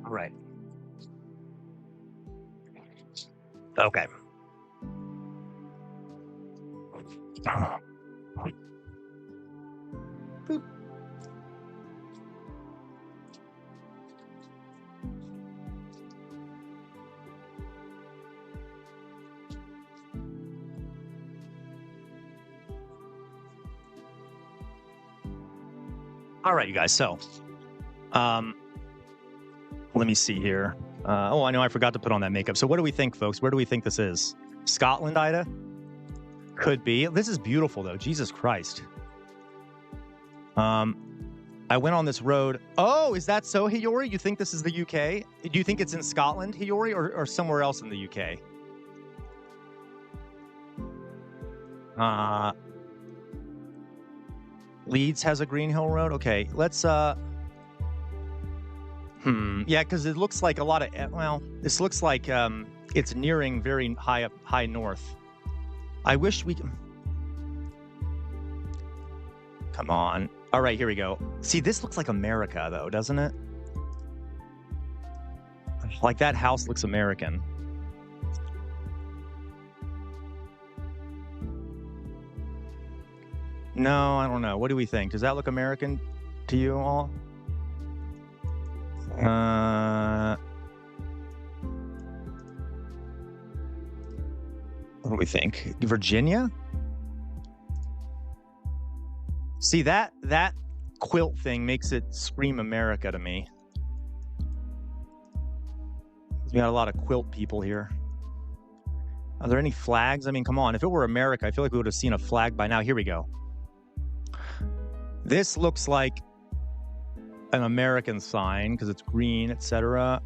All right. Okay. Boop. All right, you guys. So, let me see here. Oh, I know I forgot to put on that makeup. So what do we think, folks? Where do we think this is? Scotland, Ida? Could be. This is beautiful, though. Jesus Christ. I went on this road. Oh, is that so, Hiyori? You think this is the UK? Do you think it's in Scotland, Hiyori, or somewhere else in the UK? Leeds has a Green Hill Road. Okay, let's yeah, because it looks like a lot of well, this looks like it's nearing very high north. I wish we could. Come on. All right, here we go. See, this looks like America, though, doesn't it? Like that house looks American. No, I don't know. What do we think? Does that look American to you all? What do we think? Virginia? See, that quilt thing makes it scream America to me. We got a lot of quilt people here. Are there any flags? I mean, come on. If it were America, I feel like we would have seen a flag by now. Here we go. This looks like an American sign because it's green, etc.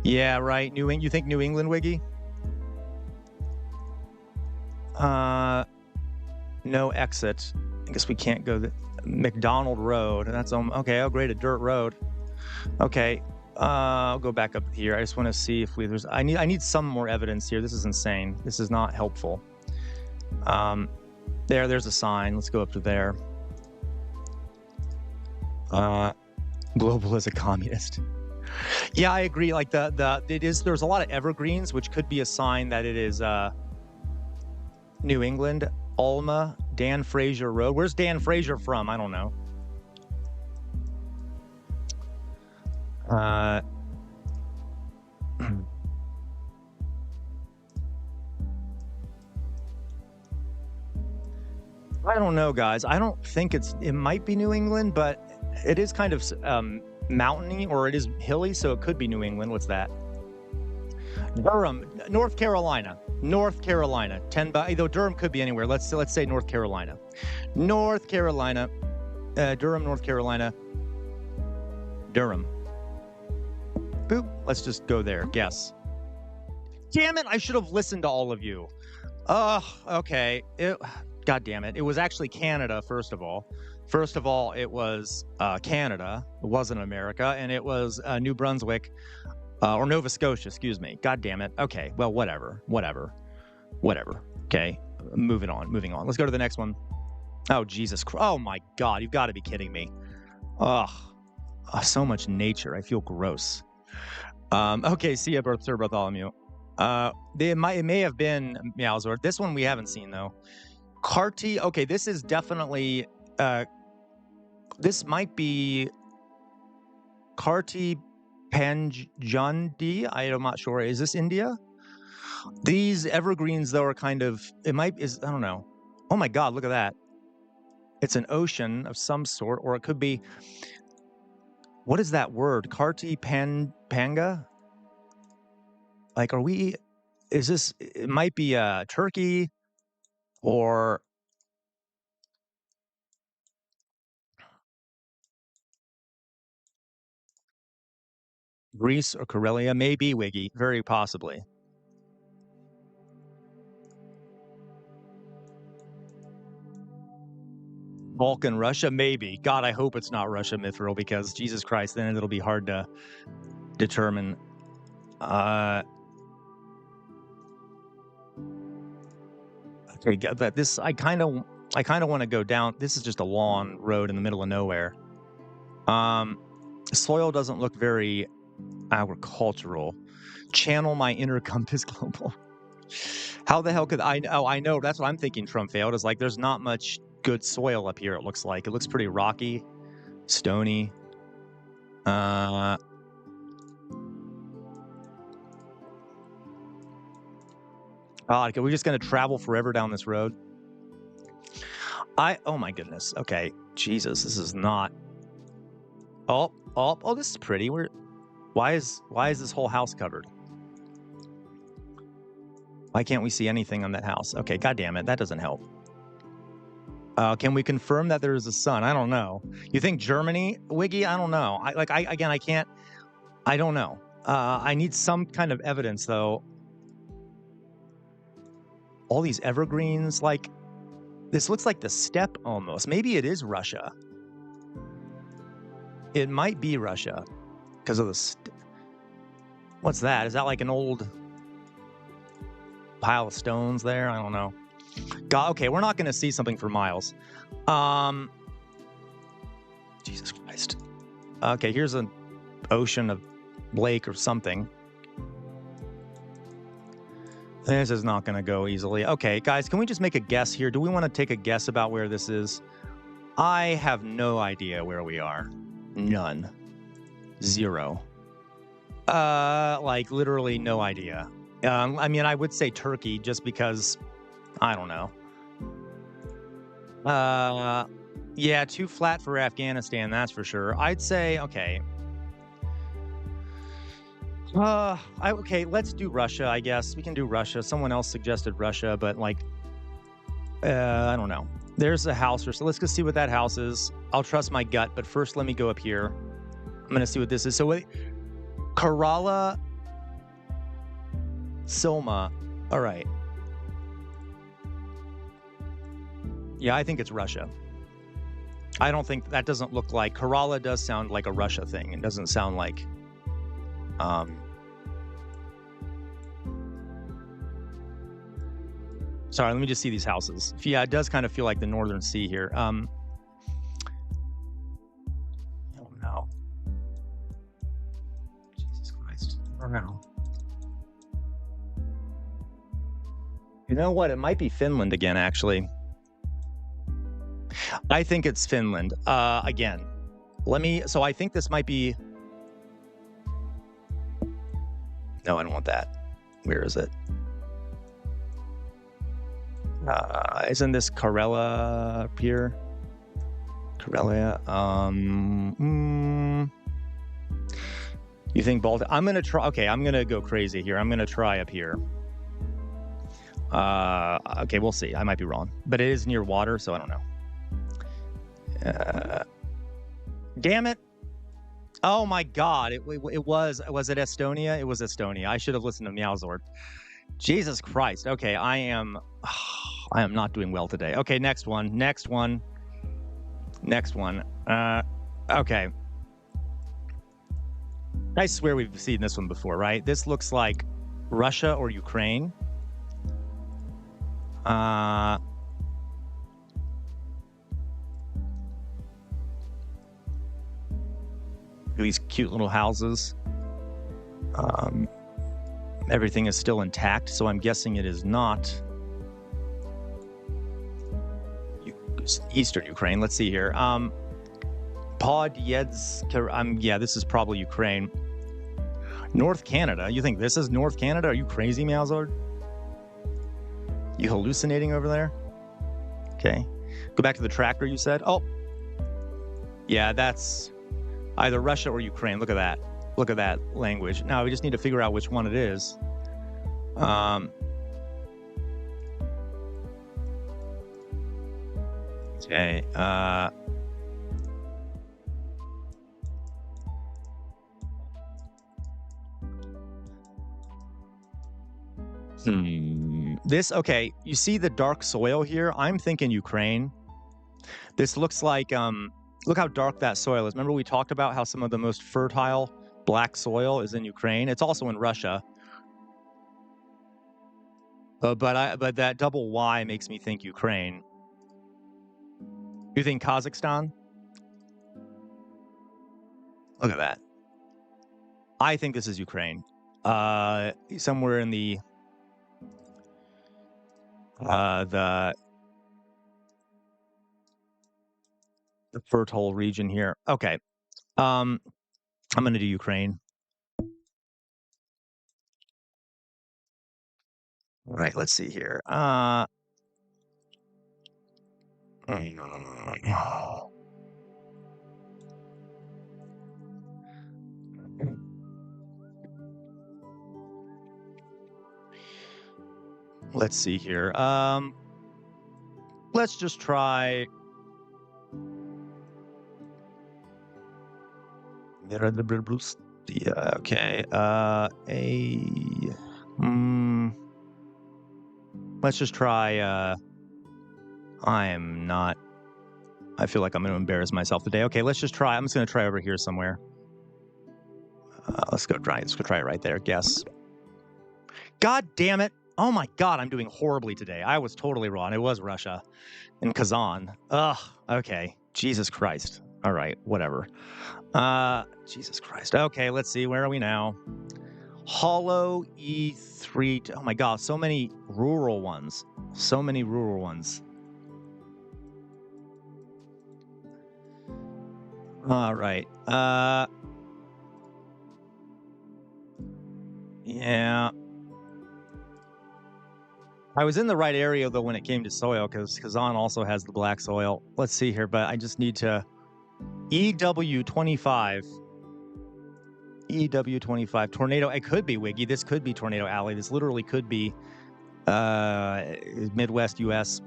Yeah, right. You think New England, Wiggy? No exit. I guess we can't go the McDonald Road. That's okay. Oh, great, a dirt road. Okay, I'll go back up here. I just want to see if there's. I need some more evidence here. This is insane. This is not helpful. There's a sign. Let's go up to there. Global as a communist. Yeah, I agree. Like there's a lot of evergreens, which could be a sign that it is New England. Alma, Dan Fraser Road. Where's Dan Fraser from? I don't know. I don't know, guys. I don't think it might be New England, but it is kind of mountainy, or it is hilly, so it could be New England. What's that? Durham, North Carolina. North Carolina. 10 by, though Durham could be anywhere. Let's say North Carolina. North Carolina. Durham, North Carolina. Durham. Boop. Let's just go there. Guess. Damn it, I should have listened to all of you. Okay. God damn it. It was actually Canada, first of all. First of all, it was Canada. It wasn't America. And it was New Brunswick, or Nova Scotia, excuse me. God damn it. Okay, well, whatever. Okay, moving on. Let's go to the next one. Oh, Jesus Christ. Oh, my God. You've got to be kidding me. Ugh. So much nature. I feel gross. Okay, see ya, Sir Bartholomew. It may have been Meowsor. This one we haven't seen, though. Carti. Okay, this is definitely... this might be Carti Panjandi. I'm not sure. Is this India? These evergreens, though, are kind of... I don't know. Oh, my God, look at that. It's an ocean of some sort, or it could be... What is that word? Carti Panga? Like, are we... Is this... It might be Turkey, or... Greece or Karelia? Maybe, Wiggy. Very possibly. Balkan, Russia? Maybe. God, I hope it's not Russia, Mithril, because Jesus Christ, then it'll be hard to determine. Okay, but this, I kind of want to go down. This is just a lawn road in the middle of nowhere. Soil doesn't look very agricultural. Channel my inner compass global. How the hell could I? Oh, I know. That's what I'm thinking. Trump failed. Is like there's not much good soil up here. It looks like it looks pretty rocky, stony. God, are we just gonna travel forever down this road? Oh my goodness. Okay, Jesus, this is not. Oh, this is pretty. Why is this whole house covered? Why can't we see anything on that house? Okay, God damn it, that doesn't help. Can we confirm that there is a sun? I don't know. You think Germany, Wiggy? I don't know. I can't. I don't know. I need some kind of evidence, though. All these evergreens, like this looks like the steppe almost. Maybe it is Russia. It might be Russia because of the. What's that? Is that like an old pile of stones there? I don't know. God, okay, we're not going to see something for miles. Jesus Christ. Okay, here's an ocean, of lake or something. This is not going to go easily. Okay, guys, can we just make a guess here? Do we want to take a guess about where this is? I have no idea where we are. None. Zero. Like literally no idea. I mean, I would say Turkey just because, I don't know. Yeah, too flat for Afghanistan, that's for sure. I'd say, okay. Okay, let's do Russia, I guess. We can do Russia. Someone else suggested Russia, but like, I don't know. There's a house, so let's go see what that house is. I'll trust my gut, but first let me go up here. I'm going to see what this is. So wait, Kerala, Soma. All right. Yeah, I think it's Russia. I don't think that doesn't look like Kerala does sound like a Russia thing. It doesn't sound like sorry, let me just see these houses. Yeah, it does kind of feel like the Northern Sea here. Oh no. Jesus Christ. I don't know. You know what? It might be Finland again, actually. I think it's Finland. Again. So I think this might be... No, I don't want that. Where is it? Isn't this Karela Pier? Karelia. You think Baltic? I'm gonna try. Okay, I'm gonna go crazy here. I'm gonna try up here. Okay, we'll see. I might be wrong, but it is near water, so I don't know. Damn it! Oh my God! It was it Estonia? It was Estonia. I should have listened to Meowzord. Jesus Christ! Okay, I am not doing well today. Okay, next one. Okay. I swear we've seen this one before, right? This looks like Russia or Ukraine. These cute little houses. Everything is still intact, so I'm guessing it is not Eastern Ukraine. Let's see here. Podyedsk. Yeah, this is probably Ukraine. North Canada. You think this is North Canada? Are you crazy, Meowzord? You hallucinating over there? Okay. Go back to the tractor you said. Oh. Yeah, that's either Russia or Ukraine. Look at that. Look at that language. Now we just need to figure out which one it is. Okay. Okay, you see the dark soil here? I'm thinking Ukraine. This looks like, look how dark that soil is. Remember we talked about how some of the most fertile black soil is in Ukraine? It's also in Russia. But that double Y makes me think Ukraine. You think Kazakhstan? Look at that. I think this is Ukraine. Somewhere in the fertile region here. Okay. I'm gonna do Ukraine. All right, let's see here. Let's see here. Let's just try. Yeah, okay. Let's just try. I feel like I'm going to embarrass myself today. Okay, let's just try. I'm just going to try over here somewhere. Let's go try it right there. Guess. God damn it. Oh my God, I'm doing horribly today. I was totally wrong. It was Russia and Kazan. Ugh, okay. Jesus Christ. All right, whatever. Jesus Christ. Okay, let's see. Where are we now? Hollow E3. Oh my God, so many rural ones. So many rural ones. All right. Yeah. I was in the right area, though, when it came to soil, because Kazan also has the black soil. Let's see here, but I just need to... EW25. EW25. Tornado. It could be Wiggy. This could be Tornado Alley. This literally could be Midwest U.S.,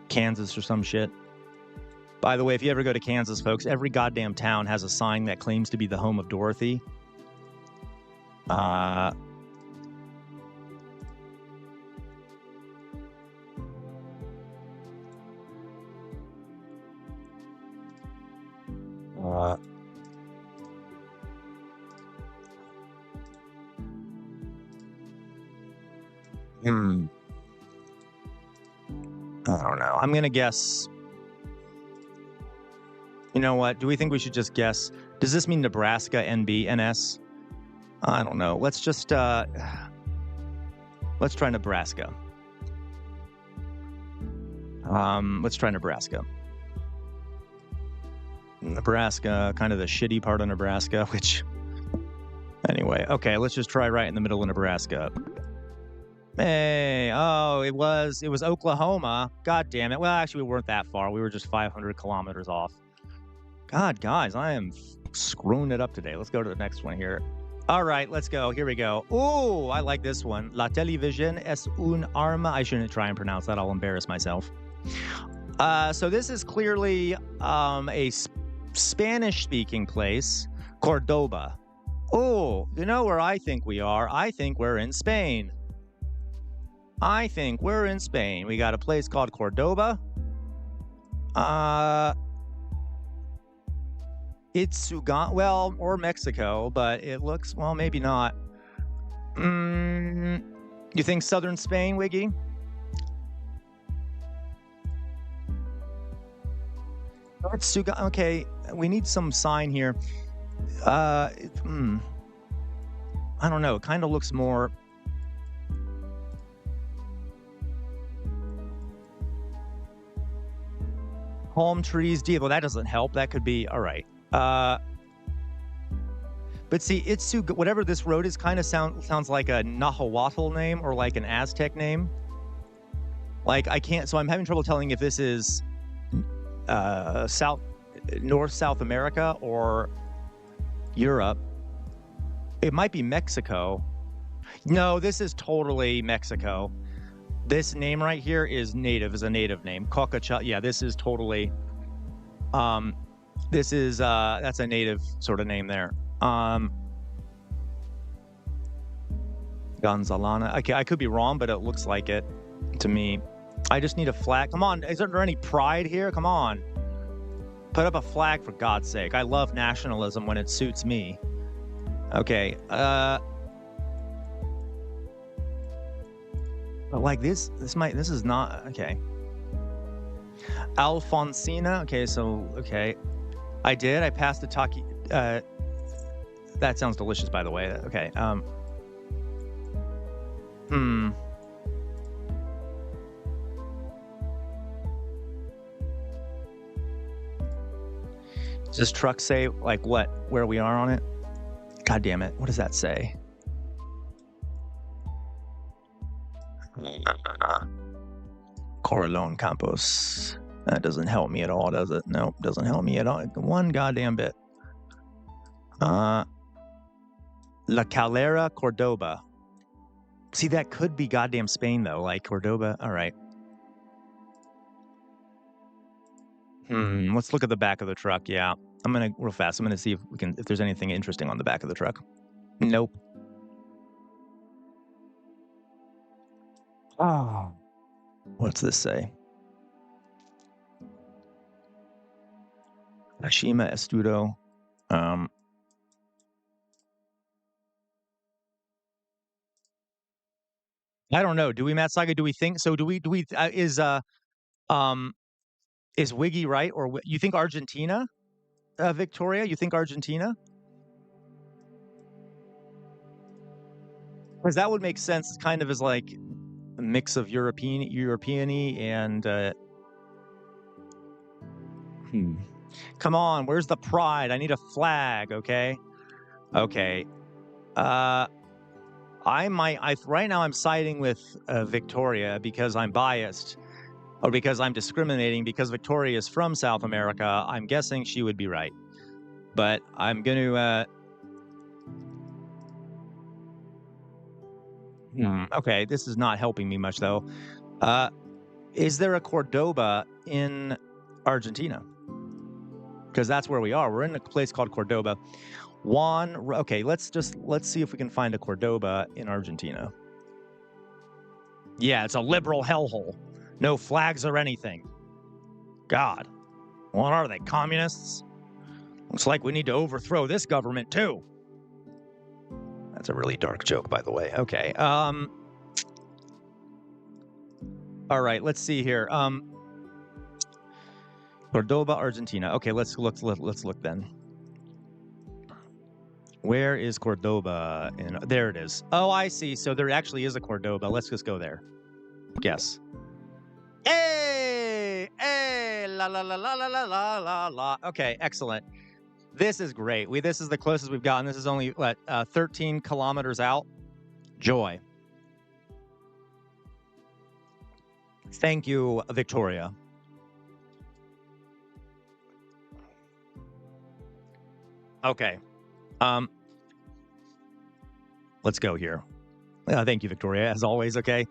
Kansas or some shit. By the way, if you ever go to Kansas, folks, every goddamn town has a sign that claims to be the home of Dorothy. I don't know. I'm going to guess. You know what? Do we think we should just guess? Does this mean Nebraska, NB, NS? I don't know. Let's just, let's try Nebraska. Let's try Nebraska. Nebraska, kind of the shitty part of Nebraska, which, anyway. Okay, let's just try right in the middle of Nebraska. Hey, oh, it was Oklahoma. God damn it. Well, actually, we weren't that far. We were just 500 kilometers off. God, guys, I am screwing it up today. Let's go to the next one here. All right, let's go. Here we go. Ooh, I like this one. La televisión es un arma. I shouldn't try and pronounce that. I'll embarrass myself. So this is clearly a Spanish-speaking place, Cordoba. Oh, you know where I think we are? I think we're in Spain. I think we're in Spain. We got a place called Cordoba. It's Sugan, well, or Mexico, but it looks, well, maybe not. You think southern Spain, Wiggy? It's Sugan. Okay, we need some sign here. I don't know. It kind of looks more. Palm trees, deal. Well, that doesn't help. That could be all right. But see, Itsu, whatever this road is, kind of sounds like a Nahuatl name or like an Aztec name. Like I can't. So I'm having trouble telling if this is North South America or Europe. It might be Mexico. No, this is totally Mexico. This name right here is a native name. Cocacha. Yeah, this is totally. This is that's a native sort of name there. Gonzalana. Okay, I could be wrong, but it looks like it to me. I just need a flag. Come on, is there any pride here? Come on. Put up a flag for God's sake. I love nationalism when it suits me. Okay, but like this is not okay. Alfonsina. Okay, so okay. I passed the taki. That sounds delicious, by the way. Okay. Does this truck say like where we are on it? God damn it. What does that say? Corralón Campos. That doesn't help me at all, does it? Nope, doesn't help me at all. One goddamn bit. La Calera, Cordoba. See, that could be goddamn Spain, though. Like Cordoba. All right. Let's look at the back of the truck. Yeah, I'm gonna real fast. I'm gonna see if there's anything interesting on the back of the truck. Nope. Oh. What's this say? Ashima Estudo. I don't know. Do we, Matt Saga? Do we think so? Is Wiggy right, or you think Argentina? Victoria, you think Argentina? Because that would make sense. Kind of as like a mix of European-y and. Come on, where's the pride? I need a flag. Okay. Right now I'm siding with Victoria because I'm biased, or because I'm discriminating because Victoria is from South America. I'm guessing she would be right, but I'm going to. Okay, this is not helping me much though. Is there a Cordoba in Argentina? Because that's where we are. We're in a place called Cordoba. Okay, let's see if we can find a Cordoba in Argentina. Yeah, it's a liberal hellhole. No flags or anything. God. What are they, communists? Looks like we need to overthrow this government too. That's a really dark joke, by the way. Okay. All right, let's see here. Cordoba, Argentina. Okay, let's look then. Where is Cordoba? There it is. Oh, I see. So there actually is a Cordoba. Let's just go there. Guess. Hey, la la la la la la la la la. Okay, excellent. This is great. This is the closest we've gotten. This is only 13 kilometers out. Joy. Thank you, Victoria. Okay. Um, let's go here. Thank you, Victoria, as always. Okay.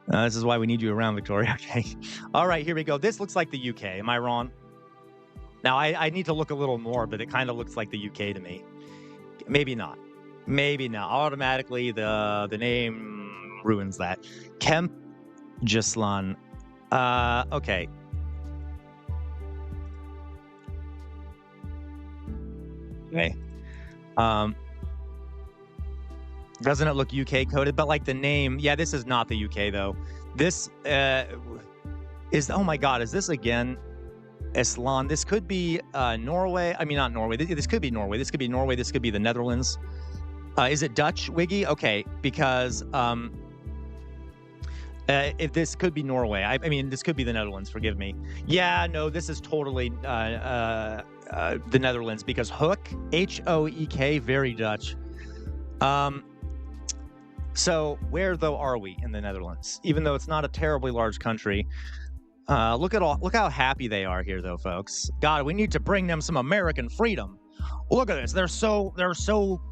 This is why we need you around, Victoria. Okay. All right, here we go. This looks like the UK. Am I wrong? Now, I need to look a little more, but it kind of looks like the UK to me. Maybe not. Maybe not. Automatically, the name ruins that. Kemp Gislan. Okay. Okay. Doesn't it look UK coded? But like the name, yeah, this is not the UK though. This is, oh my God, is this again Islan? This could be Norway. I mean, not Norway. This could be Norway. This could be Norway. This could be the Netherlands. Is it Dutch, Wiggy? Okay, because if this could be Norway. I mean, this could be the Netherlands. Forgive me. Yeah, no, this is totally the Netherlands because Hoek, Hoek, very Dutch. So where though are we in the Netherlands? Even though it's not a terribly large country, look how happy they are here, though, folks. God, we need to bring them some American freedom. Look at this. They're so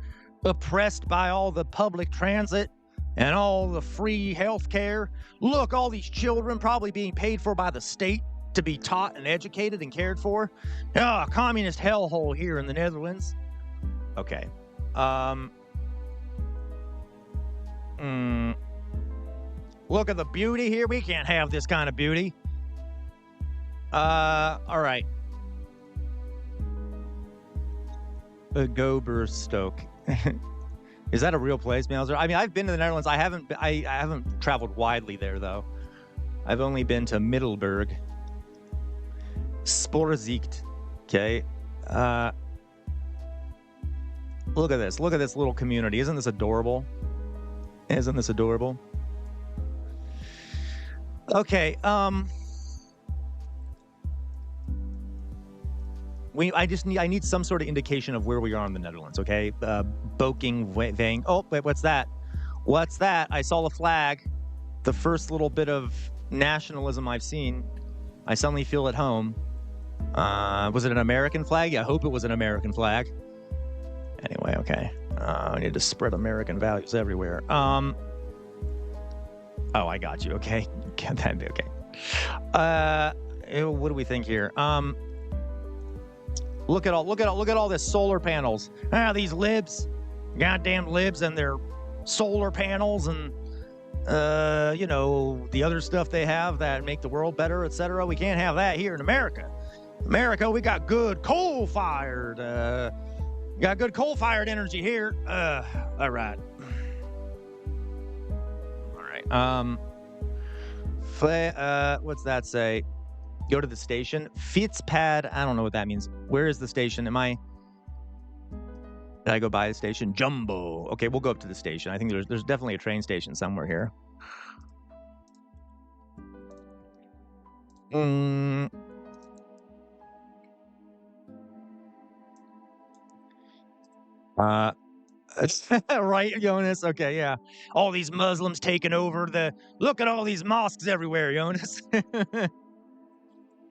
oppressed by all the public transit and all the free health care. Look, all these children probably being paid for by the state to be taught and educated and cared for. Oh, communist hellhole here in the Netherlands. Okay. Look at the beauty here. We can't have this kind of beauty. All right. Goberstoke. Is that a real place, Mauser? I mean, I've been to the Netherlands. I haven't traveled widely there though. I've only been to Middelburg. Spoorzicht. Okay. Look at this. Look at this little community. Isn't this adorable? Isn't this adorable? Okay, I need some sort of indication of where we are in the Netherlands, okay? Boking Vang. Oh, wait, what's that? What's that? I saw the flag. The first little bit of nationalism I've seen. I suddenly feel at home. Was it an American flag? Yeah, I hope it was an American flag. Anyway, okay. I need to spread American values everywhere. Oh, I got you. Okay. Okay. What do we think here? Look at all this solar panels. These libs, goddamn libs, and their solar panels, and the other stuff they have that make the world better, etc. We can't have that here in America. America, we got good coal-fired. Got good coal-fired energy here. All right. What's that say? Go to the station. Fietspad. I don't know what that means. Where is the station? Did I go by the station? Jumbo. Okay, we'll go up to the station. I think there's definitely a train station somewhere here. Right, Jonas? Okay, yeah. All these Muslims taking over look at all these mosques everywhere, Jonas.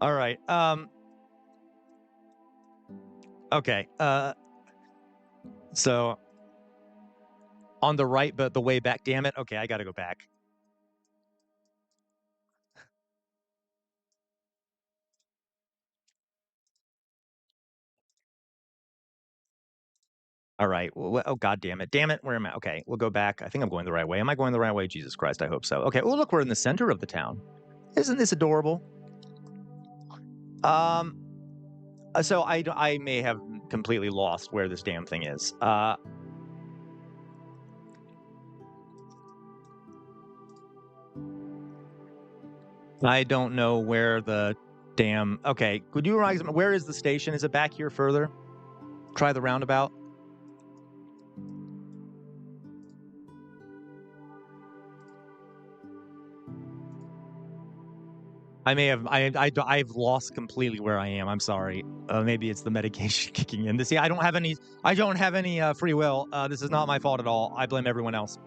All right. Okay. So on the right, but the way back, damn it. Okay, I gotta go back. All right. Oh, God damn it. Damn it. Where am I? Okay, we'll go back. I think I'm going the right way. Am I going the right way? Jesus Christ, I hope so. Okay. Oh, look, we're in the center of the town. Isn't this adorable? So I may have completely lost where this damn thing is. I don't know where the damn... Okay, could you remind me, where is the station? Is it back here further? Try the roundabout. I've lost completely where I am. I'm sorry. Maybe it's the medication kicking in. I don't have any free will. This is not my fault at all. I blame everyone else.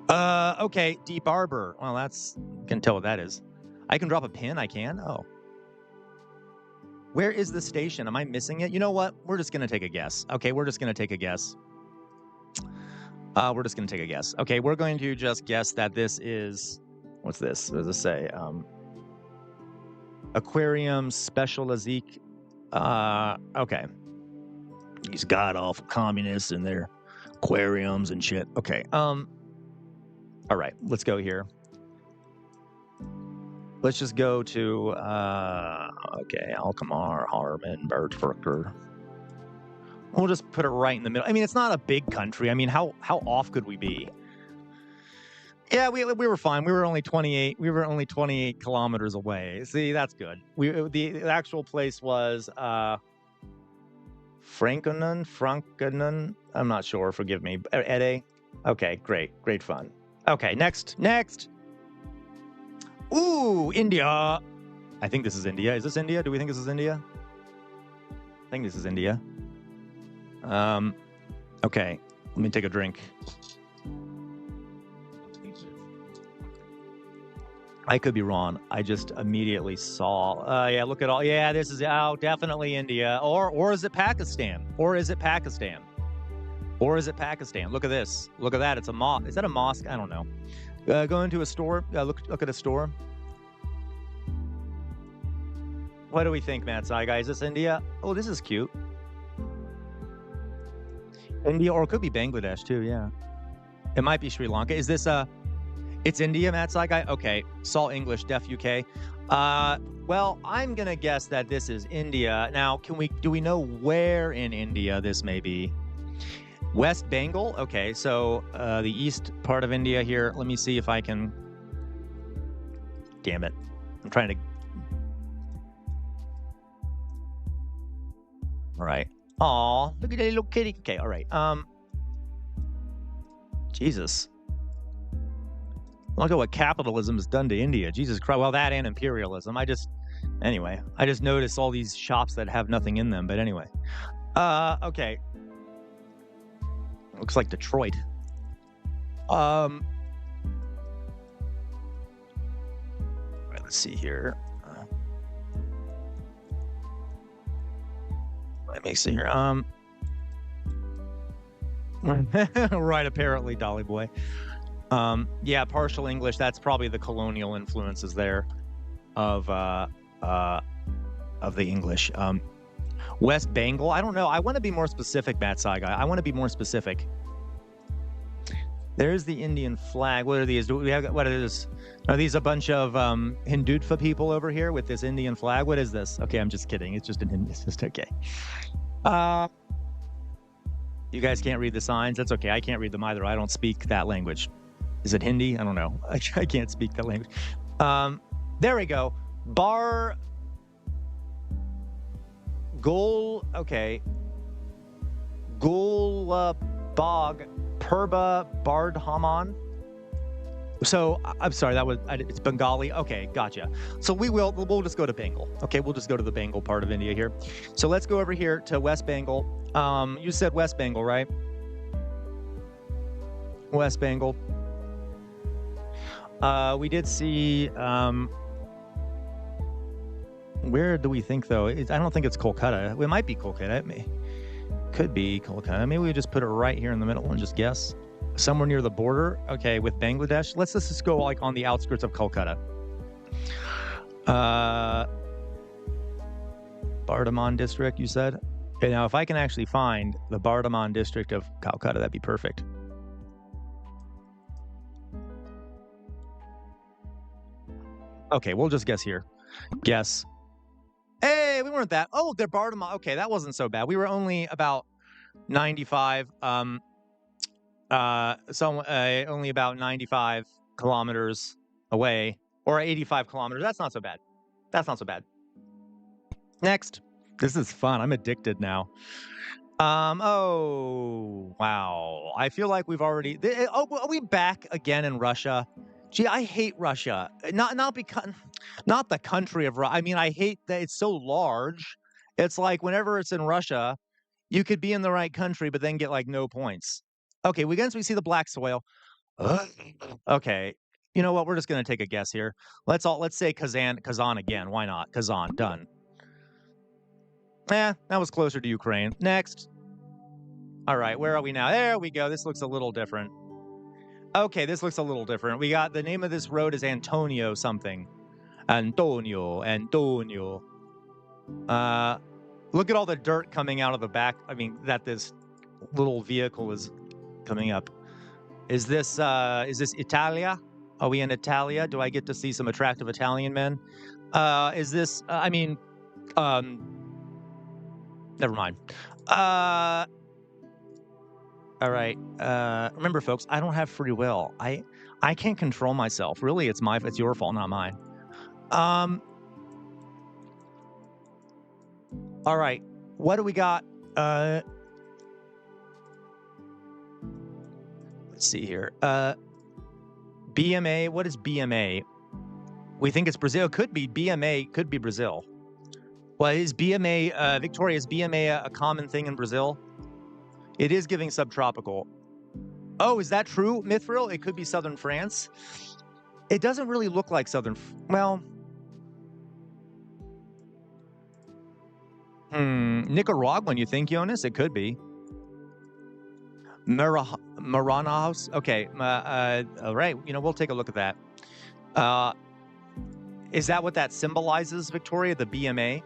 Okay, Deep Arbor. Well, you can tell what that is. I can drop a pin? I can? Oh. Where is the station? Am I missing it? You know what? We're just gonna take a guess. Okay, we're just gonna take a guess. We're just gonna take a guess. Okay, we're going to just guess that this is... What's this? What does it say? Aquarium Specializique. Okay. These god-awful communists and their aquariums and shit. Okay, all right, let's go here. Let's just go to, okay, Alkmaar, Harman, Bertfurker. We'll just put it right in the middle. I mean, it's not a big country. I mean, how off could we be? Yeah, we were fine. We were only 28. We were only 28 kilometers away. See, that's good. The actual place was Frankonen. I'm not sure. Forgive me. Ede. Okay, great fun. Okay, next. Ooh, India. I think this is India. Is this India? Do we think this is India? I think this is India. Okay. Let me take a drink. I could be wrong. I just immediately saw. Yeah, look at all. Yeah, this is definitely India. Or is it Pakistan? Or is it Pakistan? Look at this. Look at that. It's a mosque. Is that a mosque? I don't know. Go into a store. Look at a store. What do we think, Matt Saigai? Is this India? Oh, this is cute. India, or it could be Bangladesh too. Yeah, it might be Sri Lanka. Is this It's India, Matt Saigai. Okay, Saul English, Def UK. Well, I'm gonna guess that this is India. Now, do we know where in India this may be? West Bengal. Okay, so the east part of India here. Let me see if I can. Damn it! I'm trying to. All right. Aw, look at that little kitty. Okay, all right. Jesus. Look at what capitalism has done to India. Jesus Christ. Well, that and imperialism. I just noticed all these shops that have nothing in them. But anyway. Okay. Looks like Detroit. Right, let's see here. Let me see here. Right, apparently, Dolly Boy. Yeah, partial English. That's probably the colonial influences there of the English. West Bengal. I don't know. I want to be more specific, Matt Saigai. I want to be more specific. There's the Indian flag. What are these? What are these? Are these a bunch of Hindutva people over here with this Indian flag? What is this? Okay, I'm just kidding. It's just it's just okay. You guys can't read the signs. That's okay. I can't read them either. I don't speak that language. Is it Hindi? I don't know. I can't speak that language. There we go. Okay. Gulabag Purba Bardhaman. So I'm sorry, it's Bengali. Okay, gotcha. So we'll just go to Bengal. Okay, we'll just go to the Bengal part of India here. So let's go over here to West Bengal. You said West Bengal, right? West Bengal. We did see. Where do we think though? I don't think it's Kolkata. It might be Kolkata. Could be Kolkata. Maybe we just put it right here in the middle and just guess. Somewhere near the border. Okay, with Bangladesh. Let's just go like on the outskirts of Kolkata. Bardhaman district, you said? Okay, now if I can actually find the Bardhaman district of Calcutta, that'd be perfect. Okay, we'll just guess here. Guess. Hey, we weren't that. Oh, they're Bardhaman. Okay, that wasn't so bad. We were only about 95. Only about 95 kilometers away, or 85 kilometers. That's not so bad. Next. This is fun. I'm addicted now. Oh, wow. I feel like we've already... are we back again in Russia? Gee, I hate Russia. Not the country of Russia. I mean, I hate that it's so large. It's like whenever it's in Russia, you could be in the right country, but then get like no points. Okay, we see the black soil. Okay, You know what? We're just gonna take a guess here. Let's say Kazan again. Why not? Kazan, done. That was closer to Ukraine. Next. All right, where are we now? There we go. This looks a little different. Okay, this looks a little different. We got the name of this road is Antonio something. Antonio. Look at all the dirt coming out of the back. I mean, that this little vehicle is coming up. Is this Italia? Are we in Italia? Do I get to see some attractive Italian men? Is this never mind. All right. Remember folks, I don't have free will. I can't control myself. Really, it's your fault, not mine. All right. What do we got? Let's see here. BMA. What is BMA? We think it's Brazil. Could be BMA. Could be Brazil. Well, is BMA Victoria? Is BMA a common thing in Brazil? It is giving subtropical. Oh, is that true, Mithril? It could be southern France. It doesn't really look like well. Nicaraguan, you think, Jonas? It could be. Maranos. Okay. All right. We'll take a look at that. Is that what that symbolizes, Victoria? The BMA?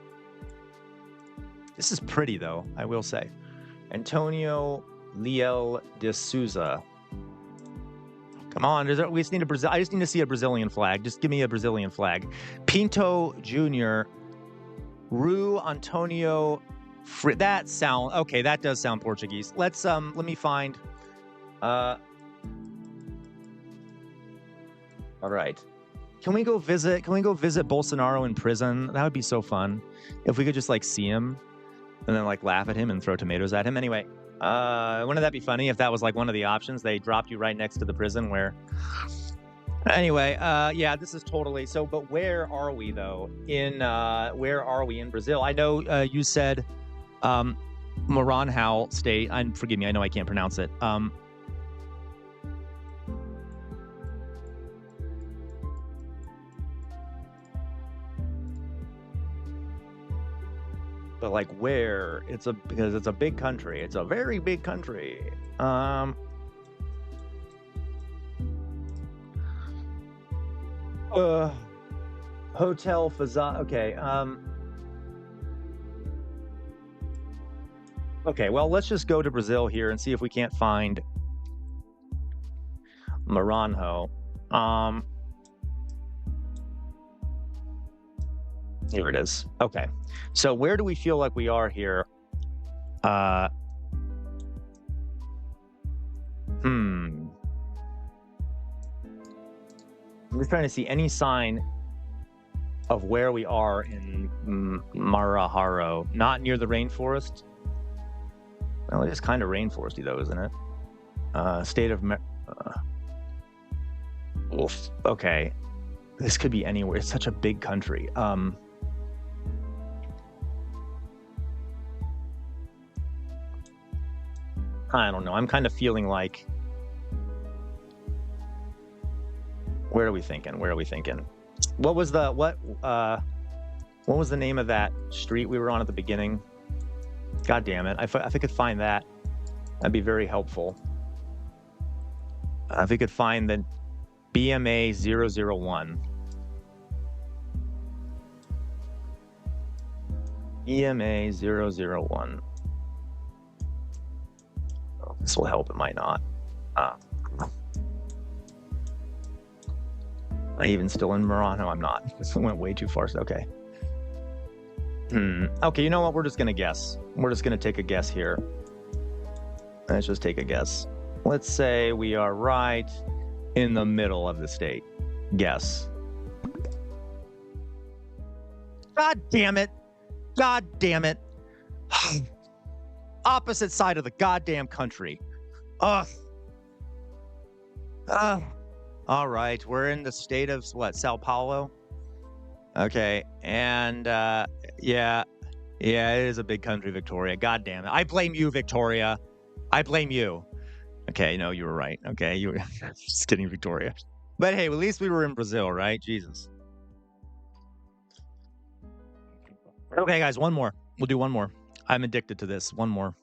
This is pretty, though, I will say. Antonio Liel de Souza. Come on. We just need I just need to see a Brazilian flag. Just give me a Brazilian flag. Pinto Jr. Rue Antonio. That does sound Portuguese. Let me find. All right. Can we go visit Bolsonaro in prison? That would be so fun. If we could just see him and then laugh at him and throw tomatoes at him. Anyway, wouldn't that be funny if that was one of the options? They dropped you right next to the prison where. Anyway, yeah, this is totally so. But where are we though? Where are we in Brazil? I know you said Maranhão State. Forgive me, I know I can't pronounce it. But where? Because it's a big country. It's a very big country. Hotel Fazan. Okay. Okay, well, let's just go to Brazil here and see if we can't find Maranhão. Here it is. Okay. So where do we feel like we are here? I'm just trying to see any sign of where we are in Maraharo. Not near the rainforest. Well, it is kind of rainforesty though, isn't it? State of oof. Okay. This could be anywhere. It's such a big country. I don't know. I'm kind of feeling like. Where are we thinking? What was the name of that street we were on at the beginning? God damn it! If I could find that, that'd be very helpful. If we could find the BMA 001. BMA 001. Oh, this will help. It might not. Am I even still in Marano? I'm not. This went way too far. Okay. Okay, you know what? We're just going to guess. We're just going to take a guess here. Let's just take a guess. Let's say we are right in the middle of the state. Guess. God damn it. God damn it. Opposite side of the goddamn country. Ugh. All right, we're in the state of what, Sao Paulo? Okay, and yeah, it is a big country, Victoria. God damn it. I blame you, Victoria. I blame you. Okay, no, you were right. Okay, you were just kidding, Victoria. But hey, at least we were in Brazil, right? Jesus. Okay, guys, one more. We'll do one more. I'm addicted to this. One more.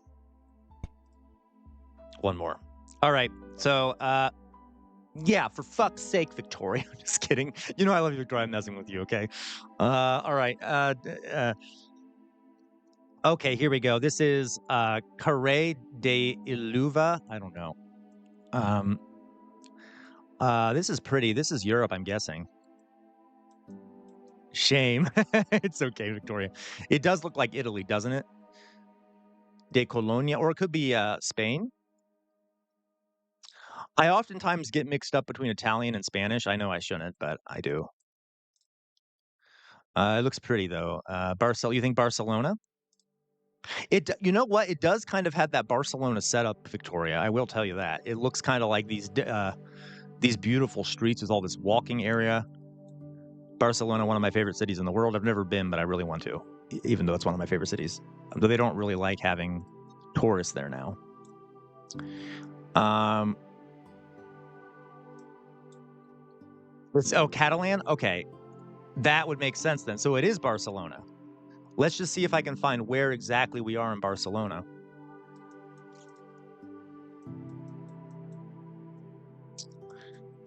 One more. All right. So, yeah, for fuck's sake, Victoria. I'm just kidding. You know I love you, Victoria. I'm messing with you, okay? All right. Okay, here we go. This is Carré de Iluva. I don't know. This is pretty. This is Europe, I'm guessing. Shame. It's okay, Victoria. It does look like Italy, doesn't it? De Colonia, or it could be Spain. I oftentimes get mixed up between Italian and Spanish. I know I shouldn't, but I do. It looks pretty though. Barcelona. You think Barcelona? You know what? It does kind of have that Barcelona setup, Victoria. I will tell you that. It looks kind of like these beautiful streets with all this walking area. Barcelona, one of my favorite cities in the world. I've never been, but I really want to, even though it's one of my favorite cities. Though they don't really like having tourists there now. Catalan? Okay. That would make sense then. So it is Barcelona. Let's just see if I can find where exactly we are in Barcelona.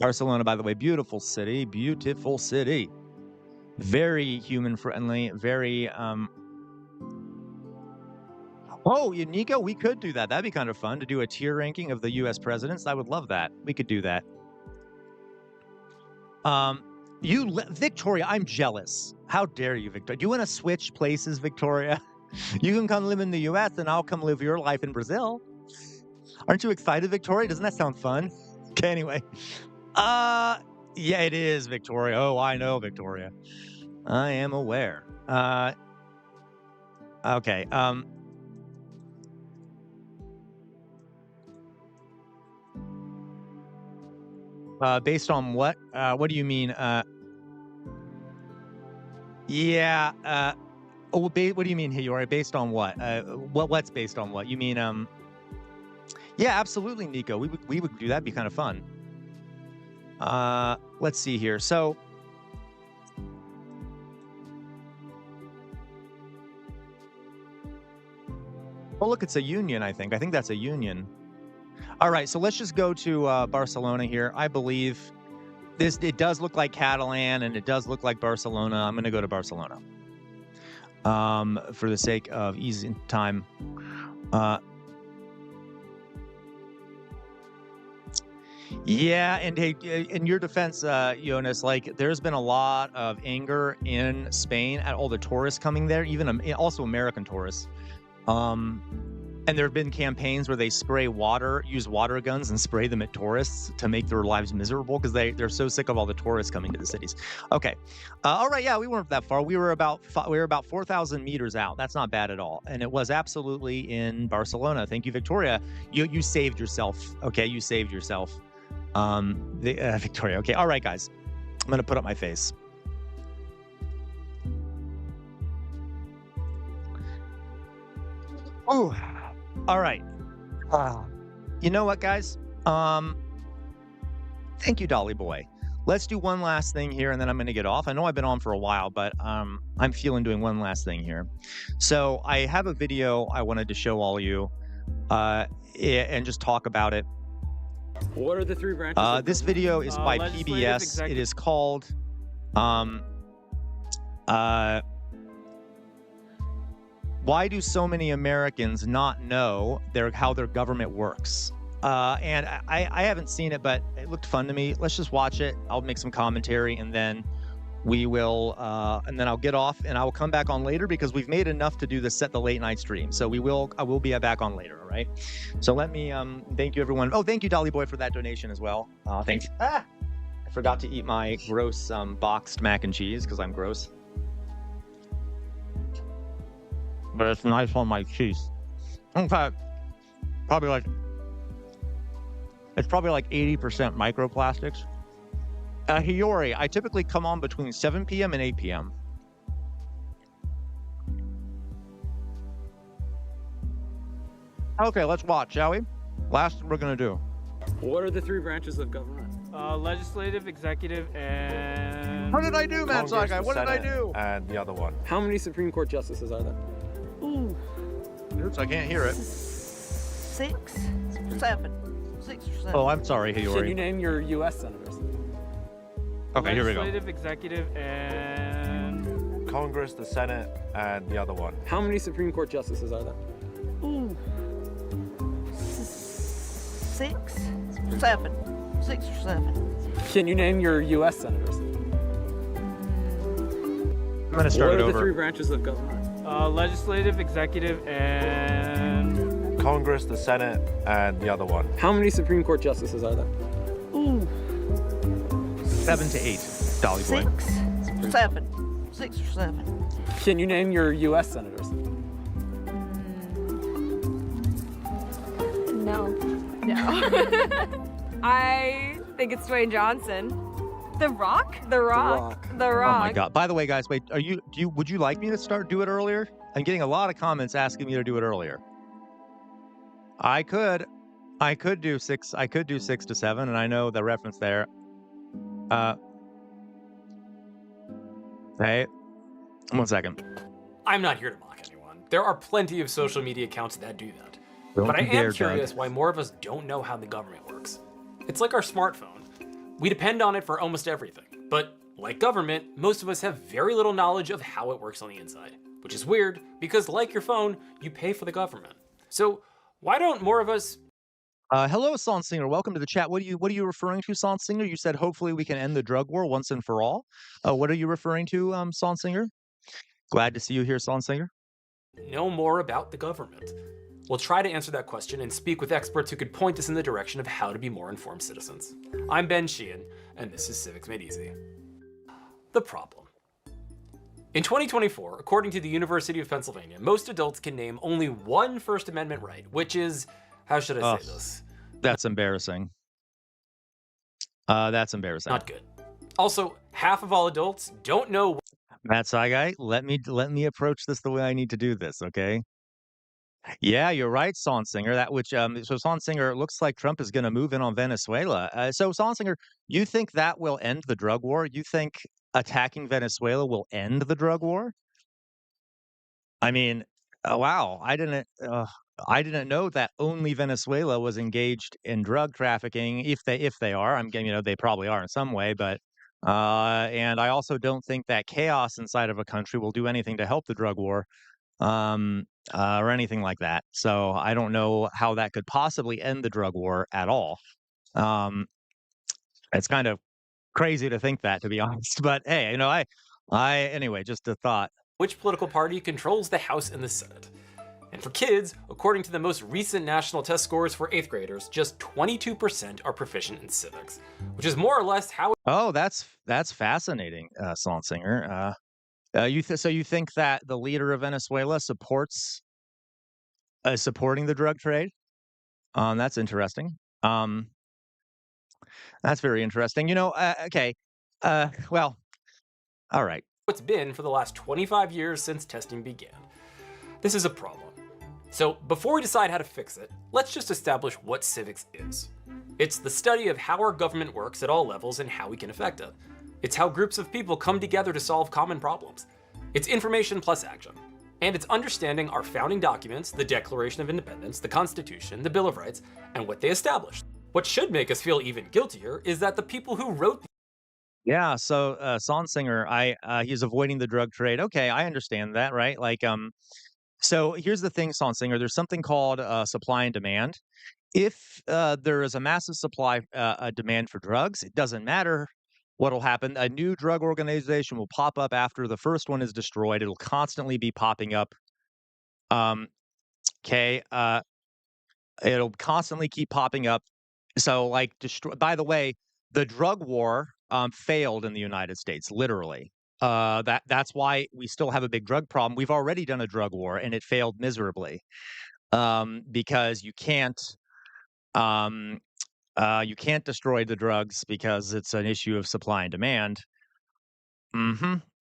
Barcelona, by the way, beautiful city. Beautiful city. Very human friendly. Very, Oh, Nico, we could do that. That'd be kind of fun to do a tier ranking of the U.S. presidents. I would love that. We could do that. Victoria, I'm jealous. How dare you, Victoria? Do you want to switch places, Victoria? You can come live in the U.S. and I'll come live your life in Brazil. Aren't you excited, Victoria? Doesn't that sound fun? Okay, anyway. Yeah, it is, Victoria. Oh, I know, Victoria. I am aware. Okay. Based on what? What do you mean? Yeah. What do you mean, Hiyori? Based on what? What's based on what? You mean, yeah, absolutely, Nico. We would do that. It'd be kind of fun. Let's see here. So, oh, look, it's a union, I think. I think that's a union. All right, so let's just go to Barcelona here. I believe it does look like Catalan and it does look like Barcelona. I'm going to go to Barcelona for the sake of easy time. Yeah, and hey, in your defense, Jonas, like there's been a lot of anger in Spain at all the tourists coming there, even also American tourists. And there have been campaigns where they use water guns and spray them at tourists to make their lives miserable because they're so sick of all the tourists coming to the cities. Okay. All right. Yeah, we weren't that far. We were about 4,000 meters out. That's not bad at all. And it was absolutely in Barcelona. Thank you, Victoria. You saved yourself. Okay. You saved yourself. Victoria. Okay. All right, guys. I'm going to put up my face. Oh, all right. You know what, guys? Thank you, Dolly Boy. Let's do one last thing here, and then I'm going to get off. I know I've been on for a while, but I'm feeling doing one last thing here. So I have a video I wanted to show all of you and just talk about it. What are the three branches? This video is by PBS. It is called Why Do So Many Americans Not Know How Their Government Works? And I haven't seen it, but it looked fun to me. Let's just watch it. I'll make some commentary, and then we will, and then I'll get off, and I will come back on later because we've made enough to do the late night stream. So I will be back on later. All right. So let me thank you, everyone. Oh, thank you, Dolly Boy, for that donation as well. Thanks. I forgot to eat my gross boxed mac and cheese because I'm gross. But it's nice on my cheese. In fact, it's probably like 80% microplastics. Hiyori, I typically come on between 7 p.m. and 8 p.m. Okay, let's watch, shall we? Last we're gonna do. What are the three branches of government? Legislative, executive, and... What did I do, Matt Congress, Sagai? the What did I Senate, do? and the other one. How many Supreme Court justices are there? Ooh, Oops, I can't hear it. 6, 7, 6 or 7. Oh, I'm sorry, Can you Hillary. name your U.S. senators? Okay, here we go. Legislative, executive, and... Congress, the Senate, and the other one. How many Supreme Court justices are there? Ooh, 6, 7, 6 or 7. Can you name your U.S. senators? I'm gonna start What it are the over. three branches of government? Legislative, executive, and... Congress, the Senate, and the other one. How many Supreme Court justices are there? Ooh, 7 to 8, Dolly Boy. 6, 7, 6 or 7. Can you name your U.S. senators? No. No. I think it's Dwayne Johnson. The Rock? The Rock. The Rock. Oh my God! By the way, guys, wait. Would you like me to do it earlier? I'm getting a lot of comments asking me to do it earlier. I could do 6. I could do 6 to 7, and I know the reference there. Hey, 1 second. I'm not here to mock anyone. There are plenty of social media accounts that do that. Don't But I you dare, am curious Doug. why more of us don't know how the government works. It's like our smartphone. We depend on it for almost everything. But like government, most of us have very little knowledge of how it works on the inside. Which is weird, because like your phone, you pay for the government. So why don't more of us... Hello, Son Singer. Welcome to the chat. What are you referring to, Son Singer? You said hopefully we can end the drug war once and for all. What are you referring to, Son Singer? Glad to see you here, Son Singer. know more about the government? We'll try to answer that question and speak with experts who could point us in the direction of how to be more informed citizens. I'm Ben Sheehan, and this is Civics Made Easy. The problem. In 2024, according to the University of Pennsylvania, most adults can name only one First Amendment right, which is, how should I say this? That's embarrassing. That's embarrassing. Not good. Also, half of all adults don't know. Matt Saigai, let me approach this the way I need to do this, okay? Yeah, you're right, Sonsinger. So Sonsinger, it looks like Trump is going to move in on Venezuela. So Sonsinger, you think that will end the drug war? You think attacking Venezuela will end the drug war? I mean, wow, I didn't know that only Venezuela was engaged in drug trafficking. If they are, they probably are in some way, but and I also don't think that chaos inside of a country will do anything to help the drug war. Or anything like that. So I don't know how that could possibly end the drug war at all. It's kind of crazy to think that, to be honest. But hey, anyway, just a thought. Which political party controls the House and the Senate? And for kids, according to the most recent national test scores for 8th graders, just 22% are proficient in civics, which is more or less how... Oh, that's fascinating, Sonsinger. So you think that the leader of Venezuela supporting the drug trade? That's interesting. That's very interesting. Okay. Well, all right. It's been for the last 25 years since testing began. This is a problem. So before we decide how to fix it, let's just establish what civics is. It's the study of how our government works at all levels and how we can affect it. It's how groups of people come together to solve common problems. It's information plus action. And it's understanding our founding documents, the Declaration of Independence, the Constitution, the Bill of Rights, and what they established. What should make us feel even guiltier is that the people who wrote... Yeah, so Sonsinger, he's avoiding the drug trade. Okay, I understand that, right? So here's the thing, Sonsinger, there's something called supply and demand. If there is a massive supply, demand for drugs, it doesn't matter what'll happen. A new drug organization will pop up after the first one is destroyed. It'll constantly be popping up. Okay. It'll constantly keep popping up. So by the way, the drug war failed in the United States, literally. That's why we still have a big drug problem. We've already done a drug war and it failed miserably. Because you can't destroy the drugs because it's an issue of supply and demand.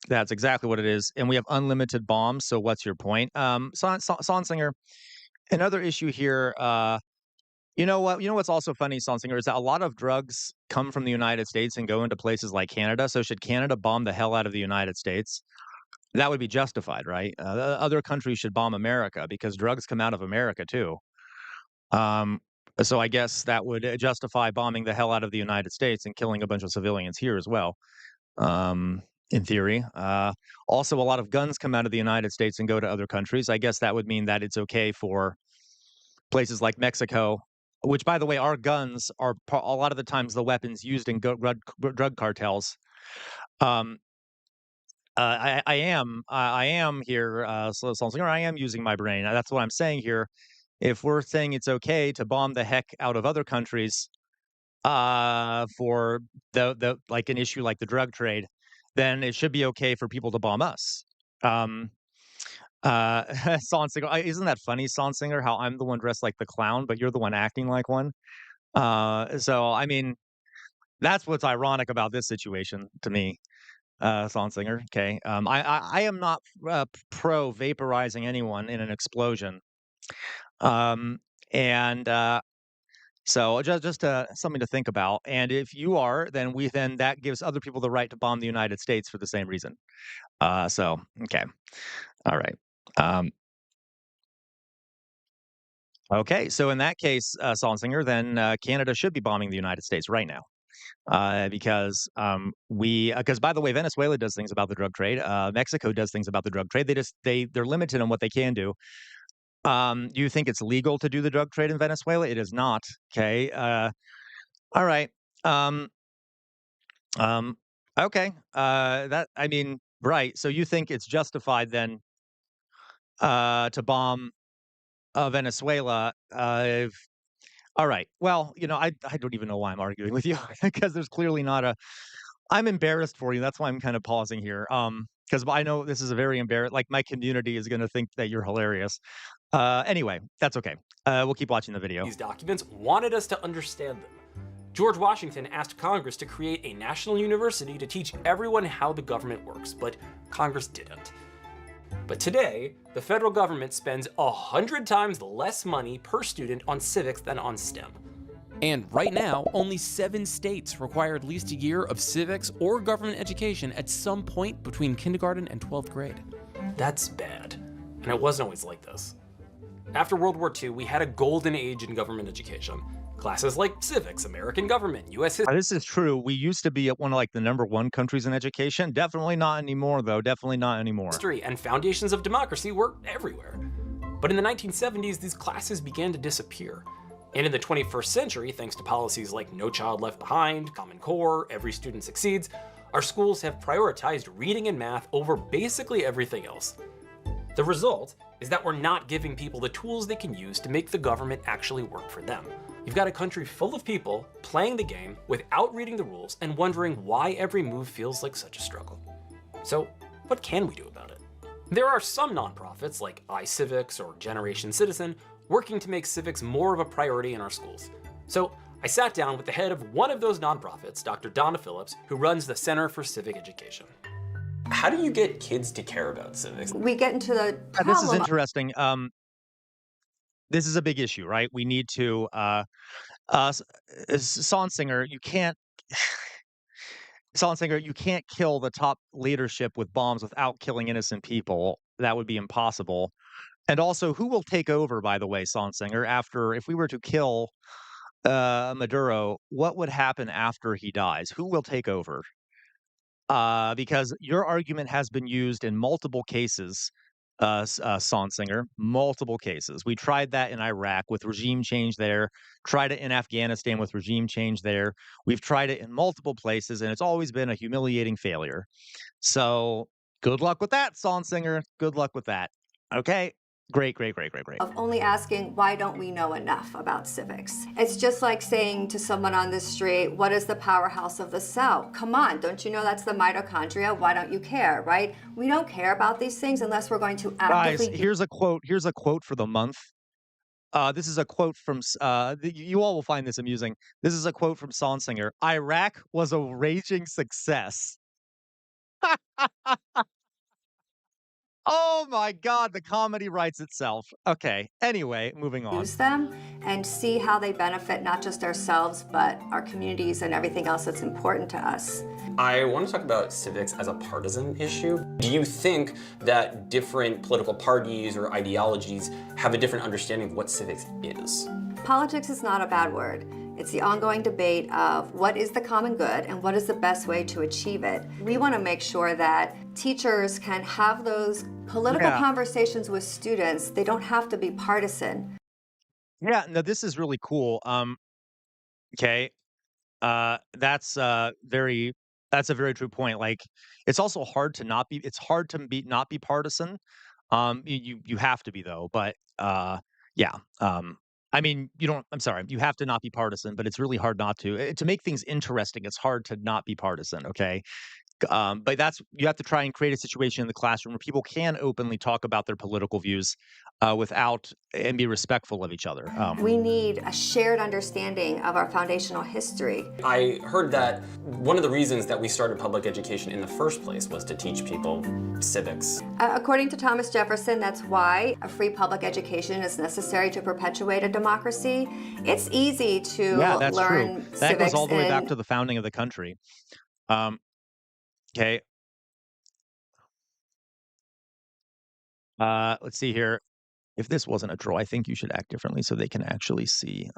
That's exactly what it is. And we have unlimited bombs. So what's your point? Sonsinger, another issue here You know what? You know what's also funny, Sonsinger, is that a lot of drugs come from the United States and go into places like Canada. So should Canada bomb the hell out of the United States? That would be justified, right? The other countries should bomb America because drugs come out of America too. Um, so I guess that would justify bombing the hell out of the United States and killing a bunch of civilians here as well. Um, in theory. Also, a lot of guns come out of the United States and go to other countries. I guess that would mean that it's okay for places like Mexico, which, by the way, our guns are a lot of the times the weapons used in drug cartels. Um, I am here. So I am using my brain. That's what I'm saying here. If we're saying it's okay to bomb the heck out of other countries, for the like an issue like the drug trade, then it should be okay for people to bomb us. Um, Sonsinger, isn't that funny, Sonsinger? How I'm the one dressed like the clown, but you're the one acting like one. So I mean, that's what's ironic about this situation to me, Sonsinger. Okay, I am not pro vaporizing anyone in an explosion. Um, and So just something to think about. And if you are, then that gives other people the right to bomb the United States for the same reason. So okay, all right. Um, okay, so in that case, Sonsinger, then Canada should be bombing the United States right now. Because because by the way, Venezuela does things about the drug trade. Mexico does things about the drug trade. They're limited on what they can do. Do you think it's legal to do the drug trade in Venezuela? It is not. Okay. All right. Um, Um, okay. That I mean, right. So you think it's justified then to bomb Venezuela? All right. Well, I don't even know why I'm arguing with you because there's clearly not a. I'm embarrassed for you. That's why I'm kind of pausing here. Because I know this is a very embarrassed. Like my community is going to think that you're hilarious. Anyway, that's okay. We'll keep watching the video. These documents wanted us to understand them. George Washington asked Congress to create a national university to teach everyone how the government works, but Congress didn't. But today, the federal government spends 100 times less money per student on civics than on STEM. And right now, only 7 states require at least a year of civics or government education at some point between kindergarten and 12th grade. That's bad, and it wasn't always like this. After World War II, we had a golden age in government education. Classes like civics, American government, U.S. history. This is true. We used to be at one of like the #1 countries in education. Definitely not anymore, though. Definitely not anymore. History and foundations of democracy were everywhere. But in the 1970s, these classes began to disappear. And in the 21st century, thanks to policies like No Child Left Behind, Common Core, Every Student Succeeds, our schools have prioritized reading and math over basically everything else. The result is that we're not giving people the tools they can use to make the government actually work for them. You've got a country full of people playing the game without reading the rules and wondering why every move feels like such a struggle. So, what can we do about it? There are some nonprofits like iCivics or Generation Citizen working to make civics more of a priority in our schools. So, I sat down with the head of one of those nonprofits, Dr. Donna Phillips, who runs the Center for Civic Education. How do you get kids to care about civics? We get into the problem. This is interesting. This is a big issue, right? We need to Sonsinger, you can't Sonsinger, you can't kill the top leadership with bombs without killing innocent people. That would be impossible. And also, who will take over, by the way, Sonsinger, after if we were to kill Maduro, what would happen after he dies? Who will take over? Because your argument has been used in multiple cases, Sonsinger, multiple cases. We tried that in Iraq with regime change there, tried it in Afghanistan with regime change there. We've tried it in multiple places, and it's always been a humiliating failure. So good luck with that, Sonsinger. Good luck with that. Okay. Great. Of only asking, why don't we know enough about civics? It's just like saying to someone on the street, what is the powerhouse of the cell? Come on, don't you know that's the mitochondria? Why don't you care, right? We don't care about these things unless we're going to actively... Guys, here's a quote for the month. This is a quote from, you all will find this amusing. This is a quote from Sonsinger. Iraq was a raging success. Oh my God, the comedy writes itself. Okay. Anyway, moving on. Use them and see how they benefit not just ourselves, but our communities and everything else that's important to us. I want to talk about civics as a partisan issue. Do you think that different political parties or ideologies have a different understanding of what civics is? Politics is not a bad word. It's the ongoing debate of what is the common good and what is the best way to achieve it. We want to make sure that teachers can have those political conversations with students. They don't have to be partisan. Yeah, no, this is really cool. Okay. That's that's a very true point. Like, it's also hard to not be. It's hard to be not be partisan. You have to be though. But yeah. I mean, you don't. I'm sorry. You have to not be partisan, but it's really hard not to. To make things interesting, it's hard to not be partisan. Okay. But that's you have to try and create a situation in the classroom where people can openly talk about their political views without and be respectful of each other. We need a shared understanding of our foundational history. I heard that one of the reasons that we started public education in the first place was to teach people civics. According to Thomas Jefferson, that's why a free public education is necessary to perpetuate a democracy. It's easy to That's learn true. That civics goes all the way back to the founding of the country. Okay. Let's see here. If this wasn't a draw, I think you should act differently so they can actually see.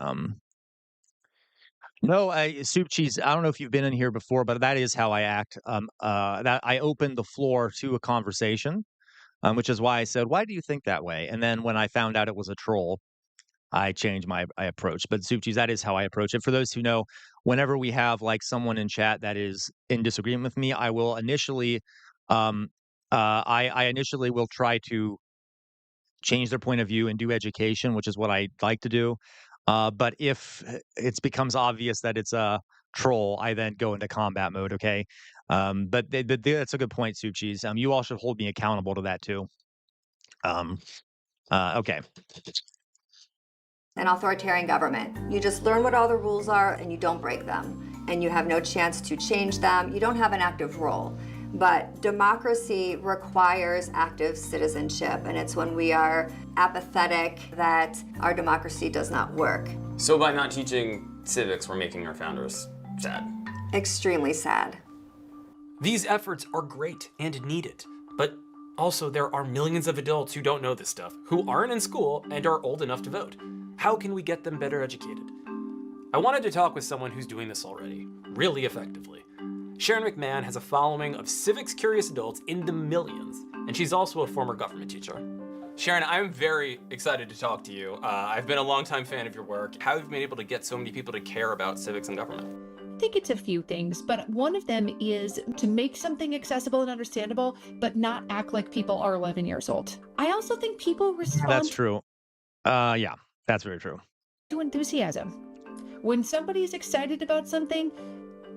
No, soup cheese. I don't know if you've been in here before, but that is how I act. That I opened the floor to a conversation, which is why I said, "Why do you think that way?" And then when I found out it was a troll, I changed my approach. But soup cheese, that is how I approach it. For those who know, whenever we have like someone in chat that is in disagreement with me, I will initially, I initially will try to change their point of view and do education, which is what I like to do. But if it becomes obvious that it's a troll, I then go into combat mode. Okay. But that's a good point, soup cheese. You all should hold me accountable to that too. Okay. An authoritarian government. You just learn what all the rules are and you don't break them. And you have no chance to change them. You don't have an active role. But democracy requires active citizenship, and it's when we are apathetic that our democracy does not work. So by not teaching civics, we're making our founders sad. Extremely sad. These efforts are great and needed, but also there are millions of adults who don't know this stuff, who aren't in school and are old enough to vote. How can we get them better educated? I wanted to talk with someone who's doing this already, really effectively. Sharon McMahon has a following of civics-curious adults in the millions, and she's also a former government teacher. Sharon, I'm very excited to talk to you. I've been a longtime fan of your work. How have you been able to get so many people to care about civics and government? I think it's a few things, but one of them is to make something accessible and understandable, but not act like people are 11 years old. I also think people respond That's true. Yeah, that's very true. to enthusiasm. When somebody's excited about something,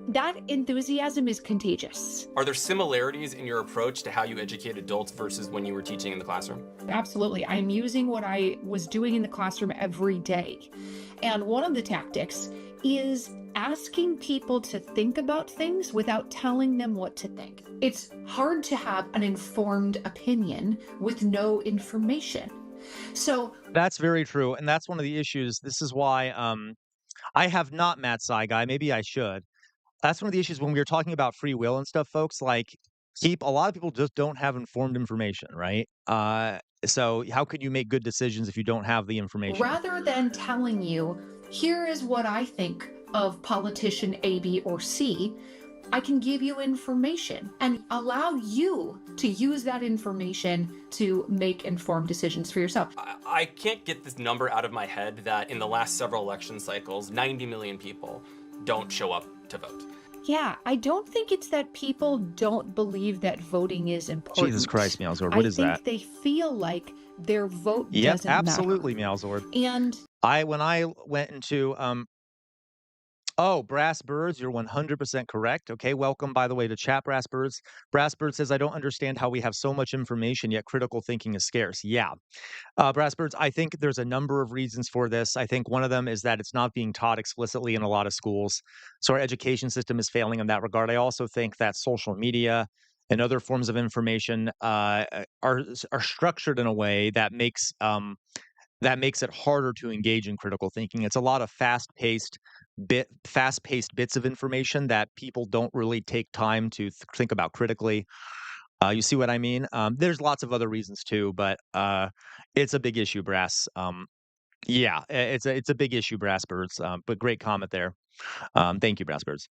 that enthusiasm is contagious. Are there similarities in your approach to how you educate adults versus when you were teaching in the classroom? Absolutely. I'm using what I was doing in the classroom every day. And one of the tactics is asking people to think about things without telling them what to think. It's hard to have an informed opinion with no information. So That's very true. And that's one of the issues. This is why I have not met Sci Guy. Maybe I should. That's one of the issues when we were talking about free will and stuff, folks. Like, a lot of people just don't have informed information, right? So how could you make good decisions if you don't have the information? rather than telling you, here is what I think of politician A, B, or C, I can give you information and allow you to use that information to make informed decisions for yourself. I can't get this number out of my head that in the last several election cycles, 90 million people don't show up to vote. Yeah, I don't think it's that people don't believe that voting is important. Jesus Christ, Meowzord, what is that? I think they feel like their vote Yep, doesn't absolutely, Meowzord. matter. And When I went into oh, Brass Birds, you're 100% correct. Okay, welcome, by the way, to chat, Brass Birds. Brass Bird says, I don't understand how we have so much information, yet critical thinking is scarce. Yeah. Brass Birds, I think there's a number of reasons for this. I think one of them is that it's not being taught explicitly in a lot of schools. So our education system is failing in that regard. I also think that social media and other forms of information are structured in a way that makes it harder to engage in critical thinking. It's a lot of fast-paced bits of information that people don't really take time to think about critically. You see what I mean? There's lots of other reasons too, but it's a big issue, Brass. Yeah, it's a big issue, Brassbirds. But great comment there. Thank you, Brassbirds.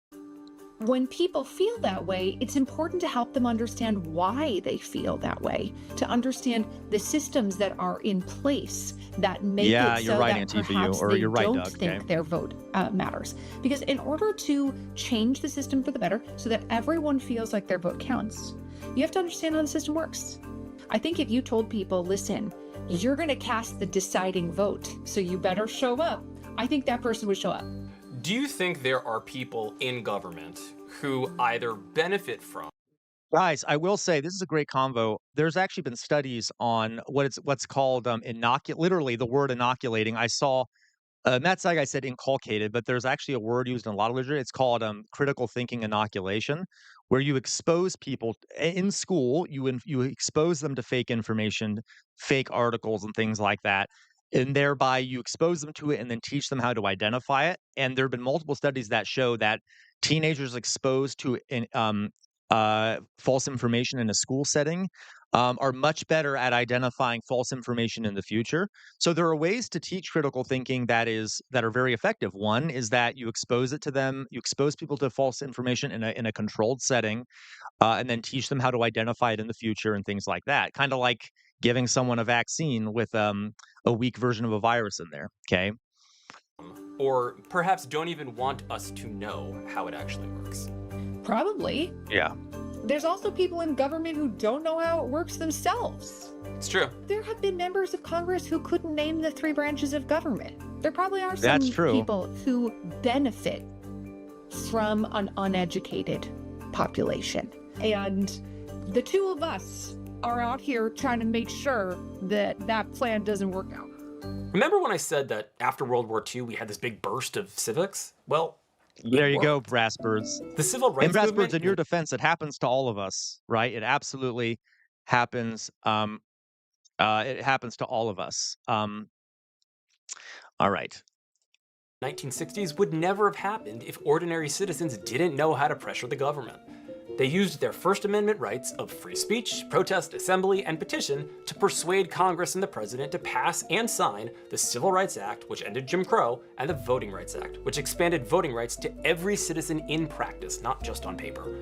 When people feel that way, it's important to help them understand why they feel that way, to understand the systems that are in place that make Yeah, it you're so right, that Antifa, perhaps or they you're right, don't Doug. think Okay. their vote matters. Because in order to change the system for the better, so that everyone feels like their vote counts, you have to understand how the system works. I think if you told people, listen, you're going to cast the deciding vote, so you better show up, I think that person would show up. Do you think there are people in government who either benefit from Guys, I will say this is a great convo. There's actually been studies on what's called literally the word inoculating. I saw Matt Saigai said inculcated, but there's actually a word used in a lot of literature. It's called critical thinking inoculation, where you expose people in school. You expose them to fake information, fake articles, and things like that, and thereby you expose them to it, and then teach them how to identify it. And there have been multiple studies that show that teenagers exposed to false information in a school setting are much better at identifying false information in the future. So there are ways to teach critical thinking that are very effective. One is that you expose it to them, you expose people to false information in a controlled setting, and then teach them how to identify it in the future and things like that. Kind of like giving someone a vaccine with a weak version of a virus in there. Okay. or perhaps don't even want us to know how it actually works? Probably. Yeah. There's also people in government who don't know how it works themselves. It's true. There have been members of Congress who couldn't name the 3 branches of government. There probably are some That's true. people who benefit from an uneducated population. And the two of us are out here trying to make sure that that plan doesn't work out. Remember when I said that after World War II, we had this big burst of civics? Well, there you go, Brassbirds. The civil rights and Brassbirds, movement, in your defense, it happens to all of us, right? It absolutely happens. It happens to all of us. All right. 1960s would never have happened if ordinary citizens didn't know how to pressure the government. They used their First Amendment rights of free speech, protest, assembly, and petition to persuade Congress and the president to pass and sign the Civil Rights Act, which ended Jim Crow, and the Voting Rights Act, which expanded voting rights to every citizen in practice, not just on paper.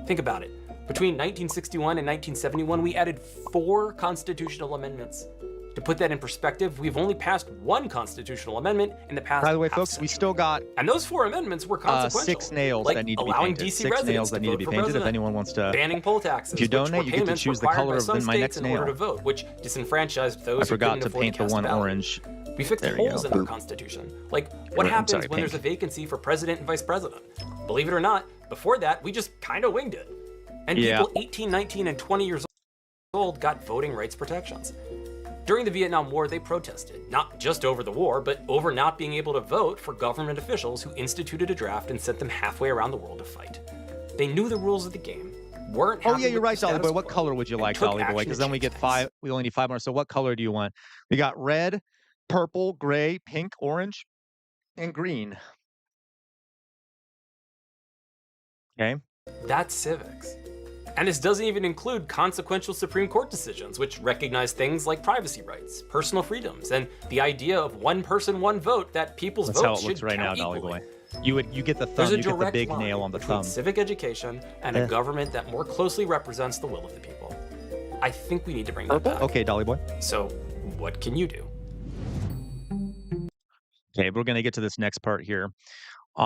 Think about it. Between 1961 and 1971, we added 4 constitutional amendments. To put that in perspective, we've only passed 1 constitutional amendment in the past. By the way, half folks, century. we still got And those 4 amendments were consequential. 6 nails like that need to be allowing painted. DC 6 residents nails that to need to vote be for painted. If president, anyone wants to, banning poll taxes, if you which were donate, you get to payments choose the required color by of some my next states in order nail. to vote, which disenfranchised those I forgot who to couldn't paint the afford to cast one a ballot. orange. We fixed There you holes go. in our Constitution. Like, what I'm happens sorry, when there's a pink. vacancy for president and vice president? Believe it or not, before that, we just kind of winged it. And Yeah. people 18, 19, and 20 years old got voting rights protections. During the Vietnam War, they protested, not just over the war, but over not being able to vote for government officials who instituted a draft and sent them halfway around the world to fight. They knew the rules of the game, weren't Oh happy yeah, you're with right, the Dolly status Boy. What quo, color would you and like, took Dolly Boy? action Because to then we change get things. 5. We only need 5 more. So what color do you want? We got red, purple, gray, pink, orange, and green. Okay. That's civics. And this doesn't even include consequential Supreme Court decisions, which recognize things like privacy rights, personal freedoms, and the idea of one person, one vote, that people's That's how votes it looks should right now, count Dolly equally. Boy. You get the There's thumb. a You get the direct big line nail on the between thumb. civic education and Yeah. a government that more closely represents the will of the people. I think we need to bring that back. Okay, Dolly Boy. So, what can you do? Okay, we're going to get to this next part here.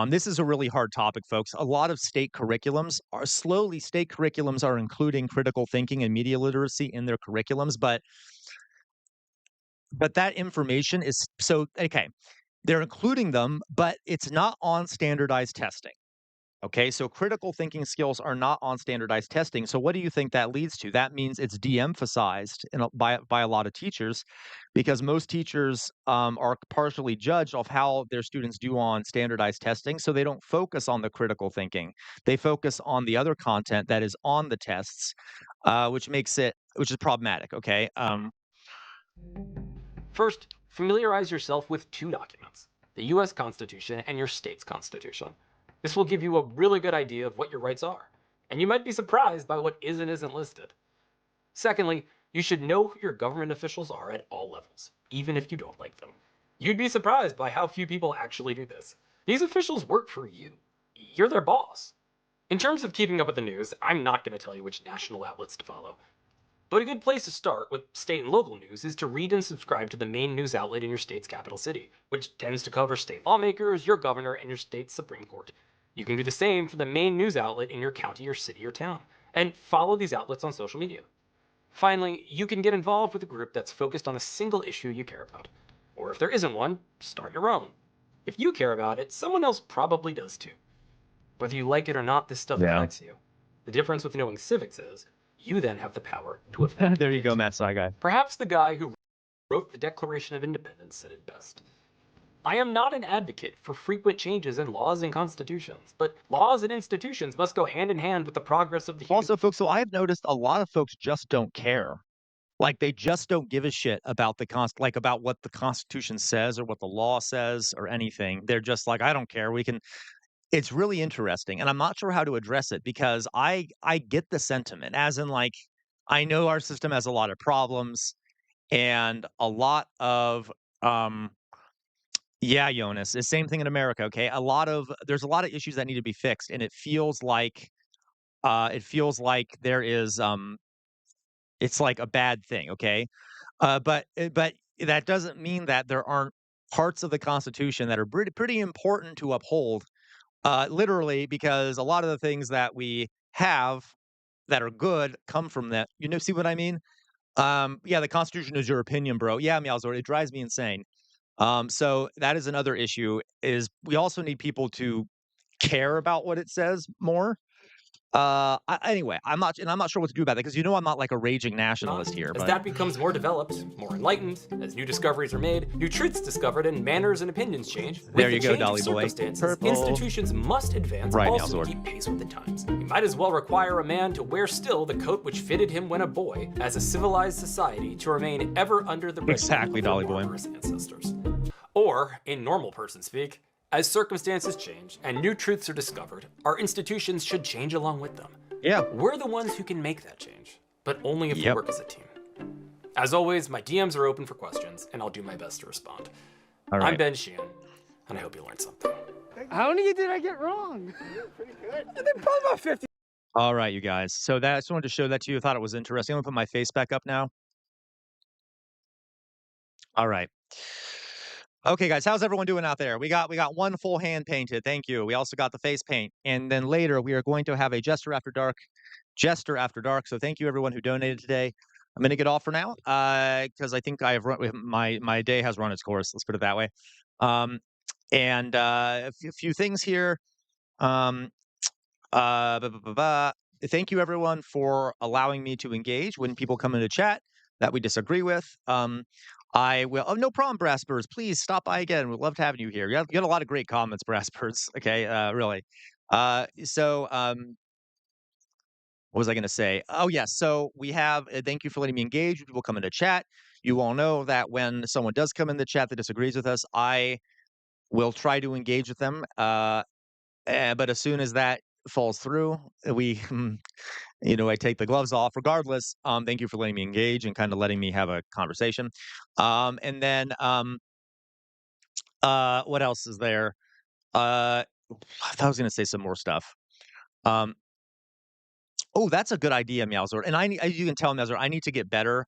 This is a really hard topic, folks. A lot of state curriculums are including critical thinking and media literacy in their curriculums, but that information is so okay. They're including them, but it's not on standardized testing. Okay, so critical thinking skills are not on standardized testing. So what do you think that leads to? That means it's de-emphasized by a lot of teachers, because most teachers are partially judged of how their students do on standardized testing. So they don't focus on the critical thinking. They focus on the other content that is on the tests, which is problematic. Okay. First, familiarize yourself with two documents, the US Constitution and your state's constitution. This will give you a really good idea of what your rights are, and you might be surprised by what is and isn't listed. Secondly, you should know who your government officials are at all levels, even if you don't like them. You'd be surprised by how few people actually do this. These officials work for you. You're their boss. In terms of keeping up with the news, I'm not going to tell you which national outlets to follow. But a good place to start with state and local news is to read and subscribe to the main news outlet in your state's capital city, which tends to cover state lawmakers, your governor, and your state's Supreme Court. You can do the same for the main news outlet in your county or city or town, and follow these outlets on social media. Finally, you can get involved with a group that's focused on a single issue you care about. Or if there isn't one, start your own. If you care about it, someone else probably does too. Whether you like it or not, this stuff affects you. The difference with knowing civics is, you then have the power to affect There you go, Matt Sci Guy. Perhaps the guy who wrote the Declaration of Independence said it best. I am not an advocate for frequent changes in laws and constitutions, but laws and institutions must go hand in hand with the progress of the human. Also, folks, so I've noticed a lot of folks just don't care. Like they just don't give a shit about about what the Constitution says or what the law says or anything. They're just like, I don't care. It's really interesting, and I'm not sure how to address it because I get the sentiment, as in like I know our system has a lot of problems and a lot of yeah, Jonas, the same thing in America. Okay, there's a lot of issues that need to be fixed, and it feels like there is it's like a bad thing. Okay, but that doesn't mean that there aren't parts of the Constitution that are pretty important to uphold. Literally, because a lot of the things that we have that are good come from that. You know, see what I mean? Yeah, the Constitution is your opinion, bro. Yeah, Meowsor, it drives me insane. So that is another issue. Is we also need people to care about what it says more. Anyway, I'm not sure what to do about that because I'm not like a raging nationalist here. As But that becomes more developed, more enlightened, as new discoveries are made, new truths discovered, and manners and opinions change, with there you the go, change of Dolly boy. circumstances, Purple. institutions must advance Right, also Meowsor. to keep pace with the times. We might as well require a man to wear still the coat which fitted him when a boy, as a civilized society, to remain ever under the Exactly, of Dolly their boy. barbarous ancestors. Or, in normal person speak, as circumstances change and new truths are discovered, our institutions should change along with them. Yeah. We're the ones who can make that change, but only if we Yep. work as a team. As always, my DMs are open for questions, and I'll do my best to respond. All right. I'm Ben Sheehan, and I hope you learned something. How many did I get wrong? Pretty good. Probably about 50. All right, you guys. So I just wanted to show that to you. I thought it was interesting. I'm gonna put my face back up now. All right. Okay, guys, how's everyone doing out there? We got one full hand painted. Thank you. We also got the face paint, and then later we are going to have a Jester After Dark. So thank you everyone who donated today. I'm gonna get off for now because I think I have run my day has run its course. Let's put it that way. And a few things here. Thank you everyone for allowing me to engage when people come into chat that we disagree with. I will. Oh, no problem, Brassbirds. Please stop by again. We'd love to have you here. You got a lot of great comments, Brassbirds. Okay, really. What was I going to say? Oh, yes. So we have. Thank you for letting me engage. People come into chat. You all know that when someone does come in the chat that disagrees with us, I will try to engage with them. But as soon as that falls through, we. I take the gloves off regardless. Thank you for letting me engage and kind of letting me have a conversation. And then what else is there? I thought I was going to say some more stuff. Oh, that's a good idea, Meowsor. And as you can tell, Meowsor, I need to get better.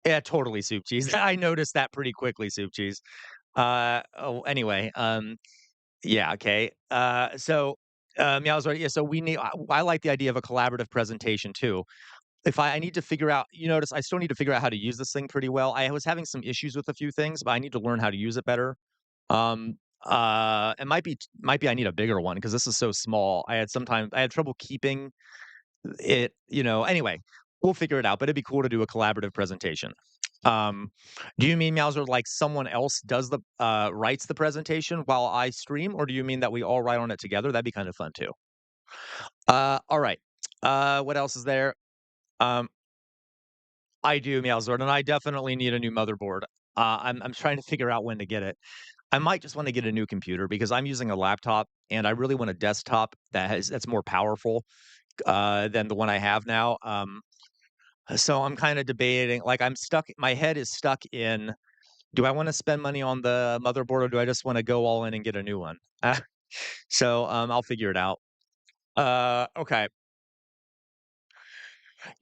Yeah, totally, Soup Cheese. I noticed that pretty quickly, Soup Cheese. Anyway, yeah, okay. Meowsor, yeah, so I like the idea of a collaborative presentation too. If I need to figure out, you notice I still need to figure out how to use this thing pretty well. I was having some issues with a few things, but I need to learn how to use it better. It might be I need a bigger one because this is so small. I had trouble keeping it, anyway, we'll figure it out, but it'd be cool to do a collaborative presentation. Um, do you mean, Mauser, like someone else does writes the presentation while I stream, or do you mean that we all write on it together? That'd be kind of fun too. All right. What else is there? Um, I do, Mauser, and I definitely need a new motherboard. I'm trying to figure out when to get it. I might just want to get a new computer because I'm using a laptop and I really want a desktop that's more powerful than the one I have now. So I'm kind of debating, like my head is stuck in, do I want to spend money on the motherboard or do I just want to go all in and get a new one? I'll figure it out. Okay.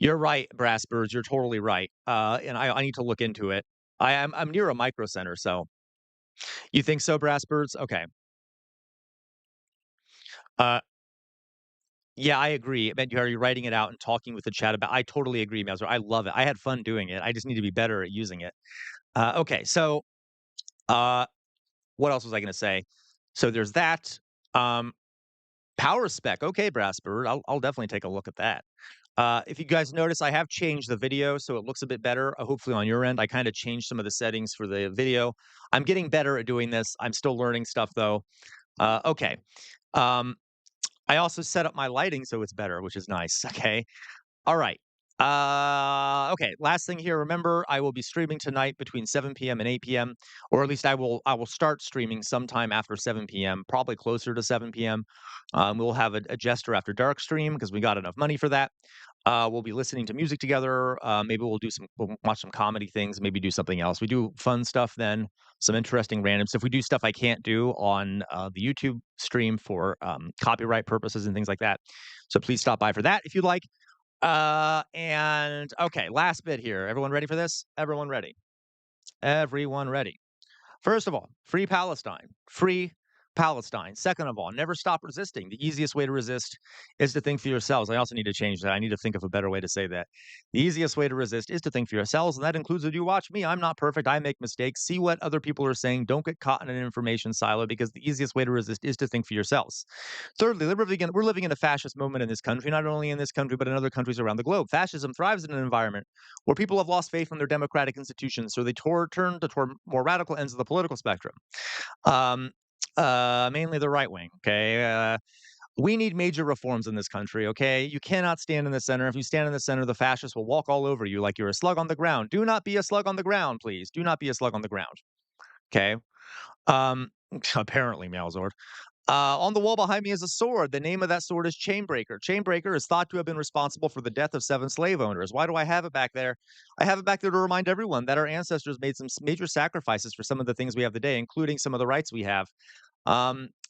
You're right, Brass Birds. You're totally right. And I need to look into it. I'm near a micro center, so you think so, Brass Birds? Okay. Uh, yeah, I agree. But you're writing it out and talking with the chat about. I totally agree, Mauser. I love it. I had fun doing it. I just need to be better at using it. Okay, so uh, what else was I going to say? So there's that. Um, Power spec. Okay, Brass Bird. I'll definitely take a look at that. If you guys notice, I have changed the video so it looks a bit better. Hopefully on your end, I kind of changed some of the settings for the video. I'm getting better at doing this. I'm still learning stuff though. Okay. Um, I also set up my lighting so it's better, which is nice. Okay. All right. Okay, last thing here. Remember, I will be streaming tonight between 7 p.m. and 8 p.m. Or at least I will start streaming sometime after 7 p.m., probably closer to 7 p.m. We'll have a Jester After Dark stream because we got enough money for that. We'll be listening to music together. Maybe we'll watch some comedy things, maybe do something else. We do fun stuff then, some interesting random stuff. We do stuff I can't do on the YouTube stream for copyright purposes and things like that. So please stop by for that if you'd like. And okay, last bit here. Everyone ready for this? Everyone ready? Everyone ready? First of all, free Palestine. Free Palestine. Second of all, never stop resisting. The easiest way to resist is to think for yourselves. I also need to change that. I need to think of a better way to say that. The easiest way to resist is to think for yourselves, and that includes that you watch me. I'm not perfect. I make mistakes. See what other people are saying. Don't get caught in an information silo because the easiest way to resist is to think for yourselves. Thirdly, we're living in a fascist moment in this country, not only in this country, but in other countries around the globe. Fascism thrives in an environment where people have lost faith in their democratic institutions, so they turn toward more radical ends of the political spectrum. Mainly the right wing. Okay. We need major reforms in this country. Okay. You cannot stand in the center. If you stand in the center, the fascists will walk all over you like you're a slug on the ground. Do not be a slug on the ground, please. Do not be a slug on the ground. Okay. Apparently, Malzord. On the wall behind me is a sword. The name of that sword is Chainbreaker. Chainbreaker is thought to have been responsible for the death of 7 slave owners. Why do I have it back there? I have it back there to remind everyone that our ancestors made some major sacrifices for some of the things we have today, including some of the rights we have.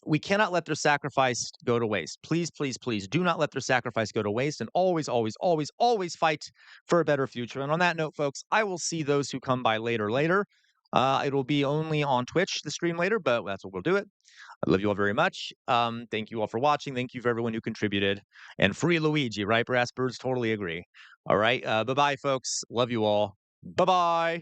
We cannot let their sacrifice go to waste. Please, please, please do not let their sacrifice go to waste, and always, always, always, always fight for a better future. And on that note, folks, I will see those who come by later. It will be only on Twitch, the stream later, but that's what we'll do it. I love you all very much. Thank you all for watching. Thank you for everyone who contributed. And free Luigi, right? Brass Birds totally agree. All right. Bye-bye, folks. Love you all. Bye-bye.